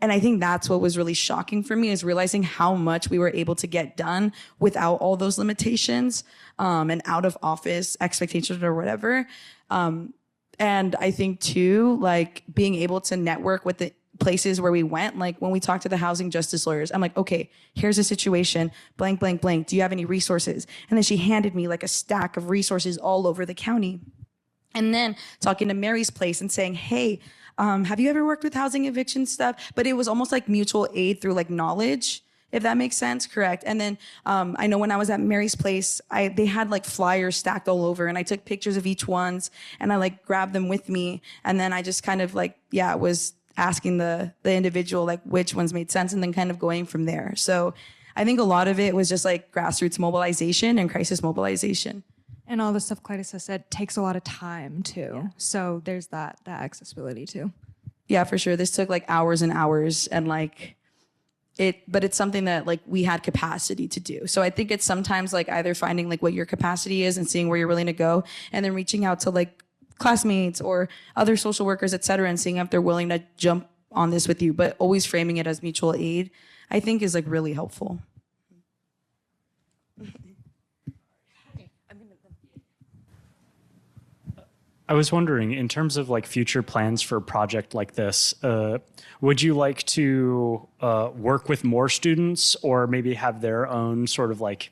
And I think that's what was really shocking for me, is realizing how much we were able to get done without all those limitations, and out of office expectations or whatever. And I think too, like being able to network with the places where we went, like when we talked to the housing justice lawyers, I'm like, okay, here's a situation, blank, blank, blank. Do you have any resources? And then she handed me like a stack of resources all over the county. And then talking to Mary's Place and saying, hey, have you ever worked with housing eviction stuff? But it was almost like mutual aid through like knowledge, if that makes sense. Correct. And then I know when I was at Mary's Place, they had like flyers stacked all over, and I took pictures of each ones and I like grabbed them with me. And then I just kind of like, was asking the individual like which ones made sense, and then kind of going from there. So I think a lot of it was just like grassroots mobilization and crisis mobilization. And all the stuff Clytus has said takes a lot of time too. Yeah. So there's that accessibility too. Yeah, for sure. This took like hours and hours, and like but it's something that like we had capacity to do. So I think it's sometimes like either finding like what your capacity is and seeing where you're willing to go, and then reaching out to like classmates or other social workers, et cetera, and seeing if they're willing to jump on this with you, but always framing it as mutual aid, I think is like really helpful. I was wondering, in terms of like future plans for a project like this, would you like to work with more students, or maybe have their own sort of like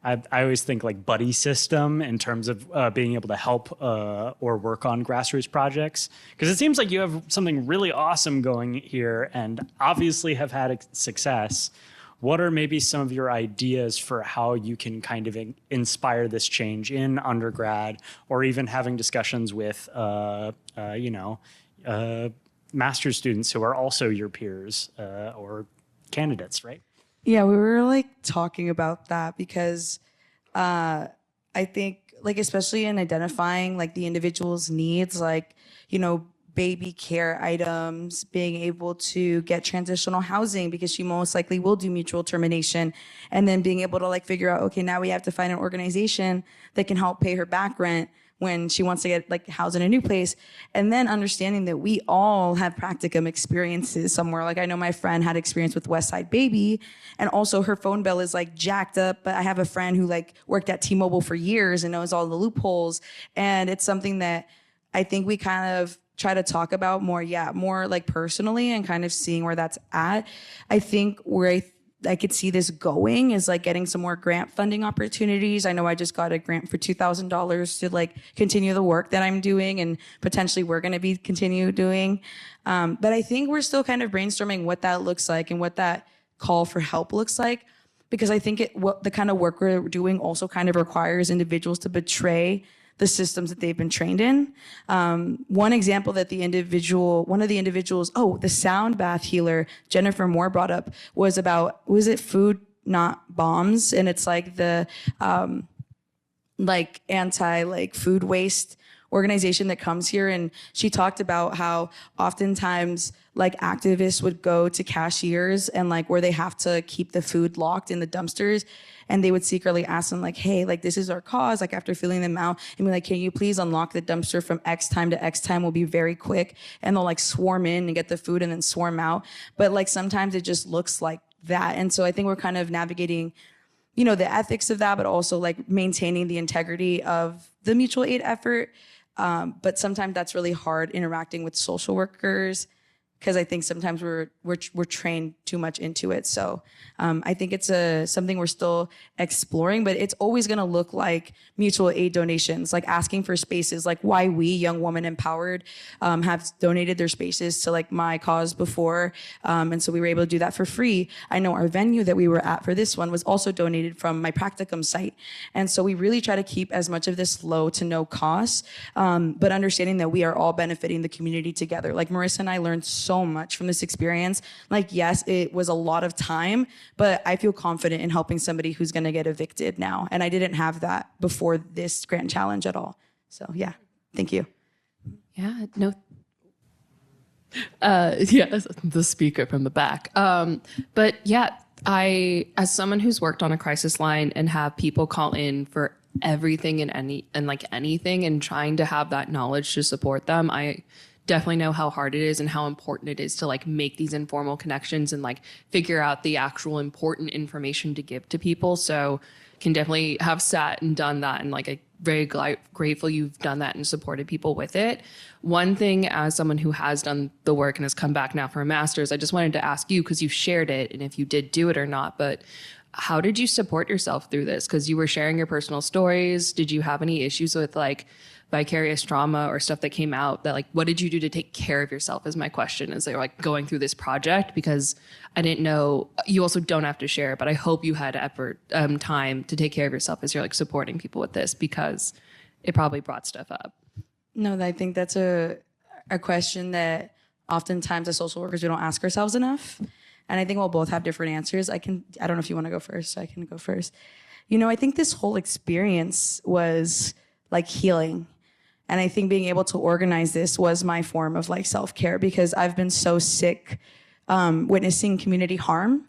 I always think like buddy system in terms of being able to help or work on grassroots projects, because it seems like you have something really awesome going here and obviously have had success. What are maybe some of your ideas for how you can kind of inspire this change in undergrad, or even having discussions with master's students who are also your peers or candidates, right? Yeah, we were like talking about that because I think like especially in identifying like the individual's needs, like, you know, baby care items, being able to get transitional housing because she most likely will do mutual termination, and then being able to like figure out, okay, now we have to find an organization that can help pay her back rent when she wants to get like housed in a new place. And then understanding that we all have practicum experiences somewhere. Like I know my friend had experience with Westside Baby, and also her phone bill is like jacked up, but I have a friend who like worked at T-Mobile for years and knows all the loopholes. And it's something that I think we kind of try to talk about more like personally and kind of seeing where that's at. I think where I could see this going is like getting some more grant funding opportunities. I know I just got a grant for $2,000 to like continue the work that I'm doing, and potentially we're going to be continue doing. But I think we're still kind of brainstorming what that looks like and what that call for help looks like, because I think what the kind of work we're doing also kind of requires individuals to betray the systems that they've been trained in. One example that one of the individuals, the sound bath healer, Jennifer Moore, brought up was about, was it Food Not Bombs? And it's like the like anti like food waste organization that comes here. And she talked about how oftentimes like activists would go to cashiers and like where they have to keep the food locked in the dumpsters, and they would secretly ask them like, hey, like this is our cause, like after filling them out, and be like, can you please unlock the dumpster from X time to X time? Will be very quick. And they'll like swarm in and get the food and then swarm out. But like sometimes it just looks like that. And so I think we're kind of navigating, you know, the ethics of that, but also like maintaining the integrity of the mutual aid effort. But sometimes that's really hard interacting with social workers, because I think sometimes we're trained too much into it. So I think it's something we're still exploring, but it's always going to look like mutual aid donations, like asking for spaces, like why we, Young Woman Empowered, have donated their spaces to like my cause before. And so we were able to do that for free. I know our venue that we were at for this one was also donated from my practicum site. And so we really try to keep as much of this low to no cost, but understanding that we are all benefiting the community together. Like Marissa and I learned so much from this experience. Like, yes, it was a lot of time, but I feel confident in helping somebody who's going to get evicted now. And I didn't have that before this grant challenge at all. So yeah, thank you. Yeah, no. Yeah, the speaker from the back. But yeah, as someone who's worked on a crisis line and have people call in for everything and anything and trying to have that knowledge to support them, I definitely know how hard it is and how important it is to like make these informal connections and like figure out the actual important information to give to people. So can definitely have sat and done that, and like I'm very grateful you've done that and supported people with it. One thing, as someone who has done the work and has come back now for a master's, I just wanted to ask you, because you shared it and if you did do it or not, but how did you support yourself through this? Because you were sharing your personal stories. Did you have any issues with like vicarious trauma or stuff that came out? That like, what did you do to take care of yourself is my question as they're like going through this project, because I didn't know, you also don't have to share, but I hope you had effort, time to take care of yourself as you're like supporting people with this, because it probably brought stuff up. No, I think that's a question that oftentimes as social workers, we don't ask ourselves enough. And I think we'll both have different answers. I don't know if you want to go first, so I can go first. You know, I think this whole experience was like healing. And I think being able to organize this was my form of like self-care, because I've been so sick witnessing community harm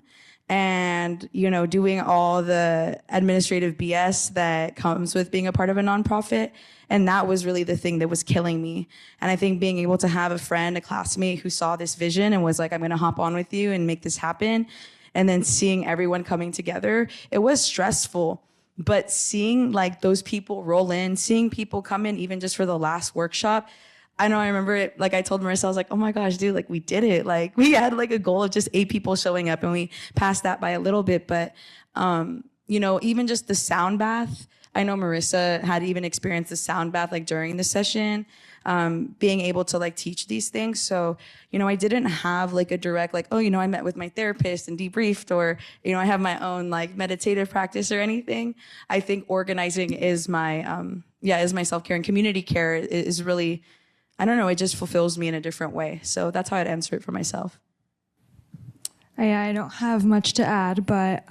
and, you know, doing all the administrative BS that comes with being a part of a nonprofit. And that was really the thing that was killing me. And I think being able to have a friend, a classmate who saw this vision and was like, I'm going to hop on with you and make this happen. And then seeing everyone coming together, it was stressful. But seeing like those people roll in, seeing people come in even just for the last workshop, I know I remember it, like I told Marissa, I was like, oh my gosh, dude, like we did it. Like we had like a goal of just 8 people showing up and we passed that by a little bit. But you know, even just the sound bath. I know Marissa had even experienced the sound bath like during the session, being able to like teach these things. So, you know, I didn't have like a direct like, oh, you know, I met with my therapist and debriefed, or, you know, I have my own like meditative practice or anything. I think organizing is my, is my self-care, and community care is really, I don't know, it just fulfills me in a different way. So that's how I'd answer it for myself. I don't have much to add, but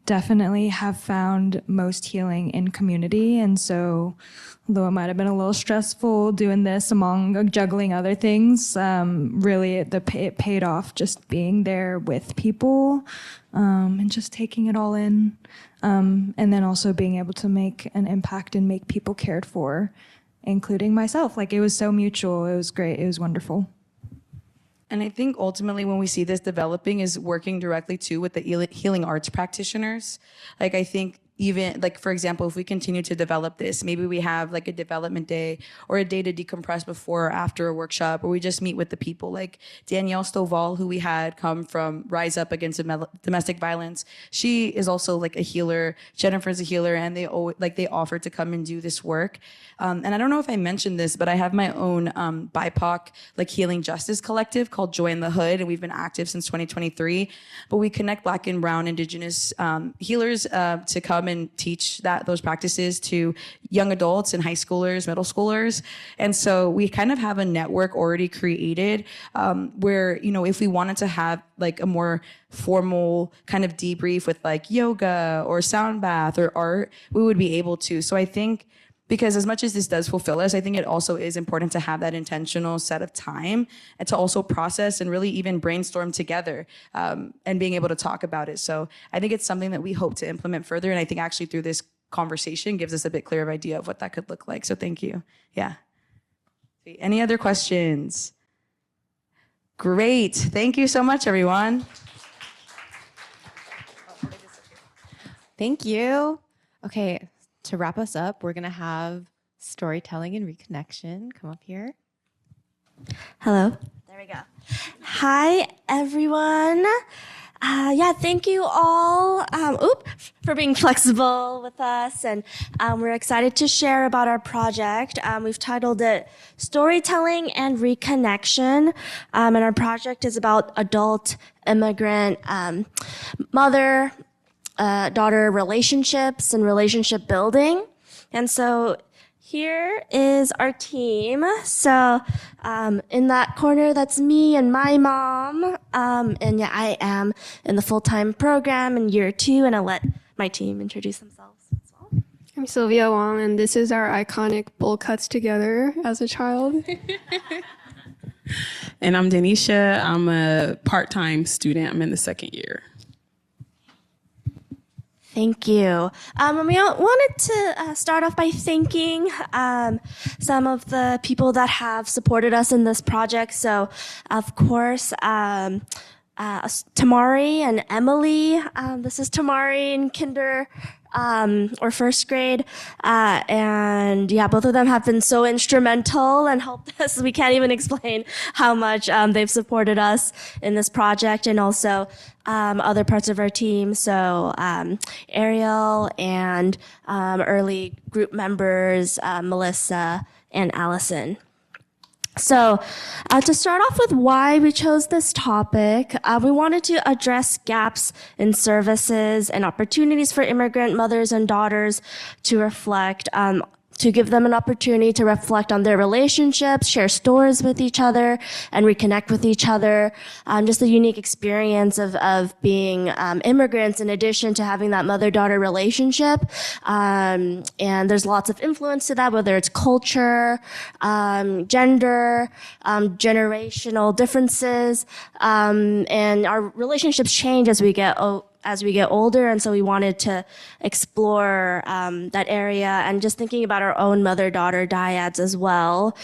definitely have found most healing in community. And so, although it might have been a little stressful doing this among juggling other things, really it paid off just being there with people and just taking it all in. And then also being able to make an impact and make people cared for, including myself. Like, it was so mutual. It was great. It was wonderful. And I think ultimately when we see this developing is working directly too with the healing arts practitioners. Like, I think even like, for example, if we continue to develop this, maybe we have like a development day or a day to decompress before or after a workshop, or we just meet with the people like Danielle Stovall, who we had come from Rise Up Against Domestic Violence. She is also like a healer. Jennifer's a healer, and they offer to come and do this work. And I don't know if I mentioned this, but I have my own BIPOC like healing justice collective called Joy in the Hood, and we've been active since 2023. But we connect Black and Brown Indigenous healers to come and teach those practices to young adults and high schoolers, middle schoolers. And so we kind of have a network already created where, you know, if we wanted to have like a more formal kind of debrief with like yoga or sound bath or art, we would be able to. So I think, because as much as this does fulfill us, I think it also is important to have that intentional set of time and to also process and really even brainstorm together and being able to talk about it. So I think it's something that we hope to implement further. And I think actually through this conversation gives us a bit clearer idea of what that could look like. So thank you. Yeah. Any other questions? Great. Thank you so much, everyone. Thank you. Okay. To wrap us up, we're going to have storytelling and reconnection. Come up here. Hello. There we go. Hi, everyone. Thank you all for being flexible with us. And we're excited to share about our project. We've titled it Storytelling and Reconnection. And our project is about adult immigrant mother daughter relationships and relationship building. And so here is our team. So in that corner, that's me and my mom. I am in the full-time program in year 2, and I'll let my team introduce themselves as well. I'm Sylvia Wong, and this is our iconic bowl cuts together as a child. And I'm Denisha. I'm a part-time student. I'm in the 2nd year. Thank you. We wanted to start off by thanking some of the people that have supported us in this project. So, of course, Tamari and Emily. This is Tamari in kinder or 1st grade. Both of them have been so instrumental and helped us. We can't even explain how much they've supported us in this project, and also other parts of our team. So Ariel and early group members, Melissa and Allison. So to start off with why we chose this topic, we wanted to address gaps in services and opportunities for immigrant mothers and daughters to reflect, to give them an opportunity to reflect on their relationships, share stories with each other, and reconnect with each other. Just the unique experience of being immigrants in addition to having that mother-daughter relationship. And there's lots of influence to that, whether it's culture, gender, generational differences. And our relationships change as we get older, and so we wanted to explore that area, and just thinking about our own mother-daughter dyads as well.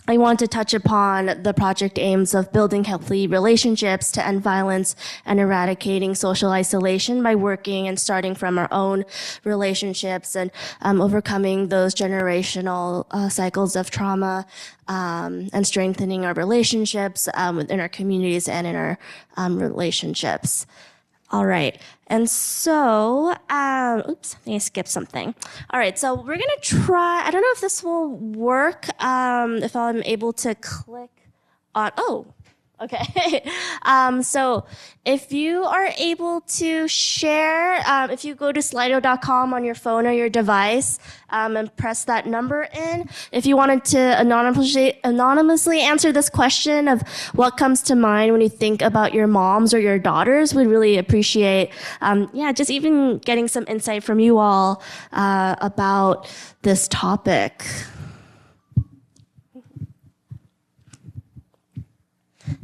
I want to touch upon the project aims of building healthy relationships to end violence and eradicating social isolation by working and starting from our own relationships and overcoming those generational cycles of trauma and strengthening our relationships within our communities and in our relationships. All right. And so, oops, I think I skipped something. All right. So we're going to try, I don't know if this will work, if I'm able to click on, oh, okay. So if you are able to share, if you go to slido.com on your phone or your device, and press that number in, if you wanted to anonymously answer this question of what comes to mind when you think about your moms or your daughters, we'd really appreciate, just even getting some insight from you all, about this topic.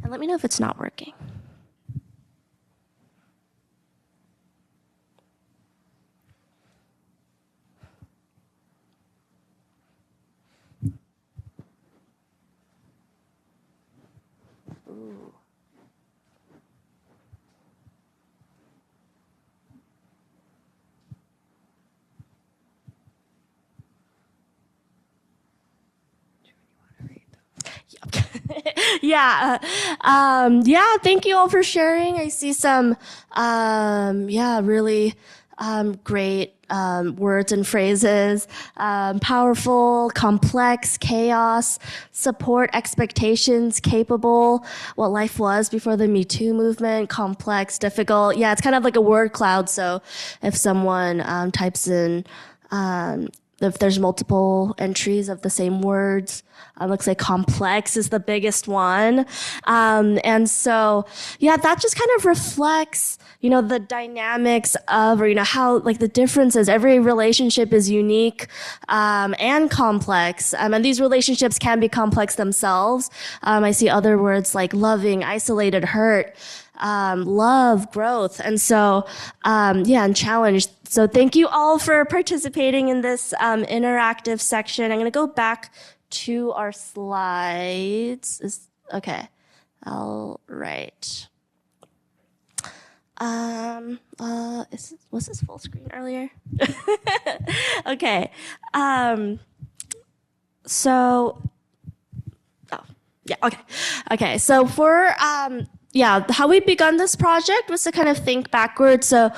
And let me know if it's not working. Ooh. Thank you all for sharing. I see some, really great words and phrases. Powerful, complex, chaos, support, expectations, capable, what life was before the Me Too movement, complex, difficult. Yeah, it's kind of like a word cloud. So if someone types in, if there's multiple entries of the same words, looks like complex is the biggest one. And so, that just kind of reflects, the dynamics of, or, how, like, the differences. Every relationship is unique, and complex. And these relationships can be complex themselves. I see other words like loving, isolated, hurt, love, growth. And so, and challenge. So thank you all for participating in this interactive section. I'm going to go back to our slides. Okay. All right. Was this full screen earlier? Okay. Okay. So for, how we begun this project was to kind of think backwards. So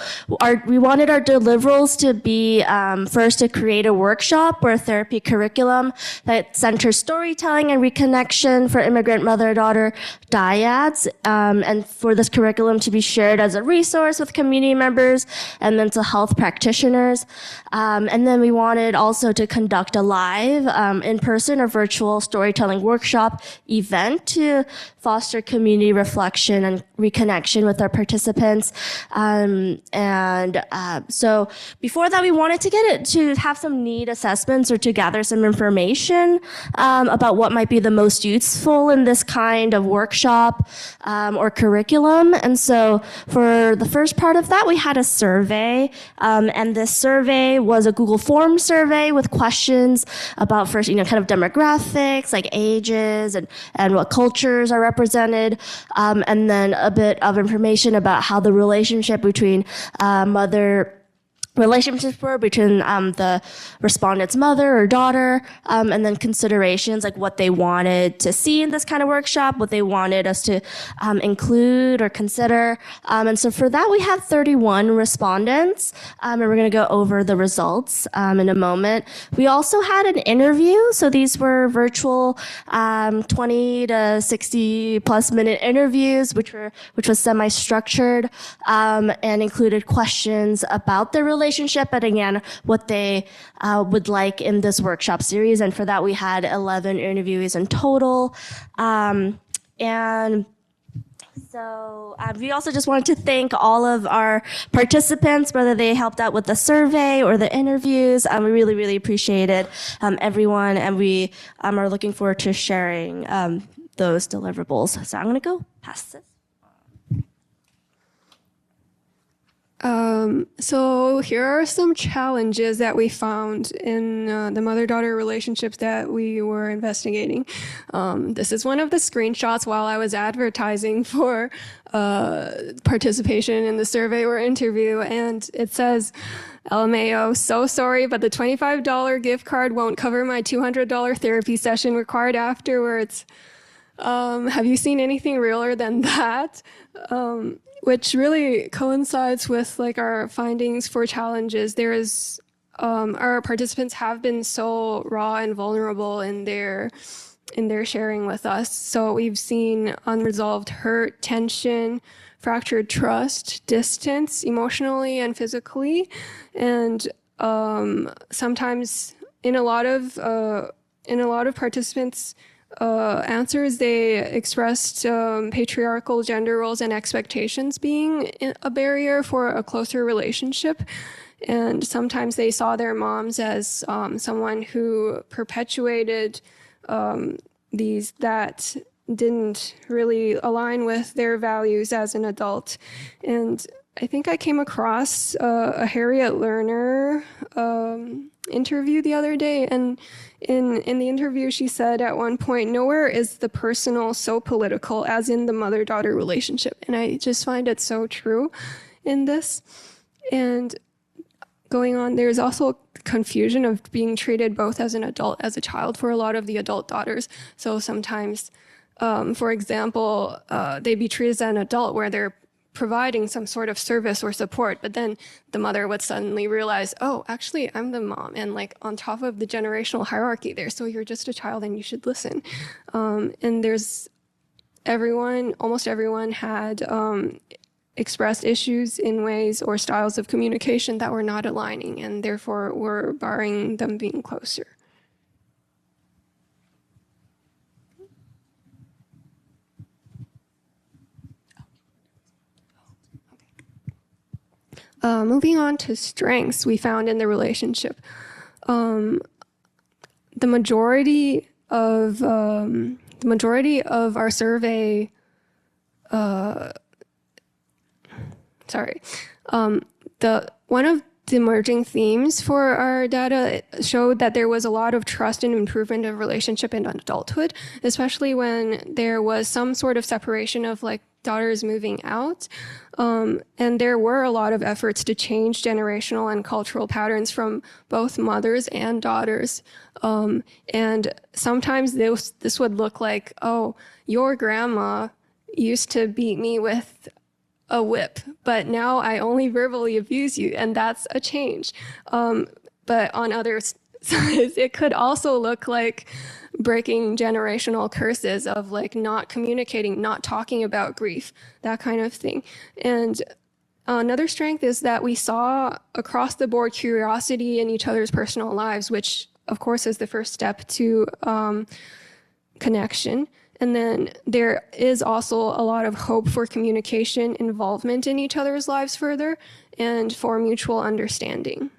we wanted our deliverables to be, first, to create a workshop or a therapy curriculum that centers storytelling and reconnection for immigrant mother-daughter dyads, and for this curriculum to be shared as a resource with community members and mental health practitioners. And then we wanted also to conduct a live, in-person or virtual storytelling workshop event to foster community reflection and reconnection with our participants. So before that, we wanted to have some need assessments or to gather some information about what might be the most useful in this kind of workshop or curriculum. And so for the first part of that, we had a survey, and this survey was a Google Form survey with questions about first, kind of demographics, like ages and what cultures are represented, and then a bit of information about how the relationship between relationships were between the respondent's mother or daughter, and then considerations like what they wanted to see in this kind of workshop, what they wanted us to include or consider. And so for that, we had 31 respondents, and we're going to go over the results in a moment. We also had an interview. So these were virtual 20 to 60 plus minute interviews, which was semi-structured, and included questions about their relationship, and again, what they would like in this workshop series. And for that, we had 11 interviewees in total. And so we also just wanted to thank all of our participants, whether they helped out with the survey or the interviews. We really, really appreciated everyone, and we are looking forward to sharing those deliverables. So I'm going to go past this. So here are some challenges that we found in the mother-daughter relationships that we were investigating. This is one of the screenshots while I was advertising for participation in the survey or interview, and it says, LMAO, so sorry, but the $25 gift card won't cover my $200 therapy session required afterwards. Have you seen anything realer than that? which really coincides with like our findings for challenges. There is our participants have been so raw and vulnerable in their sharing with us. So we've seen unresolved hurt, tension, fractured trust, distance emotionally and physically, and sometimes in a lot of participants' answers, they expressed patriarchal gender roles and expectations being a barrier for a closer relationship. And sometimes they saw their moms as someone who perpetuated these that didn't really align with their values as an adult. And I think I came across a Harriet Lerner interview the other day, and in the interview she said at one point, nowhere is the personal so political as in the mother-daughter relationship. And I just find it so true in this. And going on, there's also confusion of being treated both as an adult, as a child for a lot of the adult daughters. So sometimes, for example, they'd be treated as an adult where they're providing some sort of service or support, but then the mother would suddenly realize, oh, actually, I'm the mom, and like on top of the generational hierarchy there, so you're just a child and you should listen. And there's almost everyone had expressed issues in ways or styles of communication that were not aligning, and therefore were barring them being closer. Moving on to strengths we found in the relationship. The majority of our survey, one of the emerging themes for our data showed that there was a lot of trust and improvement of relationship in adulthood, especially when there was some sort of separation of like daughters moving out. And there were a lot of efforts to change generational and cultural patterns from both mothers and daughters. And sometimes this would look like, oh, your grandma used to beat me with a whip, but now I only verbally abuse you, and that's a change. But on other sides, it could also look like breaking generational curses of like not communicating, not talking about grief, that kind of thing. And another strength is that we saw across the board curiosity in each other's personal lives, which of course is the first step to connection. And then there is also a lot of hope for communication, involvement in each other's lives further, and for mutual understanding.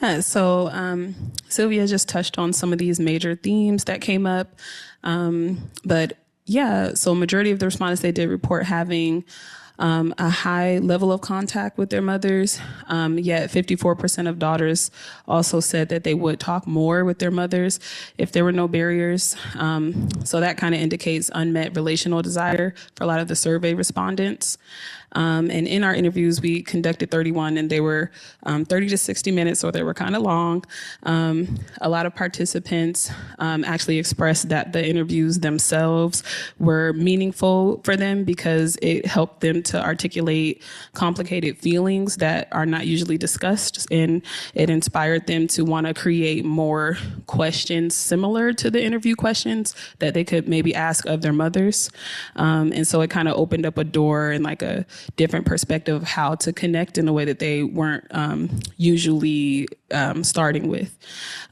Yeah, so Sylvia just touched on some of these major themes that came up. But yeah, so majority of the respondents, they did report having a high level of contact with their mothers. Yet 54% of daughters also said that they would talk more with their mothers if there were no barriers. So that kind of indicates unmet relational desire for a lot of the survey respondents. And in our interviews, we conducted 31, and they were 30 to 60 minutes, so they were kind of long. A lot of participants actually expressed that the interviews themselves were meaningful for them because it helped them to articulate complicated feelings that are not usually discussed, and it inspired them to want to create more questions similar to the interview questions that they could maybe ask of their mothers. And so it kind of opened up a door and like a different perspective of how to connect in a way that they weren't usually starting with.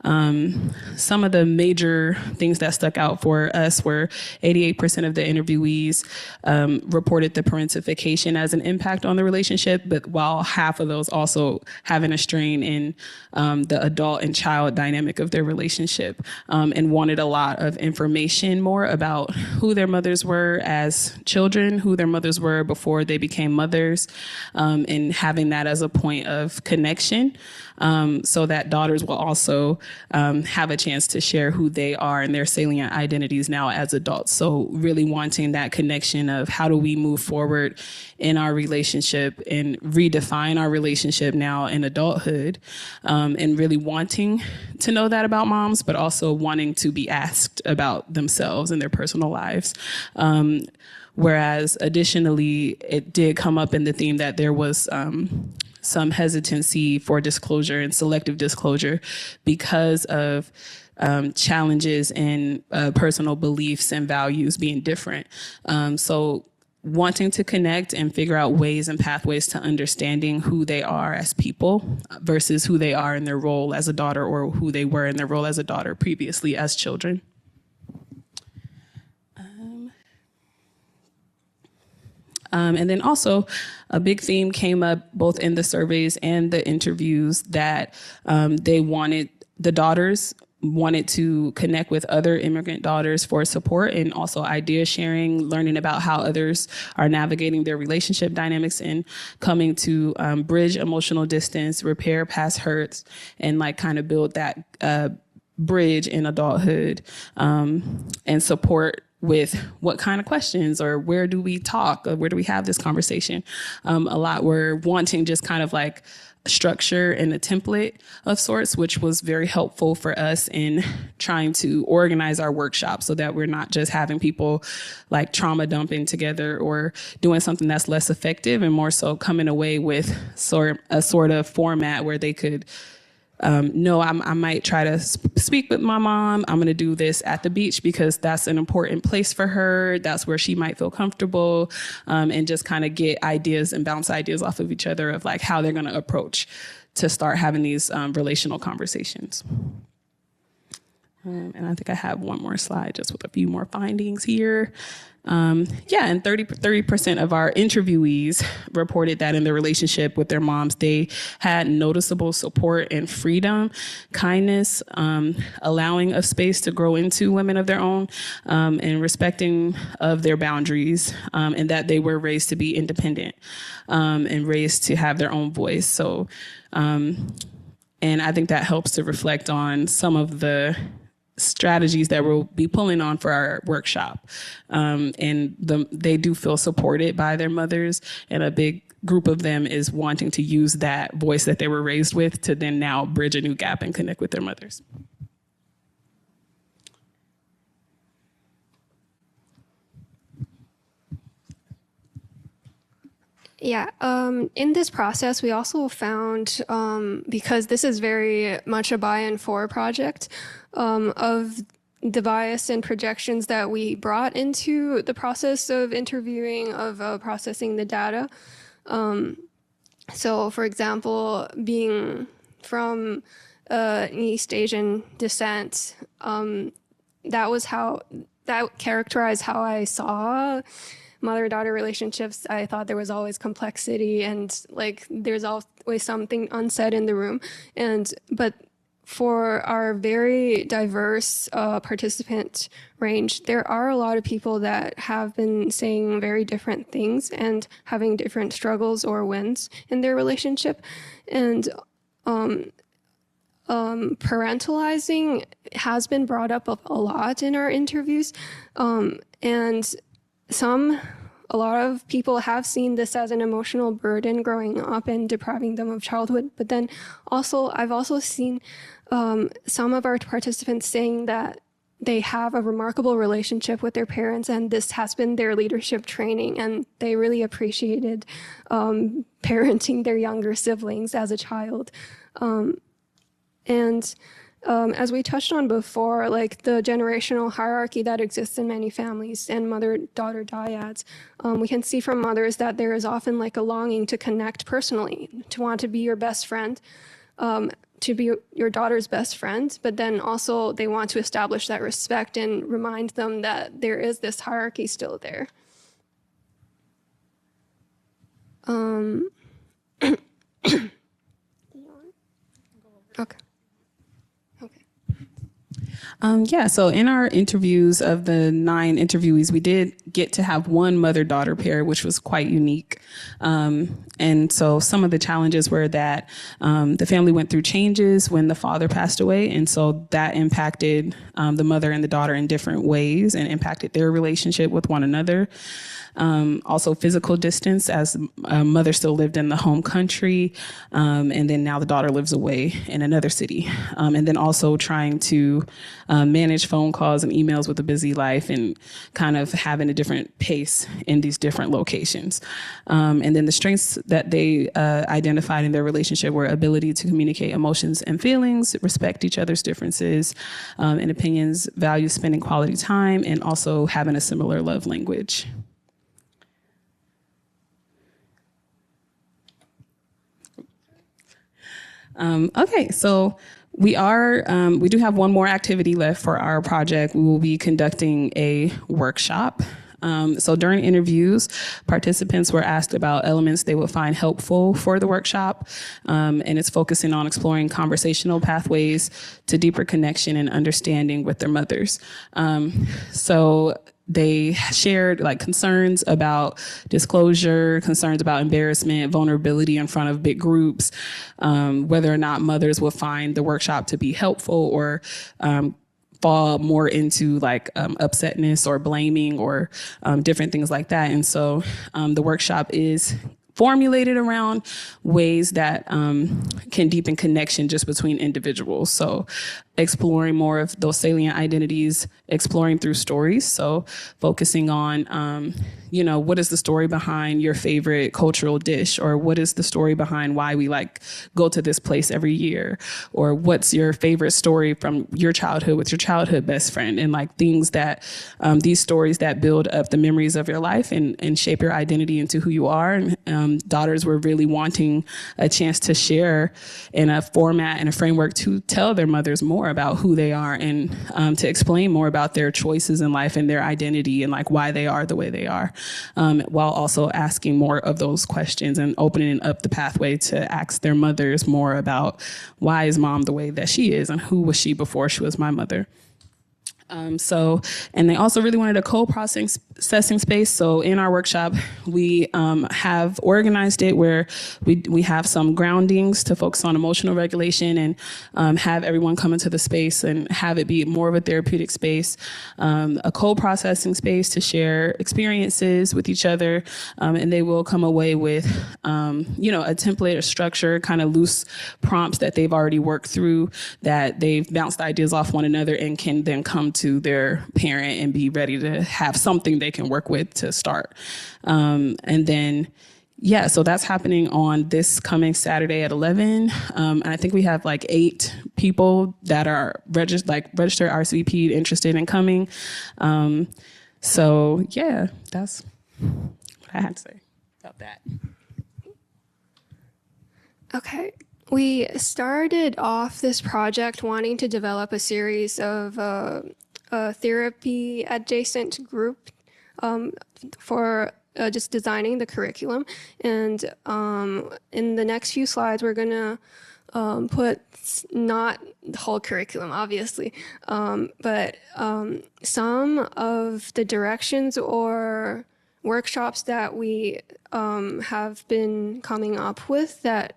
Some of the major things that stuck out for us were 88% of the interviewees reported the parentification as an impact on the relationship, but while half of those also having a strain in the adult and child dynamic of their relationship, and wanted a lot of information more about who their mothers were as children, who their mothers were before they became became mothers, and having that as a point of connection, so that daughters will also have a chance to share who they are and their salient identities now as adults. So really wanting that connection of how do we move forward in our relationship and redefine our relationship now in adulthood, and really wanting to know that about moms, but also wanting to be asked about themselves and their personal lives. Whereas additionally, it did come up in the theme that there was some hesitancy for disclosure and selective disclosure because of challenges in personal beliefs and values being different. So wanting to connect and figure out ways and pathways to understanding who they are as people versus who they are in their role as a daughter or who they were in their role as a daughter previously as children. And then also a big theme came up both in the surveys and the interviews that the daughters wanted to connect with other immigrant daughters for support and also idea sharing, learning about how others are navigating their relationship dynamics and coming to bridge emotional distance, repair past hurts, and like kind of build that bridge in adulthood, and support with what kind of questions or where do we talk or where do we have this conversation. A lot were wanting just kind of like structure and a template of sorts, which was very helpful for us in trying to organize our workshop so that we're not just having people like trauma dumping together or doing something that's less effective, and more so coming away with a sort of format where they could no, I might try to speak with my mom. I'm going to do this at the beach because that's an important place for her. That's where she might feel comfortable, and just kind of get ideas and bounce ideas off of each other of like how they're going to approach to start having these relational conversations. And I think I have one more slide just with a few more findings here. And 30% of our interviewees reported that in their relationship with their moms, they had noticeable support and freedom, kindness, allowing of space to grow into women of their own, and respecting of their boundaries, and that they were raised to be independent, and raised to have their own voice. So, and I think that helps to reflect on some of the strategies that we'll be pulling on for our workshop. They do feel supported by their mothers, and a big group of them is wanting to use that voice that they were raised with to then now bridge a new gap and connect with their mothers. Yeah, in this process, we also found, because this is very much a by and for project, of the bias and projections that we brought into the process of interviewing, of processing the data. So, for example, being from East Asian descent, that characterized how I saw mother-daughter relationships. I thought there was always complexity and like there's always something unsaid in the room. But for our very diverse participant range, there are a lot of people that have been saying very different things and having different struggles or wins in their relationship. And parentalizing has been brought up a lot in our interviews. And a lot of people have seen this as an emotional burden growing up and depriving them of childhood. But then I've also seen some of our participants saying that they have a remarkable relationship with their parents, and this has been their leadership training, and they really appreciated parenting their younger siblings as a child. As we touched on before, like the generational hierarchy that exists in many families and mother-daughter dyads, we can see from mothers that there is often like a longing to connect personally, to want to be your best friend, to be your daughter's best friend, but then also they want to establish that respect and remind them that there is this hierarchy still there. Okay. So in our interviews of the 9 interviewees, we did get to have one mother-daughter pair, which was quite unique. And so some of the challenges were that the family went through changes when the father passed away. And so that impacted the mother and the daughter in different ways and impacted their relationship with one another. Also physical distance, as mother still lived in the home country, and then now the daughter lives away in another city. And then also trying to manage phone calls and emails with a busy life and kind of having a different pace in these different locations. And then the strengths that they identified in their relationship were ability to communicate emotions and feelings, respect each other's differences and opinions, value spending quality time, and also having a similar love language. Okay, so we do have one more activity left for our project. We will be conducting a workshop. So during interviews, participants were asked about elements they would find helpful for the workshop. And it's focusing on exploring conversational pathways to deeper connection and understanding with their mothers. So they shared like concerns about disclosure, concerns about embarrassment, vulnerability in front of big groups, whether or not mothers would find the workshop to be helpful or fall more into like upsetness or blaming or different things like that. And so the workshop is formulated around ways that can deepen connection just between individuals. So exploring more of those salient identities, exploring through stories. So focusing on, what is the story behind your favorite cultural dish, or what is the story behind why we like go to this place every year, or what's your favorite story from your childhood with your childhood best friend, and like things that these stories that build up the memories of your life and shape your identity into who you are. And daughters were really wanting a chance to share in a format and a framework to tell their mothers more about who they are and to explain more about their choices in life and their identity and like why they are the way they are, while also asking more of those questions and opening up the pathway to ask their mothers more about why is mom the way that she is and who was she before she was my mother. And they also really wanted a co-processing space. So in our workshop, we have organized it where we have some groundings to focus on emotional regulation and have everyone come into the space and have it be more of a therapeutic space, a co-processing space to share experiences with each other. And they will come away with, a template or structure, kind of loose prompts that they've already worked through, that they've bounced ideas off one another and can then come to their parent and be ready to have something they can work with to start. And then, so that's happening on this coming Saturday at 11. And I think we have like 8 people that are registered RSVP interested in coming. That's what I had to say about that. Okay. We started off this project wanting to develop a series of therapy adjacent group for just designing the curriculum. And in the next few slides, we're going to put not the whole curriculum, obviously, but some of the directions or workshops that we have been coming up with that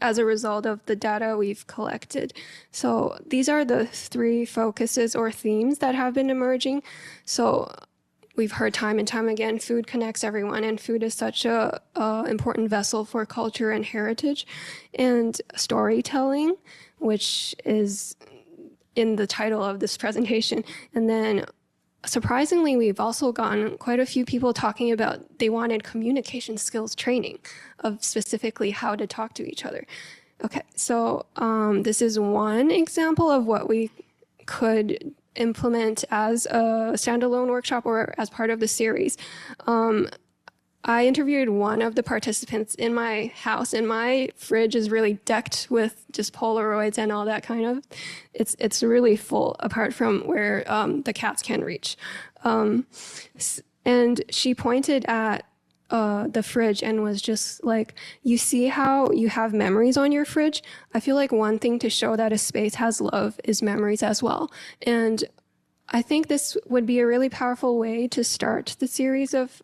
as a result of the data we've collected. So these are the 3 focuses or themes that have been emerging. So we've heard time and time again, food connects everyone, and food is such a important vessel for culture and heritage. And storytelling, which is in the title of this presentation. And then surprisingly, we've also gotten quite a few people talking about they wanted communication skills training of specifically how to talk to each other. Okay, so this is one example of what we could implement as a standalone workshop or as part of the series. I interviewed one of the participants in my house, and my fridge is really decked with just Polaroids and all that kind of. It's really full, apart from where the cats can reach. And she pointed at the fridge and was just like, you see how you have memories on your fridge? I feel like one thing to show that a space has love is memories as well. And I think this would be a really powerful way to start the series of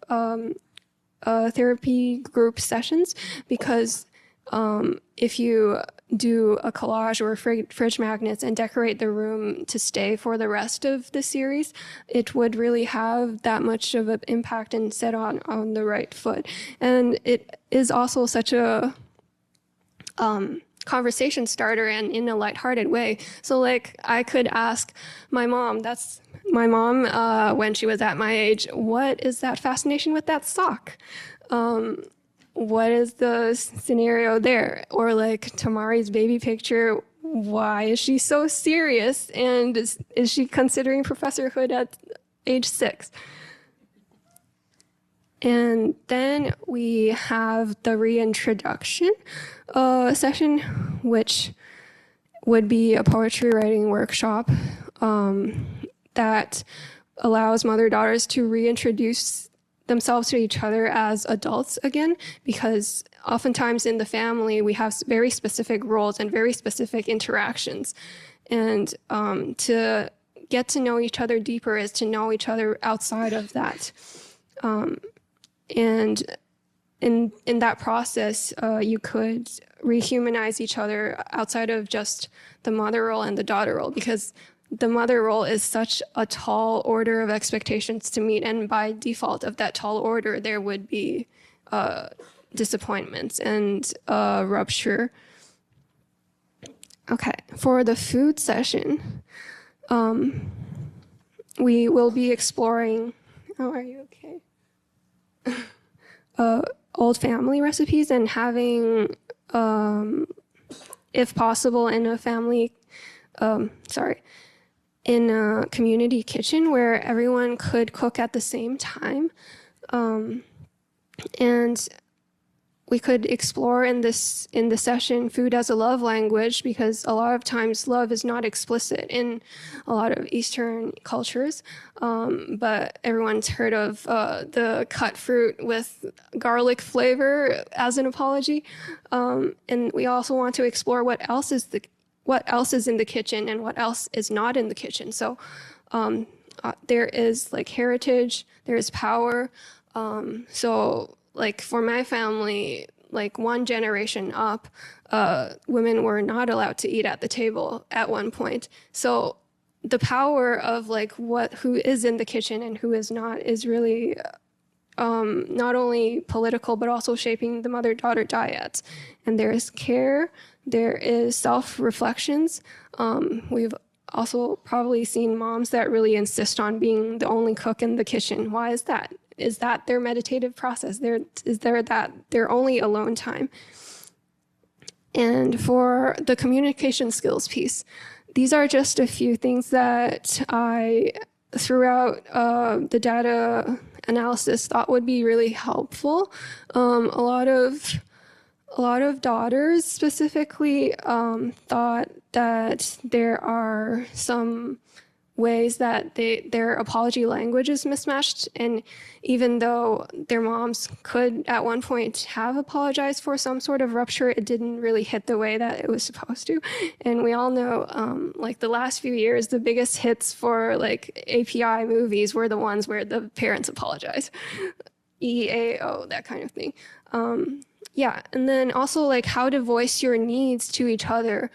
therapy group sessions, because if you do a collage or fridge magnets and decorate the room to stay for the rest of the series, it would really have that much of an impact and set on the right foot. And it is also such a conversation starter and in a lighthearted way. So like I could ask my mom, when she was at my age, what is that fascination with that sock? What is the scenario there? Or like Tamari's baby picture, why is she so serious? And is she considering professorhood at age 6? And then we have the reintroduction session, which would be a poetry writing workshop that allows mother-daughters to reintroduce themselves to each other as adults again, because oftentimes in the family we have very specific roles and very specific interactions. And to get to know each other deeper is to know each other outside of that. And in that process, you could rehumanize each other outside of just the mother role and the daughter role, because the mother role is such a tall order of expectations to meet. And by default of that tall order, there would be disappointments and rupture. Okay, for the food session, we will be exploring, oh, are you okay? Old family recipes and having, if possible, in a community kitchen where everyone could cook at the same time. And we could explore in the session food as a love language, because a lot of times love is not explicit in a lot of Eastern cultures. But everyone's heard of the cut fruit with garlic flavor as an apology. And we also want to explore what else is in the kitchen and what else is not in the kitchen. So there is like heritage, there is power. So like for my family, like one generation up, women were not allowed to eat at the table at one point. So the power of like who is in the kitchen and who is not is really not only political, but also shaping the mother-daughter dyad. And there is care, there is self-reflections. We've also probably seen moms that really insist on being the only cook in the kitchen. Why is that? Is that their meditative process? Is there that their only alone time? And for the communication skills piece, these are just a few things that I, throughout the data analysis, thought would be really helpful. A lot of daughters specifically thought that there are some ways that their apology language is mismatched, and even though their moms could at one point have apologized for some sort of rupture, it didn't really hit the way that it was supposed to. And we all know like the last few years, the biggest hits for like API movies were the ones where the parents apologize, EAO, that kind of thing. Yeah, and then also like how to voice your needs to each other,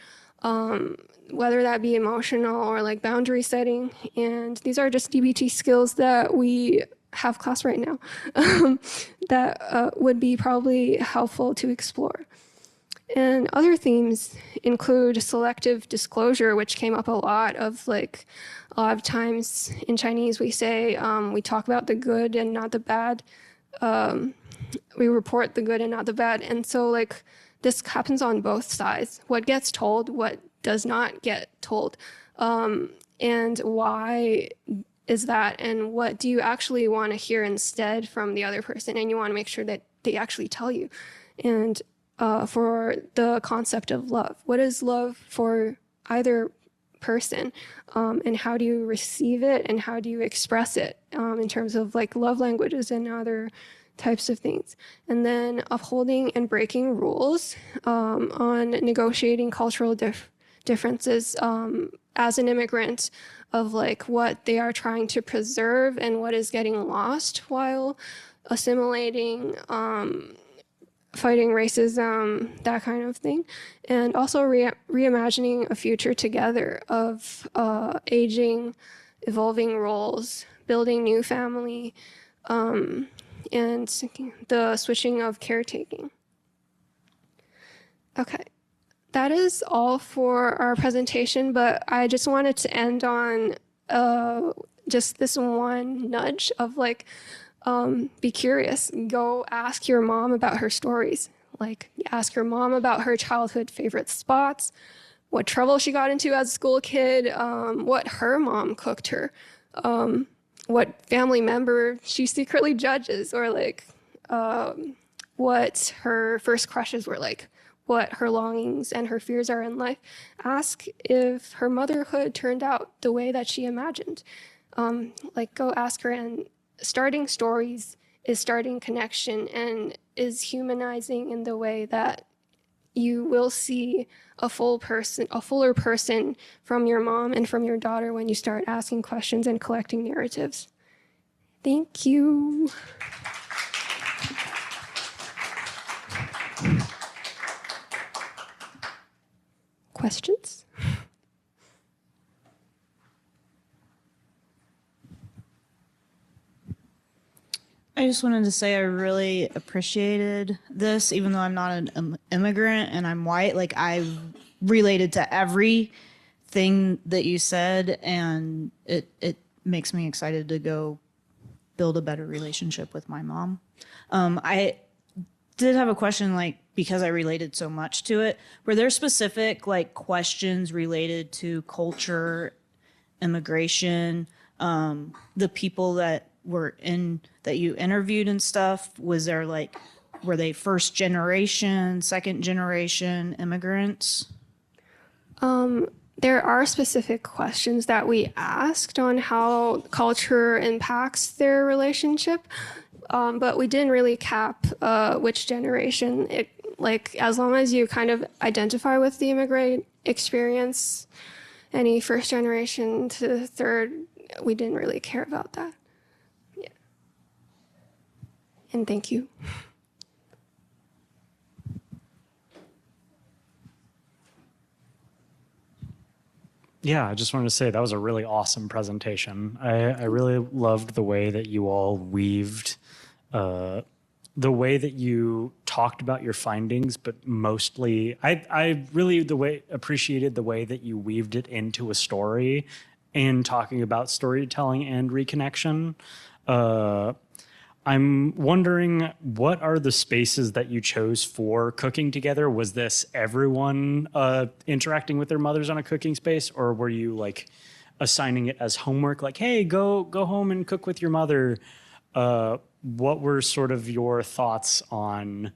whether that be emotional or like boundary setting. And these are just DBT skills that we have class right now that would be probably helpful to explore. And other themes include selective disclosure, which came up a lot of like, a lot of times in Chinese we say, we talk about the good and not the bad. We report the good and not the bad. And so like this happens on both sides. What gets told, what does not get told. And why is that? And what do you actually want to hear instead from the other person? And you want to make sure that they actually tell you. And for the concept of love, what is love for either person? And how do you receive it? And how do you express it in terms of like love languages and other types of things? And then upholding and breaking rules on negotiating cultural differences as an immigrant, of like what they are trying to preserve and what is getting lost while assimilating, fighting racism, that kind of thing. And also reimagining a future together of aging, evolving roles, building new family, and the switching of caretaking. Okay. That is all for our presentation, but I just wanted to end on just this one nudge of like, be curious. Go ask your mom about her stories. Like, ask your mom about her childhood favorite spots, what trouble she got into as a school kid, what her mom cooked her, what family member she secretly judges, or like what her first crushes were like, what her longings and her fears are in life. Ask if her motherhood turned out the way that she imagined. Like, go ask her, and starting stories is starting connection and is humanizing in the way that you will see a fuller person from your mom and from your daughter when you start asking questions and collecting narratives. Thank you. Questions? I just wanted to say I really appreciated this, even though I'm not an immigrant and I'm white. Like, I related to everything that you said, and it makes me excited to go build a better relationship with my mom. I did have a question, like, because I related so much to it. Were there specific like questions related to culture, immigration, the people that were that you interviewed and stuff? Was there like, were they first generation, second generation immigrants? There are specific questions that we asked on how culture impacts their relationship, but we didn't really cap which generation. Like, as long as you kind of identify with the immigrant experience, any first generation to third, we didn't really care about that. Yeah. And thank you. Yeah, I just wanted to say that was a really awesome presentation. I really loved the way that you all weaved, the way that you talked about your findings, but mostly, I really appreciated the way that you weaved it into a story and talking about storytelling and reconnection. I'm wondering, what are the spaces that you chose for cooking together? Was this everyone interacting with their mothers on a cooking space, or were you like assigning it as homework, like, hey, go home and cook with your mother? What were sort of your thoughts on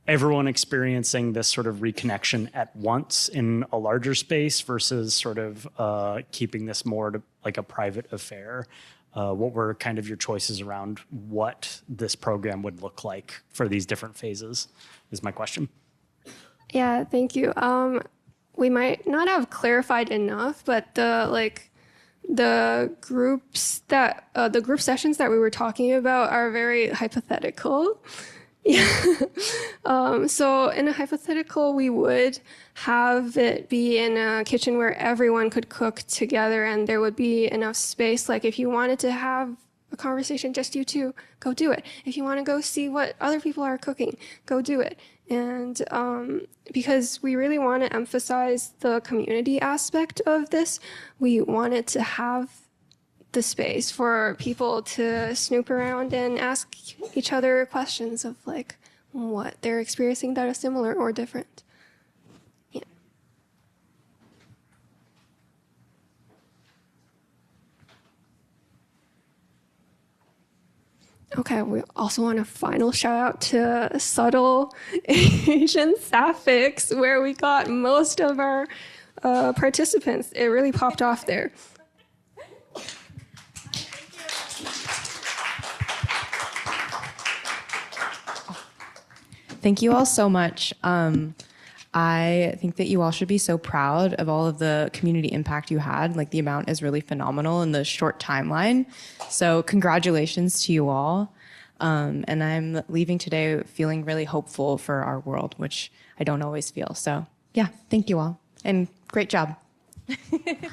everyone experiencing this sort of reconnection at once in a larger space versus sort of keeping this more to like a private affair? What were kind of your choices around what this program would look like for these different phases is my question. Yeah, thank you. We might not have clarified enough, but the groups that the group sessions that we were talking about are very hypothetical. Yeah. So in a hypothetical, we would have it be in a kitchen where everyone could cook together and there would be enough space. Like, if you wanted to have a conversation, just you two, go do it. If you want to go see what other people are cooking, go do it. And because we really want to emphasize the community aspect of this, we wanted to have the space for people to snoop around and ask each other questions of like what they're experiencing that is similar or different. Yeah. Okay, we also want a final shout out to Subtle Asian Sapphics, where we got most of our participants. It really popped off there. Thank you all so much. I think that you all should be so proud of all of the community impact you had. Like, the amount is really phenomenal in the short timeline. So congratulations to you all. And I'm leaving today feeling really hopeful for our world, which I don't always feel. So yeah, thank you all. And great job. Thank you,